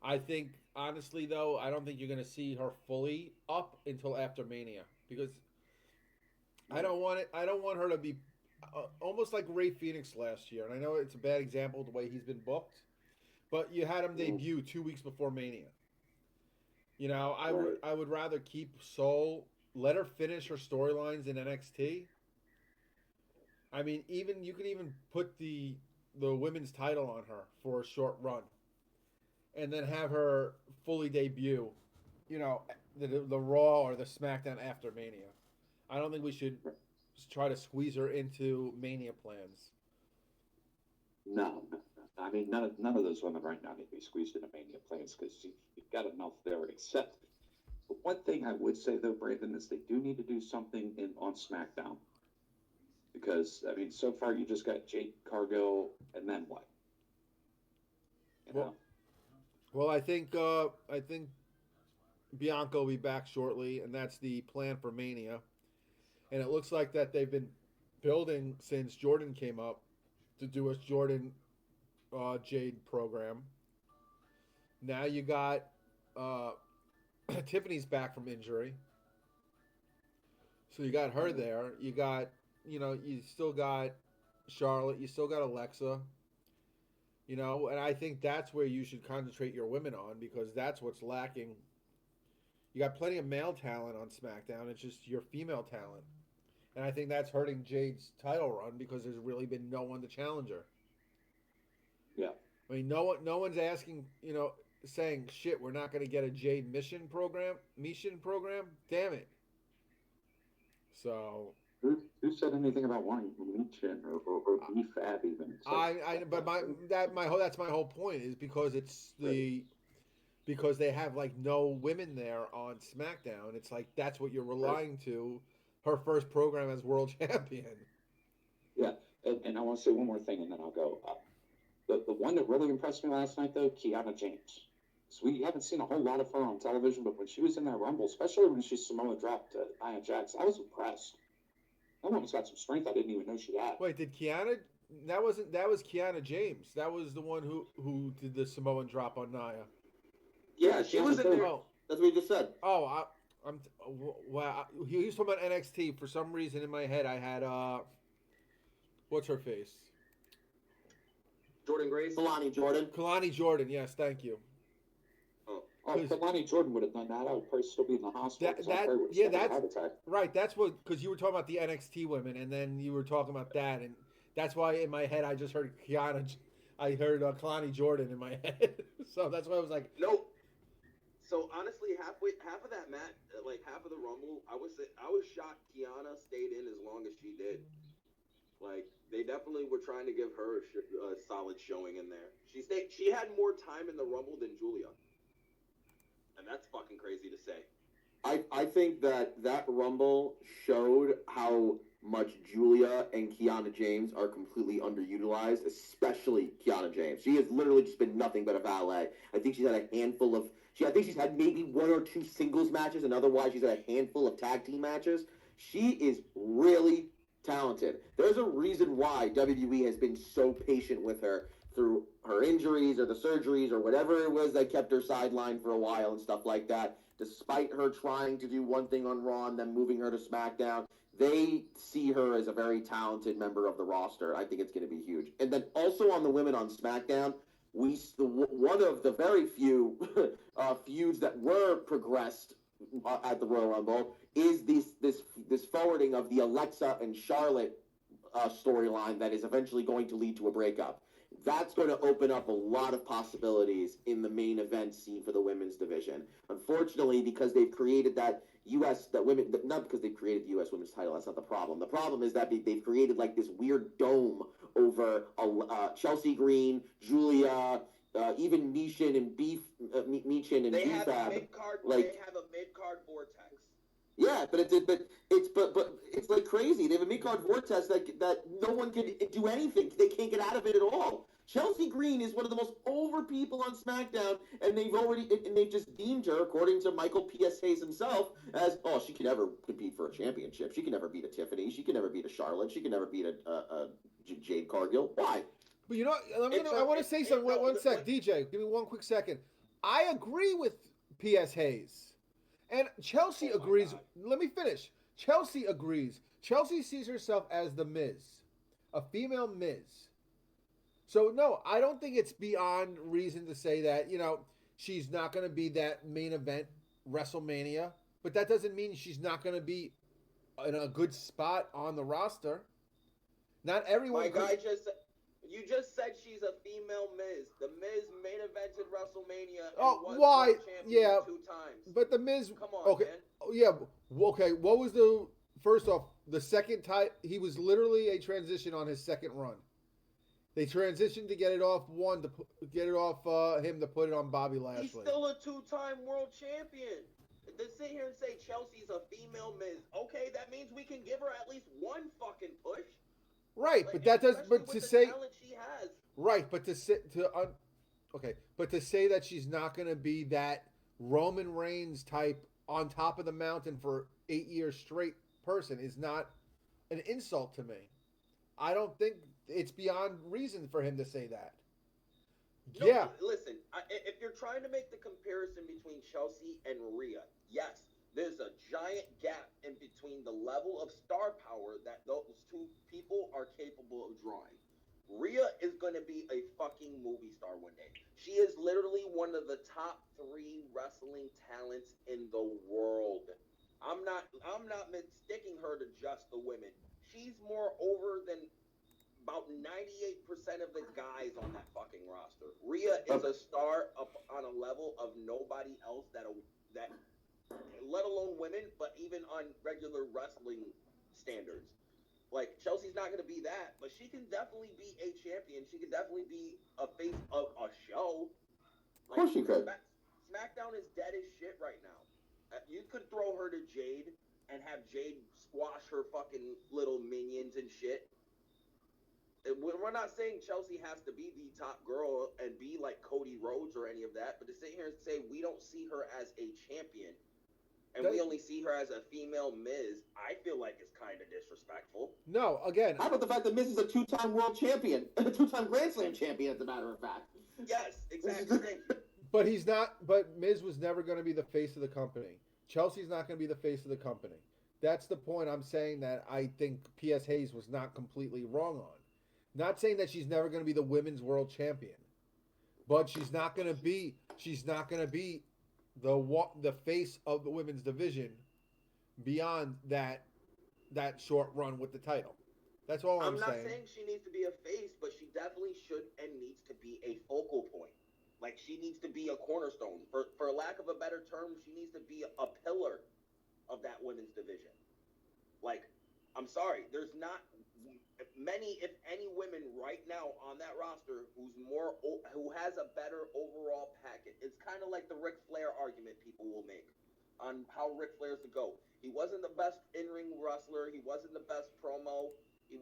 I think honestly though, I don't think you're going to see her fully up until after Mania because I don't want it. I don't want her to be almost like Ray Phoenix last year. And I know it's a bad example of the way he's been booked, but you had him debut 2 weeks before Mania. I would rather keep Soul, let her finish her storylines in NXT. I mean, even you could even put the women's title on her for a short run, and then have her fully debut. The Raw or the SmackDown after Mania. I don't think we should try to squeeze her into Mania plans. No. I mean, none of those women right now need to be squeezed into Mania plans because you've got enough there. Except, but one thing I would say though, Brandon, is they do need to do something on SmackDown. Because I mean, so far you just got Jade Cargill, and then what? Well, I think Bianca will be back shortly, and that's the plan for Mania. And it looks like that they've been building since Jordan came up to do a Jordan Jade program. Now you got Tiffany's back from injury, so you got her there. You got you still got Charlotte, you still got Alexa. And I think that's where you should concentrate your women on because that's what's lacking. You got plenty of male talent on SmackDown. It's just your female talent. And I think that's hurting Jade's title run because there's really been no one to challenge her. Yeah. I mean, no one's asking, saying, shit, we're not going to get a Jade mission program. Damn it. So. Who said anything about wanting Mission or BFAB even? That's my whole point is because because they have like no women there on SmackDown. It's like that's what you're relying to. Her first program as world champion. Yeah, and I want to say one more thing, and then I'll go. The one that really impressed me last night, though, Kiana James. So we haven't seen a whole lot of her on television, but when she was in that Rumble, especially when she Samoa dropped Nia Jax, I was impressed. That woman's got some strength I didn't even know she had. Wait, did Kiana? That was Kiana James. That was the one who did the Samoan drop on Nia. Yeah, she was in there. Oh. That's what you just said. Oh, wow. He was talking about NXT. For some reason in my head, I had what's her face? Jordan Grace. Kalani Jordan. Yes, thank you. If Kalani Jordan would have done that, I would probably still be in the hospital. That's right. That's what because you were talking about the NXT women, and then you were talking about that, and that's why in my head I just heard Kiana. I heard Kalani Jordan in my head, so that's why I was like, no. So honestly, half of that match, like half of the Rumble, I was shocked Kiana stayed in as long as she did. Like they definitely were trying to give her a solid showing in there. She had more time in the Rumble than Julia. And that's fucking crazy to say. I think that Rumble showed how much Julia and Kiana James are completely underutilized, especially Kiana James. She has literally just been nothing but a valet. I think she's had a handful of... I think she's had maybe 1 or 2 singles matches, and otherwise she's had a handful of tag team matches. She is really talented. There's a reason why WWE has been so patient with her through her injuries or the surgeries or whatever it was that kept her sidelined for a while and stuff like that. Despite her trying to do one thing on Raw and then moving her to SmackDown, they see her as a very talented member of the roster. I think it's going to be huge. And then also on the women on SmackDown, one of the very few feuds that were progressed at the Royal Rumble is this forwarding of the Alexa and Charlotte storyline that is eventually going to lead to a breakup. That's going to open up a lot of possibilities in the main event scene for the women's division. Unfortunately, because they've created not because they've created the U.S. women's title, that's not the problem. The problem is that they've created like this weird dome over Chelsea Green, Julia, even Michin and Michin and They have a Bfab. mid-card. Like, They have a mid-card vortex. yeah, but it's like crazy. They have a mid-card vortex that no one can do anything. They can't get out of it at all. Chelsea Green is one of the most over people on SmackDown, and they've just deemed her, according to Michael P.S. Hayes himself, as she can never compete for a championship. She can never beat a Tiffany. She can never beat a Charlotte. She can never beat a Jade Cargill. Why? But you know, I want to say something. One sec, DeeJay. Give me one quick second. I agree with P.S. Hayes. And Chelsea agrees. God. Let me finish. Chelsea agrees. Chelsea sees herself as the Miz, a female Miz. So, no, I don't think it's beyond reason to say that, she's not going to be that main event WrestleMania. But that doesn't mean she's not going to be in a good spot on the roster. Not everyone. My guy you just said she's a female Miz. The Miz main evented WrestleMania and was why? world champion Yeah, 2 times. But the Miz. Come on, okay, man. yeah, okay. What was the first off? The second time he was literally a transition on his second run. They transitioned to get it off him to put it on Bobby Lashley. He's still a 2-time world champion. To sit here and say Chelsea's a female Miz, okay, that means we can give her at least one fucking push. Right, Like, but that does. especially But with to the say talent she has. right, but but to say that she's not going to be that Roman Reigns type on top of the mountain for 8 years straight person is not an insult to me. I don't think it's beyond reason for him to say that. No, Yeah. Listen, if you're trying to make the comparison between Chelsea and Rhea, yes, there's a giant gap in between the level of star power that those two people are capable of drawing. Rhea is going to be a fucking movie star one day. She is literally one of the top 3 wrestling talents in the world. I'm not sticking her to just the women. She's more over than about 98% of the guys on that fucking roster. Rhea is a star up on a level of nobody else that let alone women, but even on regular wrestling standards. Like, Chelsea's not going to be that, but she can definitely be a champion. She can definitely be a face of a show. Of course she could. SmackDown is dead as shit right now. You could throw her to Jade and have Jade squash her fucking little minions and shit. We're not saying Chelsea has to be the top girl and be like Cody Rhodes or any of that, but to sit here and say we don't see her as a champion and we only see her as a female Miz, I feel like it's kind of disrespectful. No, again. How about the fact that Miz is a 2-time world champion, a 2-time Grand Slam champion, as a matter of fact? Yes, exactly. But he's not. But Miz was never going to be the face of the company. Chelsea's not going to be the face of the company. That's the point I'm saying that I think P.S. Hayes was not completely wrong on. Not saying that she's never going to be the women's world champion, but she's not going to be the face of the women's division beyond that short run with the title. That's all I'm saying. I'm not saying she needs to be a face, but she definitely should and needs to be a focal point. Like, she needs to be a cornerstone. For lack of a better term, she needs to be a pillar of that women's division. Like, I'm sorry, there's not many, if any, women right now on that roster who has a better overall package. It's kind of like the Ric Flair argument people will make on how Ric Flair's the GOAT. He wasn't the best in-ring wrestler. He wasn't the best promo. He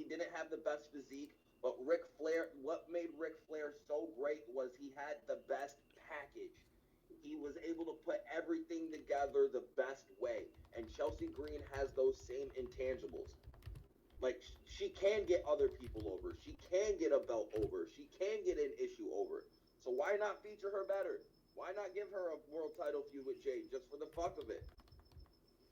didn't have the best physique. But Ric Flair, what made Ric Flair so great was he had the best package. He was able to put everything together the best way. And Chelsea Green has those same intangibles. Like, she can get other people over. She can get a belt over. She can get an issue over. So why not feature her better? Why not give her a world title feud with Jade just for the fuck of it?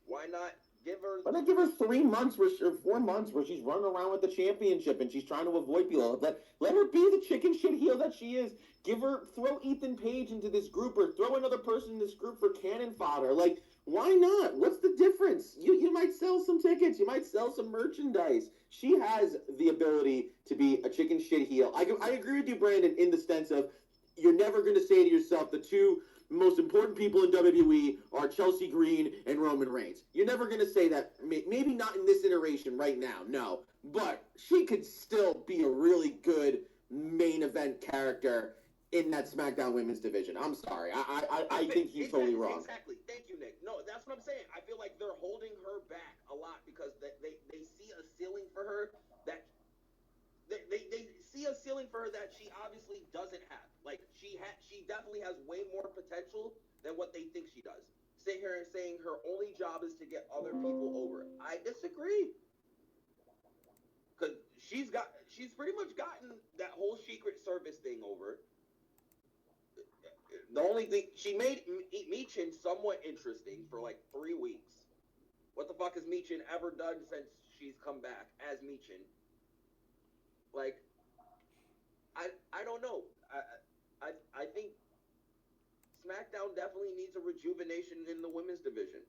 Why not Give her. Why not give her 3 months or 4 months where she's running around with the championship and she's trying to avoid people? Let her be the chicken shit heel that she is. Throw Ethan Page into this group or throw another person in this group for cannon fodder. Like, why not? What's the difference? You might sell some tickets. You might sell some merchandise. She has the ability to be a chicken shit heel. I agree with you, Brandon, in the sense of you're never going to say to yourself the two most important people in WWE are Chelsea Green and Roman Reigns. You're never going to say that. Maybe not in this iteration right now, no. But she could still be a really good main event character in that SmackDown Women's division. I'm sorry. I think he's totally wrong. Exactly. Thank you, Nick. No, that's what I'm saying. I feel like they're holding her back a lot because they see a ceiling for her that they see a ceiling for her that she obviously doesn't have. Like she definitely has way more potential than what they think she does. Sitting here and saying her only job is to get other people over. I disagree. Cause she's pretty much gotten that whole Secret Service thing over. The only thing she made Michin somewhat interesting for like 3 weeks. What the fuck has Michin ever done since she's come back as Michin? Like, I don't know. I think SmackDown definitely needs a rejuvenation in the women's division.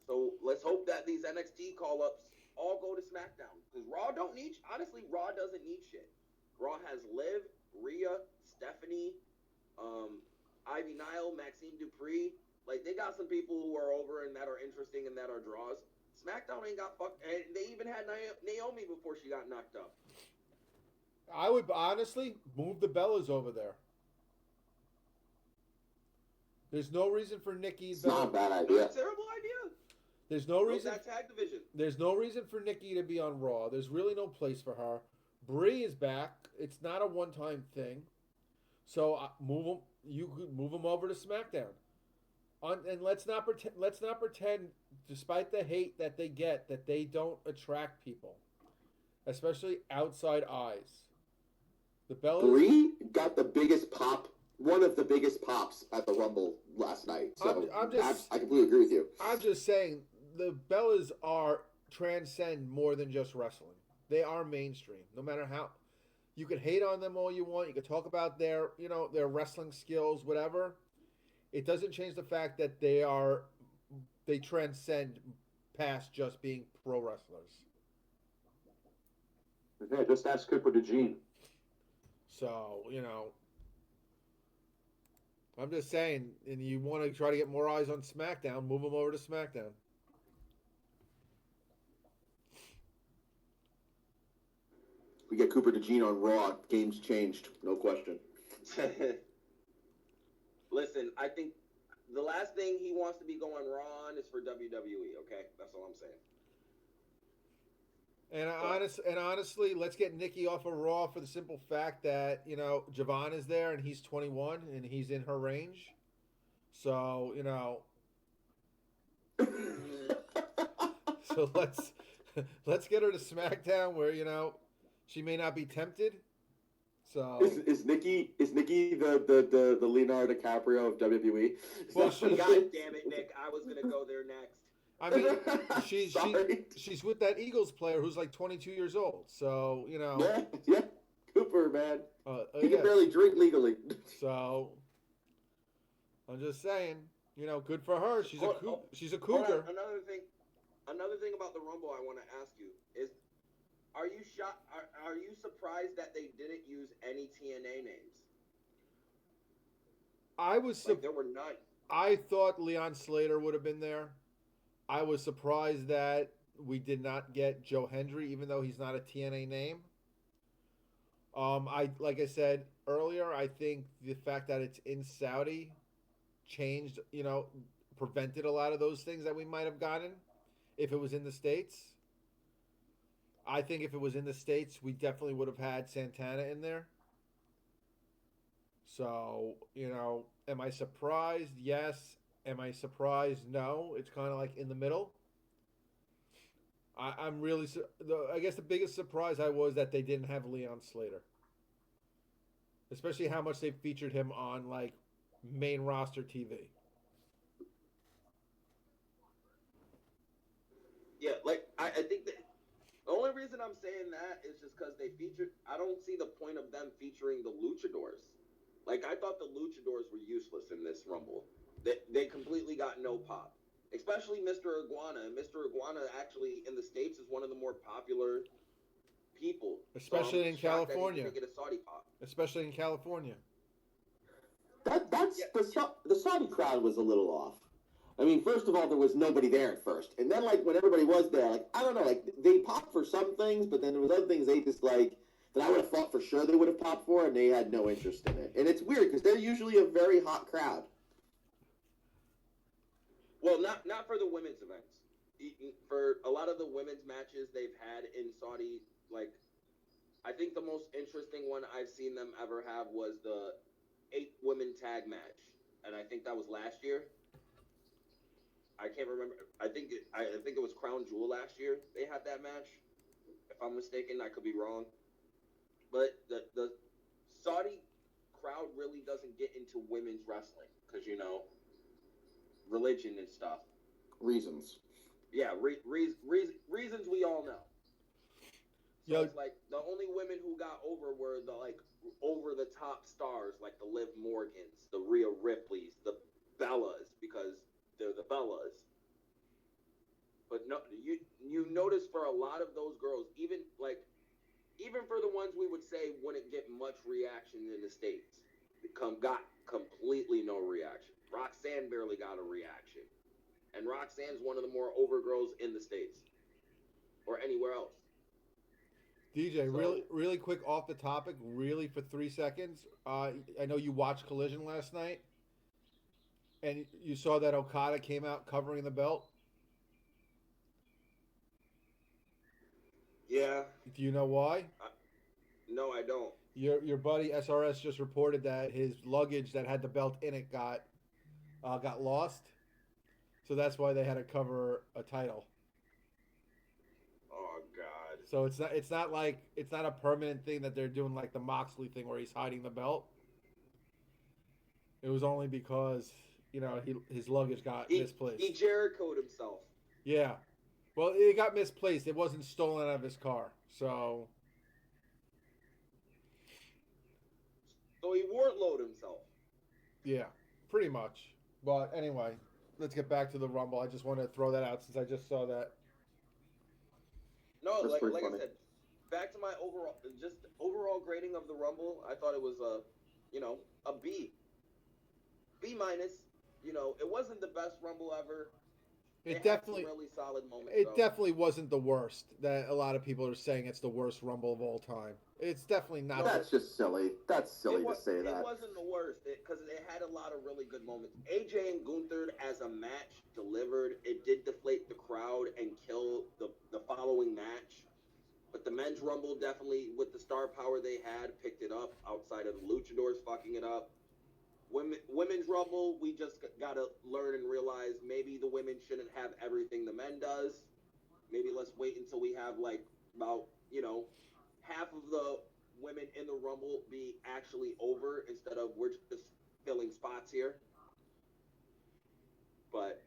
So let's hope that these NXT call-ups all go to SmackDown. Because Raw Raw doesn't need shit. Raw has Liv, Rhea, Stephanie, Ivy Nile, Maxine Dupree. Like, they got some people who are over and that are interesting and that are draws. SmackDown ain't got and they even had Naomi before she got knocked up. I would honestly move the Bellas over there. There's no reason for Nikki. It's not a bad idea. Not a terrible idea. There's no reason. That tag division. There's no reason for Nikki to be on Raw. There's really no place for her. Brie is back. It's not a one-time thing. So move them. You could move them over to SmackDown. And let's not pretend, despite the hate that they get, that they don't attract people, especially outside eyes. The Bellas. Brie got the biggest pop. One of the biggest pops at the Rumble last night. So I completely agree with you. I'm just saying the Bellas transcend more than just wrestling. They are mainstream. No matter how you could hate on them all you want, you could talk about their wrestling skills, whatever. It doesn't change the fact that they transcend past just being pro wrestlers. Yeah, just ask Cooper DeJean. So, I'm just saying, and you want to try to get more eyes on SmackDown, move them over to SmackDown. We get Cooper DeJean on Raw. Game's changed. No question. Listen, I think the last thing he wants to be going Raw on is for WWE, okay? That's all I'm saying. And honestly, let's get Nikki off of Raw for the simple fact that, Javon is there and he's 21 and he's in her range. So, so let's get her to SmackDown where, she may not be tempted. So is Nikki the Leonardo DiCaprio of WWE? Well, God damn it, Nick! I was gonna go there next. I mean, she's with that Eagles player who's like 22 years old. So Yeah, Cooper, man. He can yes. barely drink legally. So I'm just saying, good for her. She's a cougar. Another thing about the Rumble I want to ask you is, are you shocked? Are you surprised that they didn't use any TNA names? There were none. I thought Leon Slater would have been there. I was surprised that we did not get Joe Hendry, even though he's not a TNA name. Like I said earlier, I think the fact that it's in Saudi changed, prevented a lot of those things that we might have gotten if it was in the States. I think if it was in the States, we definitely would have had Santana in there. So, am I surprised? Yes. Am I surprised? No. It's kind of like in the middle. I'm really... I guess the biggest surprise was that they didn't have Leon Slater. Especially how much they featured him on, main roster TV. Yeah, like I think that the only reason I'm saying that is just because they featured. I don't see the point of them featuring the luchadors. Like I thought the luchadors were useless in this rumble. They completely got no pop. Especially Mr. Iguana. Mr. Iguana actually in the states is one of the more popular people. So I'm especially in shocked that he California. didn't get a Saudi pop. Especially in California. That's Yeah. the Saudi crowd was a little off. I mean, first of all, there was nobody there at first, and then like when everybody was there, like I don't know, like they popped for some things, but then there was other things they just like that I would have thought for sure they would have popped for, and they had no interest in it. And it's weird because they're usually a very hot crowd. Well, not for the women's events. For a lot of the women's matches they've had in Saudi, like I think the most interesting one I've seen them ever have was the 8 women tag match, and I think that was last year. I can't remember. I think it was Crown Jewel last year. They had that match. If I'm mistaken, I could be wrong. But the Saudi crowd really doesn't get into women's wrestling because religion and stuff. Reasons. Yeah, reasons we all know. So Yo, it's like the only women who got over were the like over the top stars like the Liv Morgans, the Rhea Ripleys, the Bellas because they're the Bellas. But no, you notice for a lot of those girls, even for the ones we would say wouldn't get much reaction in the states, got completely no reaction. Roxanne barely got a reaction, and Roxanne's one of the more over girls in the states or anywhere else. DeeJay, So- really quick off the topic, really for 3 seconds. I know you watched Collision last night, and you saw that Okada came out covering the belt. Yeah, Do you know why? no, I don't. Your buddy SRS just reported that his luggage that had the belt in it got lost, so that's why they had to cover a title. Oh God. So it's not like it's not a permanent thing that they're doing like the Moxley thing where he's hiding the belt. It was only because his luggage got misplaced. He Jerichoed himself. Yeah, well, it got misplaced. It wasn't stolen out of his car, so So he warlord himself. yeah, pretty much. But anyway, let's get back to the Rumble. I just wanted to throw that out since I just saw that. No, That's pretty like I funny. said, back to my overall grading of the Rumble. I thought it was a B. B minus. It wasn't the best Rumble ever. It had some definitely really solid moments. it though. definitely wasn't the worst. That a lot of people are saying it's the worst Rumble of all time. It's definitely not. That's just silly. That's silly to say It that. wasn't the worst because it had a lot of really good moments. AJ and Gunther as a match delivered. It did deflate the crowd and kill the following match. But the men's Rumble definitely, with the star power they had, picked it up outside of the Luchadors fucking it up. Women's Rumble, we just got to learn and realize maybe the women shouldn't have everything the men does. Maybe let's wait until we have about half of the women in the Rumble be actually over instead of we're just filling spots here. But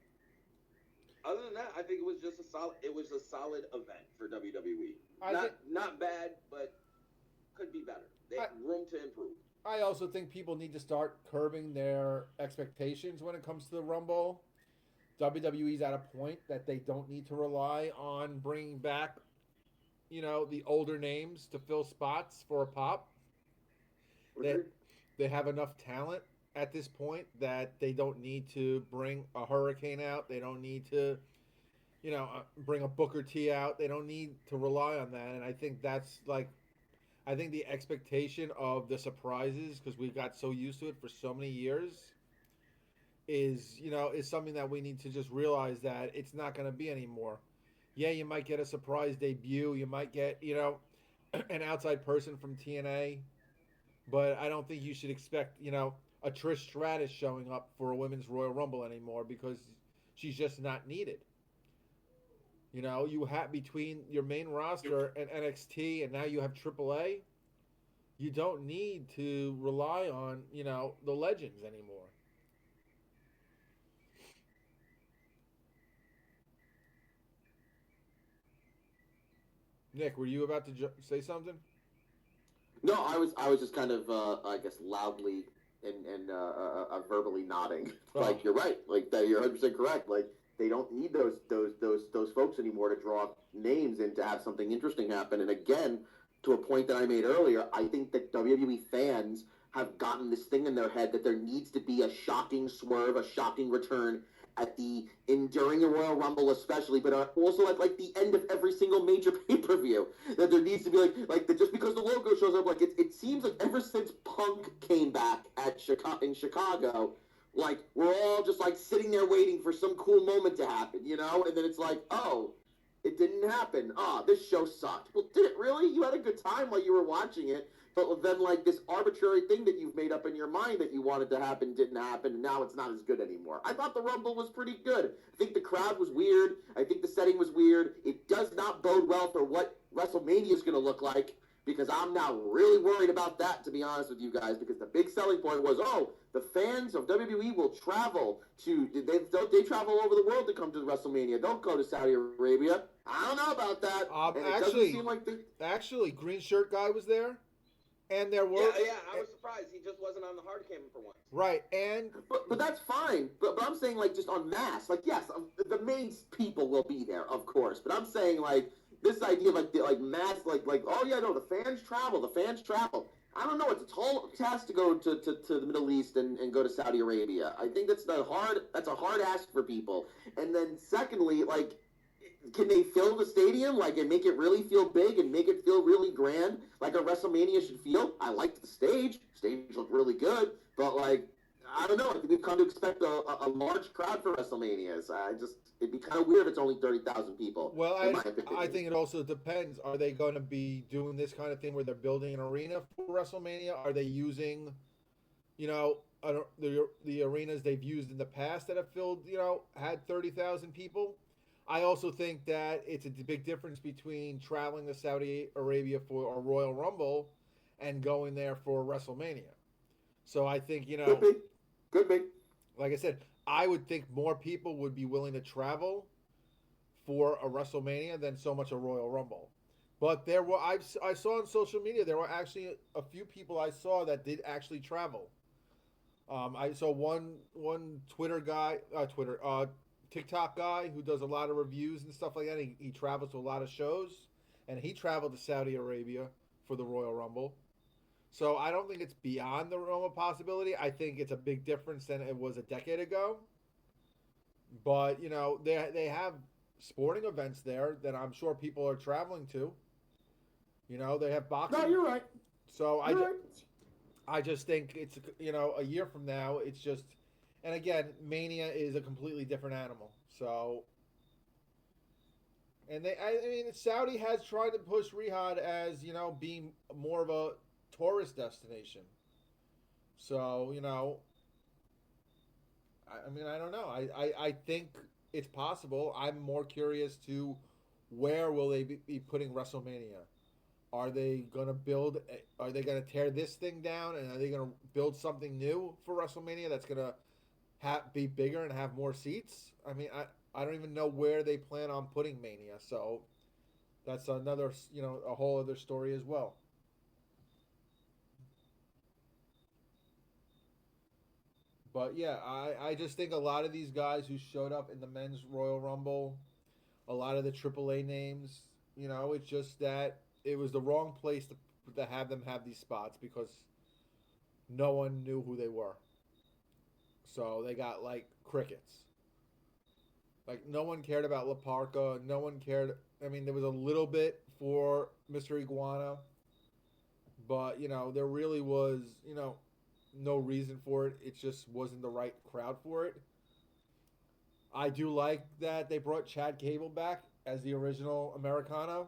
other than that, I think it was just a solid event for WWE. Not bad, but could be better. They have room to improve. I also think people need to start curbing their expectations when it comes to the Rumble. WWE's at a point that they don't need to rely on bringing back, the older names to fill spots for a pop. They have enough talent at this point that they don't need to bring a Hurricane out. They don't need to, bring a Booker T out. They don't need to rely on that. And I think I think the expectation of the surprises, because we got so used to it for so many years, is something that we need to just realize that it's not going to be anymore. Yeah, you might get a surprise debut. You might get, an outside person from TNA. But I don't think you should expect, a Trish Stratus showing up for a Women's Royal Rumble anymore because she's just not needed. You have between your main roster and NXT, and now you have AAA. You don't need to rely on, the legends anymore. Nick, were you about to say something? No, I was just kind of I guess loudly and verbally nodding. Like Oh. you're right. Like that, you're 100% correct. Like they don't need those folks anymore to draw names and to have something interesting happen. And again, to a point that I made earlier, I think that WWE fans have gotten this thing in their head that there needs to be a shocking swerve, a shocking return at the during a Royal Rumble, especially, but also at like the end of every single major pay per view. That there needs to be just because the logo shows up, like it seems like ever since Punk came back in Chicago, like we're all just like sitting there waiting for some cool moment to happen, you know, and then it's like, oh, it didn't happen. Ah, this show sucked. Well, did it really? You had a good time while you were watching it. But then, like, this arbitrary thing that you've made up in your mind that you wanted to happen didn't happen, and now it's not as good anymore. I thought the Rumble was pretty good. I think the crowd was weird. I think the setting was weird. It does not bode well for what WrestleMania is going to look like, because I'm now really worried about that, to be honest with you guys, because the big selling point was, oh, the fans of WWE will travel they travel over the world to come to WrestleMania. Don't go to Saudi Arabia. I don't know about that. And it doesn't seem like actually, green shirt guy was there. And there were I was surprised he just wasn't on the hard cam for once. Right, and but that's fine. But I'm saying like just en masse. Like yes, the main people will be there, of course. But I'm saying like this idea of like mass like oh yeah no the fans travel. I don't know. It's a tall task to go to the Middle East and go to Saudi Arabia. I think that's a hard ask for people. And then secondly, like, can they fill the stadium and make it really feel big and make it feel really grand like a WrestleMania should feel? I liked the stage. Stage looked really good, but like I don't know. I think we've come to expect a large crowd for WrestleManias. It'd be kind of weird if it's only 30,000 people. Well, I think it also depends. Are they going to be doing this kind of thing where they're building an arena for WrestleMania? Are they using, the arenas they've used in the past that have filled, had 30,000 people? I also think that it's a big difference between traveling to Saudi Arabia for a Royal Rumble and going there for WrestleMania. So I think, Could be. Like I said, I would think more people would be willing to travel for a WrestleMania than so much a Royal Rumble. But I saw on social media there were actually a few people I saw that did actually travel. I saw one TikTok guy who does a lot of reviews and stuff like that. He travels to a lot of shows, and he traveled to Saudi Arabia for the Royal Rumble. So I don't think it's beyond the realm of possibility. I think it's a big difference than it was a decade ago. But they have sporting events there that I'm sure people are traveling to. They have boxing. No, you're right. So I just think it's a year from now it's just, and again, Mania is a completely different animal. So, and Saudi has tried to push Riyadh as being more of a tourist destination. So, I don't know. I think it's possible. I'm more curious to where will they be putting WrestleMania? Are they going to tear this thing down and are they going to build something new for WrestleMania that's going to be bigger and have more seats? I don't even know where they plan on putting Mania. So that's another, a whole other story as well. But yeah, I just think a lot of these guys who showed up in the men's Royal Rumble, a lot of the AAA names, it's just that it was the wrong place to have them have these spots because no one knew who they were. So they got like crickets. Like no one cared about La Parca. No one cared. There was a little bit for Mr. Iguana, but there really was no reason for it. It just wasn't the right crowd for it. I do like that they brought Chad Gable back as the original Americano.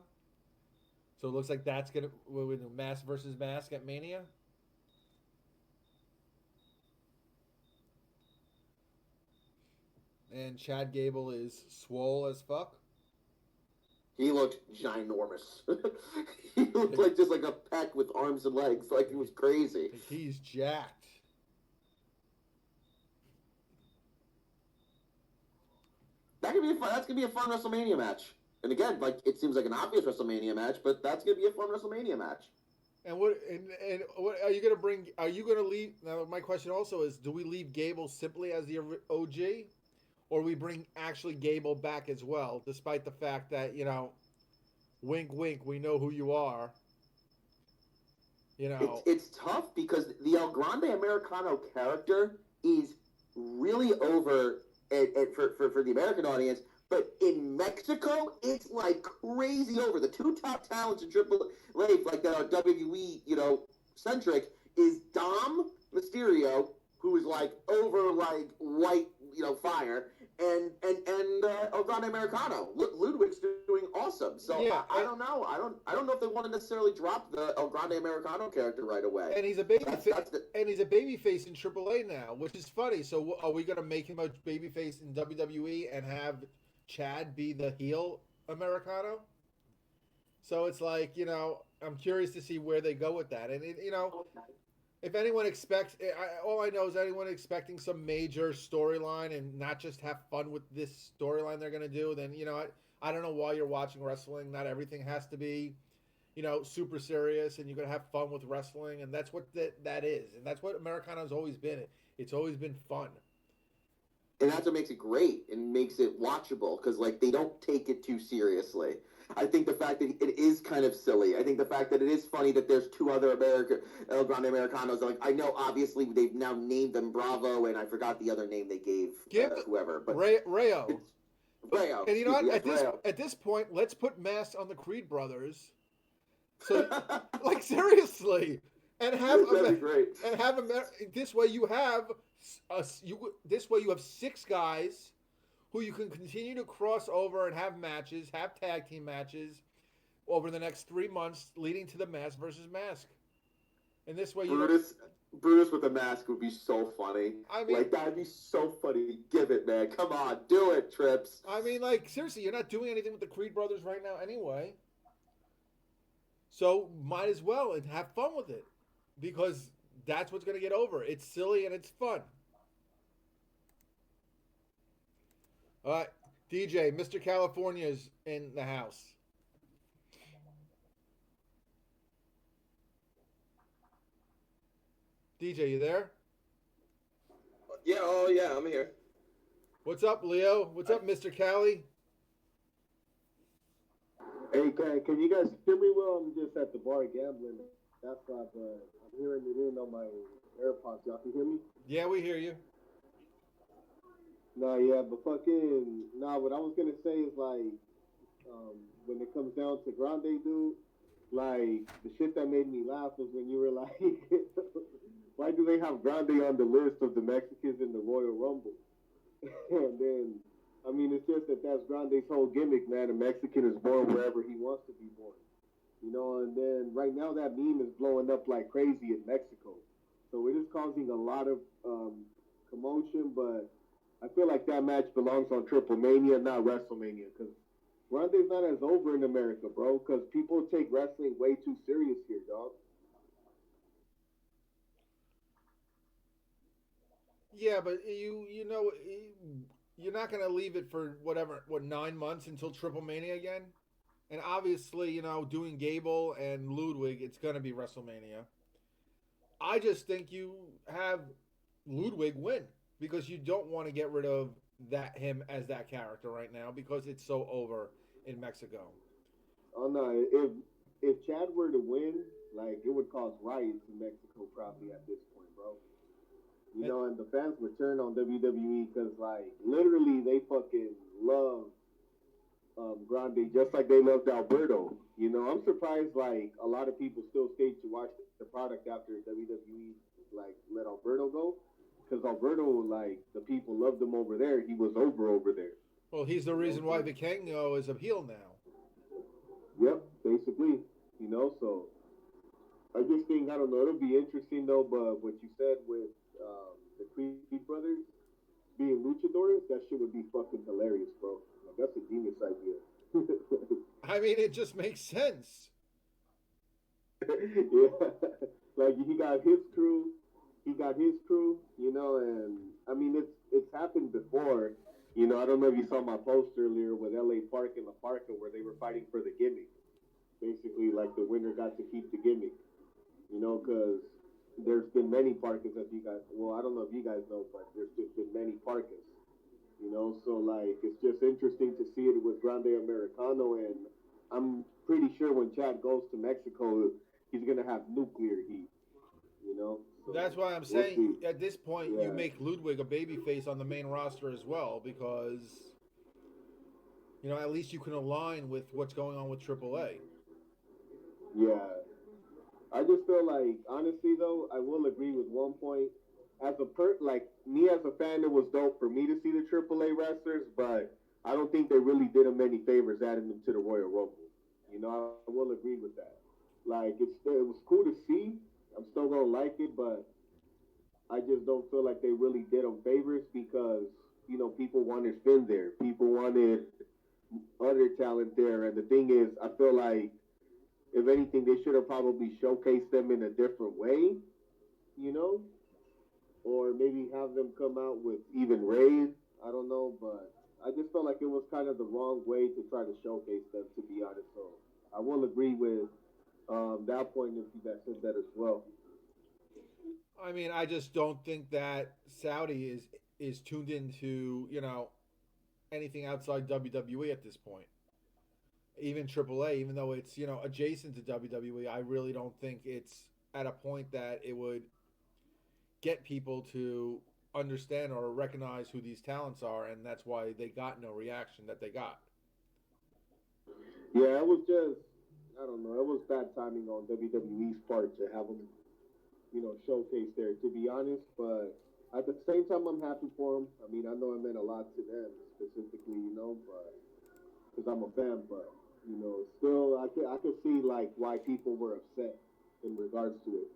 So it looks like that's going to do mask versus mask at Mania. And Chad Gable is swole as fuck. He looked ginormous. He looked like just like a peck with arms and legs. Like it was crazy. He's jacked. That's gonna be a fun WrestleMania match. And again, like it seems like an obvious WrestleMania match, but that's gonna be a fun WrestleMania match. And what are you gonna bring? Are you gonna leave? Now, my question also is: do we leave Gable simply as the OG, or we bring actually Gable back as well, despite the fact that wink, wink, we know who you are. It's tough because the El Grande Americano character is really over for the American audience, but in Mexico, it's like crazy over. The two top talents in Triple A, like that are WWE, centric, is Dom Mysterio, who is like over like white, fire, and El Grande Americano. Ludwig's doing awesome. So Yeah, I don't know. I don't know if they want to necessarily drop the El Grande Americano character right away. And he's a baby and he's a babyface in AAA now, which is funny. So are we gonna make him a babyface in WWE and have Chad be the heel Americano? So it's like I'm curious to see where they go with that, and if anyone expects, all I know is anyone expecting some major storyline and not just have fun with this storyline they're going to do, then, I don't know why you're watching wrestling. Not everything has to be, super serious, and you're going to have fun with wrestling. And that's what that is. And that's what Americana's always been. It's always been fun. And that's what makes it great and makes it watchable because, like, they don't take it too seriously. I think the fact that it is kind of silly. I think the fact that it is funny that there's two other El Grande Americanos. Like, I know, obviously, they've now named them Bravo, and I forgot the other name they gave whoever. But Rayo. Rayo. And you know what? Yes, at this point, let's put masks on the Creed brothers. So, like, seriously, and have that'd be great. And have this way you have this way you have 6 guys who you can continue to cross over and have matches, have tag team matches over the next 3 months, leading to the mask versus mask. And this way, Brutus with a mask would be so funny. I mean, like that'd be so funny. Give it, man. Come on, do it, Trips. I mean, like seriously, you're not doing anything with the Creed brothers right now, anyway. So might as well and have fun with it, because that's what's going to get over. It's silly and it's fun. All right, DeeJay, Mr. California's in the house. DeeJay, you there? Yeah, oh yeah, I'm here. What's up, Leo? What's up, Mr. Cali? Hey, can you guys hear me well? I'm just at the bar gambling. That's why I'm hearing it in on my AirPods. Y'all can hear me? Yeah, we hear you. What I was gonna say is like, when it comes down to Grande, dude, like the shit that made me laugh was when you were like, why do they have Grande on the list of the Mexicans in the Royal Rumble? And then, I mean, it's just that's Grande's whole gimmick, man. A Mexican is born wherever he wants to be born, and then right now that meme is blowing up like crazy in Mexico, so it is causing a lot of commotion, but I feel like that match belongs on Triple Mania, not WrestleMania, because Grande's not as over in America, bro, because people take wrestling way too serious here, dog. Yeah, but you're not going to leave it for 9 months until Triple Mania again? And obviously, doing Gable and Ludwig, it's going to be WrestleMania. I just think you have Ludwig win, because you don't want to get rid of him as that character right now, because it's so over in Mexico. Oh no, if Chad were to win, like it would cause riots in Mexico probably at this point, bro. And the fans would turn on WWE because like literally they fucking love Grande just like they loved Alberto. I'm surprised like a lot of people still stayed to watch the product after WWE like let Alberto go. Because Alberto, like, the people loved him over there. He was over there. Well, he's the reason why Vikingo is a heel now. Yep, basically. So I just think, I don't know, it'll be interesting, though, but what you said with the Creed brothers being luchadors, that shit would be fucking hilarious, bro. Like, that's a genius idea. I mean, it just makes sense. Yeah. Like, he got his crew, and I mean it's happened before. You know, I don't know if you saw my post earlier with LA Park and La Parca where they were fighting for the gimmick. Basically, like the winner got to keep the gimmick. You know, because there's been many Parkas, as you guys, well, I don't know if you guys know, but there's just been many Parkas. You know, so like it's just interesting to see it with Grande Americano, and I'm pretty sure when Chad goes to Mexico, he's gonna have nuclear heat. You know, so That's why I'm we'll saying see. at this point Yeah. you make Ludwig a babyface on the main roster as well, because you know at least you can align with what's going on with AAA. Yeah, I just feel like honestly though, I will agree with one point. As a like me as a fan, it was dope for me to see the AAA wrestlers, but I don't think they really did them any favors adding them to the Royal Rumble. You know, I will agree with that. Like it was cool to see. I'm still gonna like it, but I just don't feel like they really did them favors because you know people wanted Finn there, people wanted other talent there, and the thing is, I feel like if anything, they should have probably showcased them in a different way. You know, or maybe have them come out with even Rays. I don't know, but I just felt like it was kind of the wrong way to try to showcase them, to be honest. So I will agree with that point of view that said that as well. I mean, I just don't think that Saudi is tuned into anything outside WWE at this point. Even AAA, even though it's adjacent to WWE, I really don't think it's at a point that it would get people to understand or recognize who these talents are, and that's why they got no reaction that they got. Yeah, it was just, I don't know, it was bad timing on WWE's part to have them, showcase there, to be honest. But at the same time, I'm happy for them. I mean, I know it meant a lot to them specifically, but because I'm a fan, but still, I could see like why people were upset in regards to it.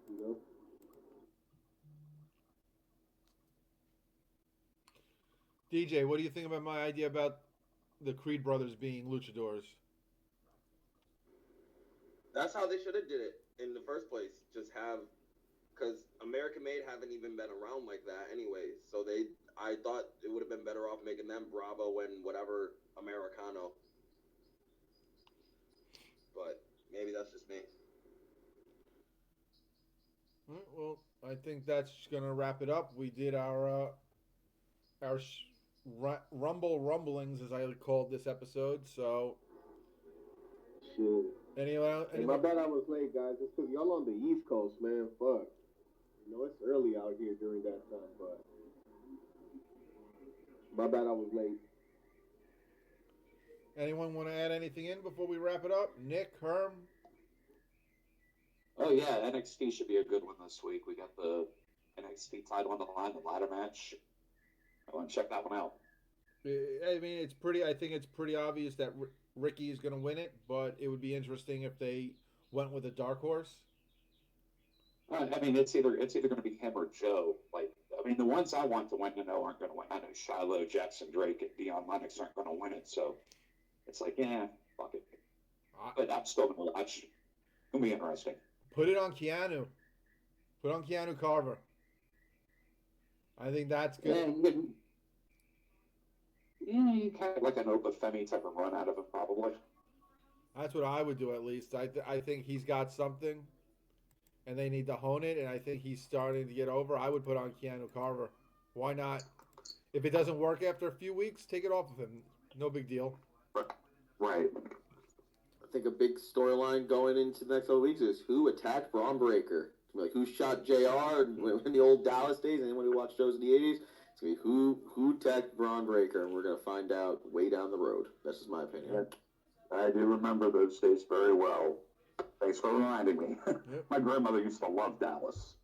DeeJay, what do you think about my idea about the Creed brothers being luchadors? That's how they should have did it in the first place. Just have, because American Made haven't even been around like that anyways. So I thought it would have been better off making them Bravo and whatever Americano. But maybe that's just me. Well, I think that's gonna wrap it up. We did our Rumble rumblings, as I called this episode. So, shit. Anyone? Hey, my bad, I was late, guys. It's because y'all on the East Coast, man. Fuck. It's early out here during that time, but my bad, I was late. Anyone want to add anything in before we wrap it up? Nick, Herm? Oh yeah, NXT should be a good one this week. We got the NXT title on the line, the ladder match. I want to check that one out. I mean, I think it's pretty obvious that Ricky is going to win it, but it would be interesting if they went with a dark horse. I mean, it's either going to be him or Joe. Like, I mean, the ones I want to win, aren't going to win. I know Shiloh, Jackson Drake, and Dion Lennox aren't going to win it, so it's like, fuck it. But I'm still going to watch. It'll be interesting. Put it on Keanu. Put on Keanu Carver. I think that's good. You kind of like an Obafemi type of run out of him, probably. That's what I would do, at least. I think he's got something, and they need to hone it, and I think he's starting to get over. I would put on Keanu Carver. Why not? If it doesn't work after a few weeks, take it off of him. No big deal. Right. I think a big storyline going into the next couple weeks is who attacked Braun Breaker. Like, who shot JR in the old Dallas days? Anyone who watched shows in the 80s? It's going to be who attacked Braun Breaker, and we're going to find out way down the road. That's just my opinion. I do remember those days very well. Thanks for reminding me. Yep. My grandmother used to love Dallas.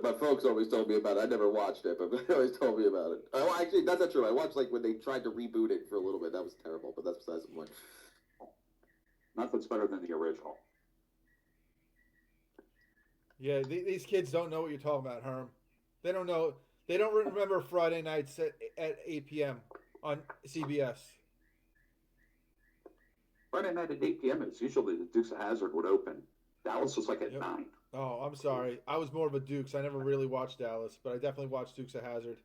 My folks always told me about it. I never watched it, but they always told me about it. Oh, actually, that's not true. I watched when they tried to reboot it for a little bit. That was terrible, but that's besides the point. Nothing's better than the original. Yeah, these kids don't know what you're talking about, Herm. They don't know. They don't remember Friday nights at 8 p.m. on CBS. Friday night at 8 p.m. is usually the Dukes of Hazzard would open. Dallas was like at 9. Oh, I'm sorry. I was more of a Dukes. I never really watched Dallas, but I definitely watched Dukes of Hazzard.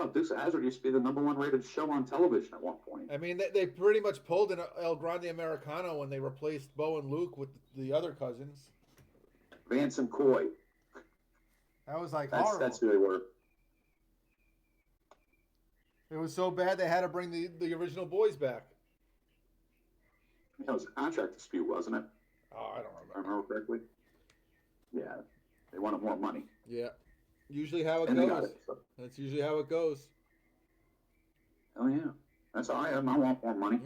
Oh, Dukes of Hazzard used to be the #1 rated show on television at one point. I mean, they pretty much pulled an El Grande Americano when they replaced Bo and Luke with the other cousins. Vance and Coy. That was like That's horrible. that's who they were. It was so bad they had to bring the original boys back. It was a contract dispute, wasn't it? Oh, I don't If I remember. remember correctly. Yeah, they wanted more money, Yeah. Usually how it and they got goes. it. So. That's usually how it goes. Oh yeah, that's how I am. I want more money.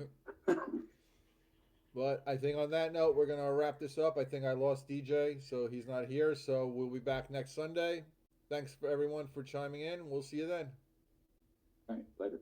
But I think on that note, we're going to wrap this up. I think I lost DJ, so he's not here. So we'll be back next Sunday. Thanks for everyone for chiming in. We'll see you then. All right, later.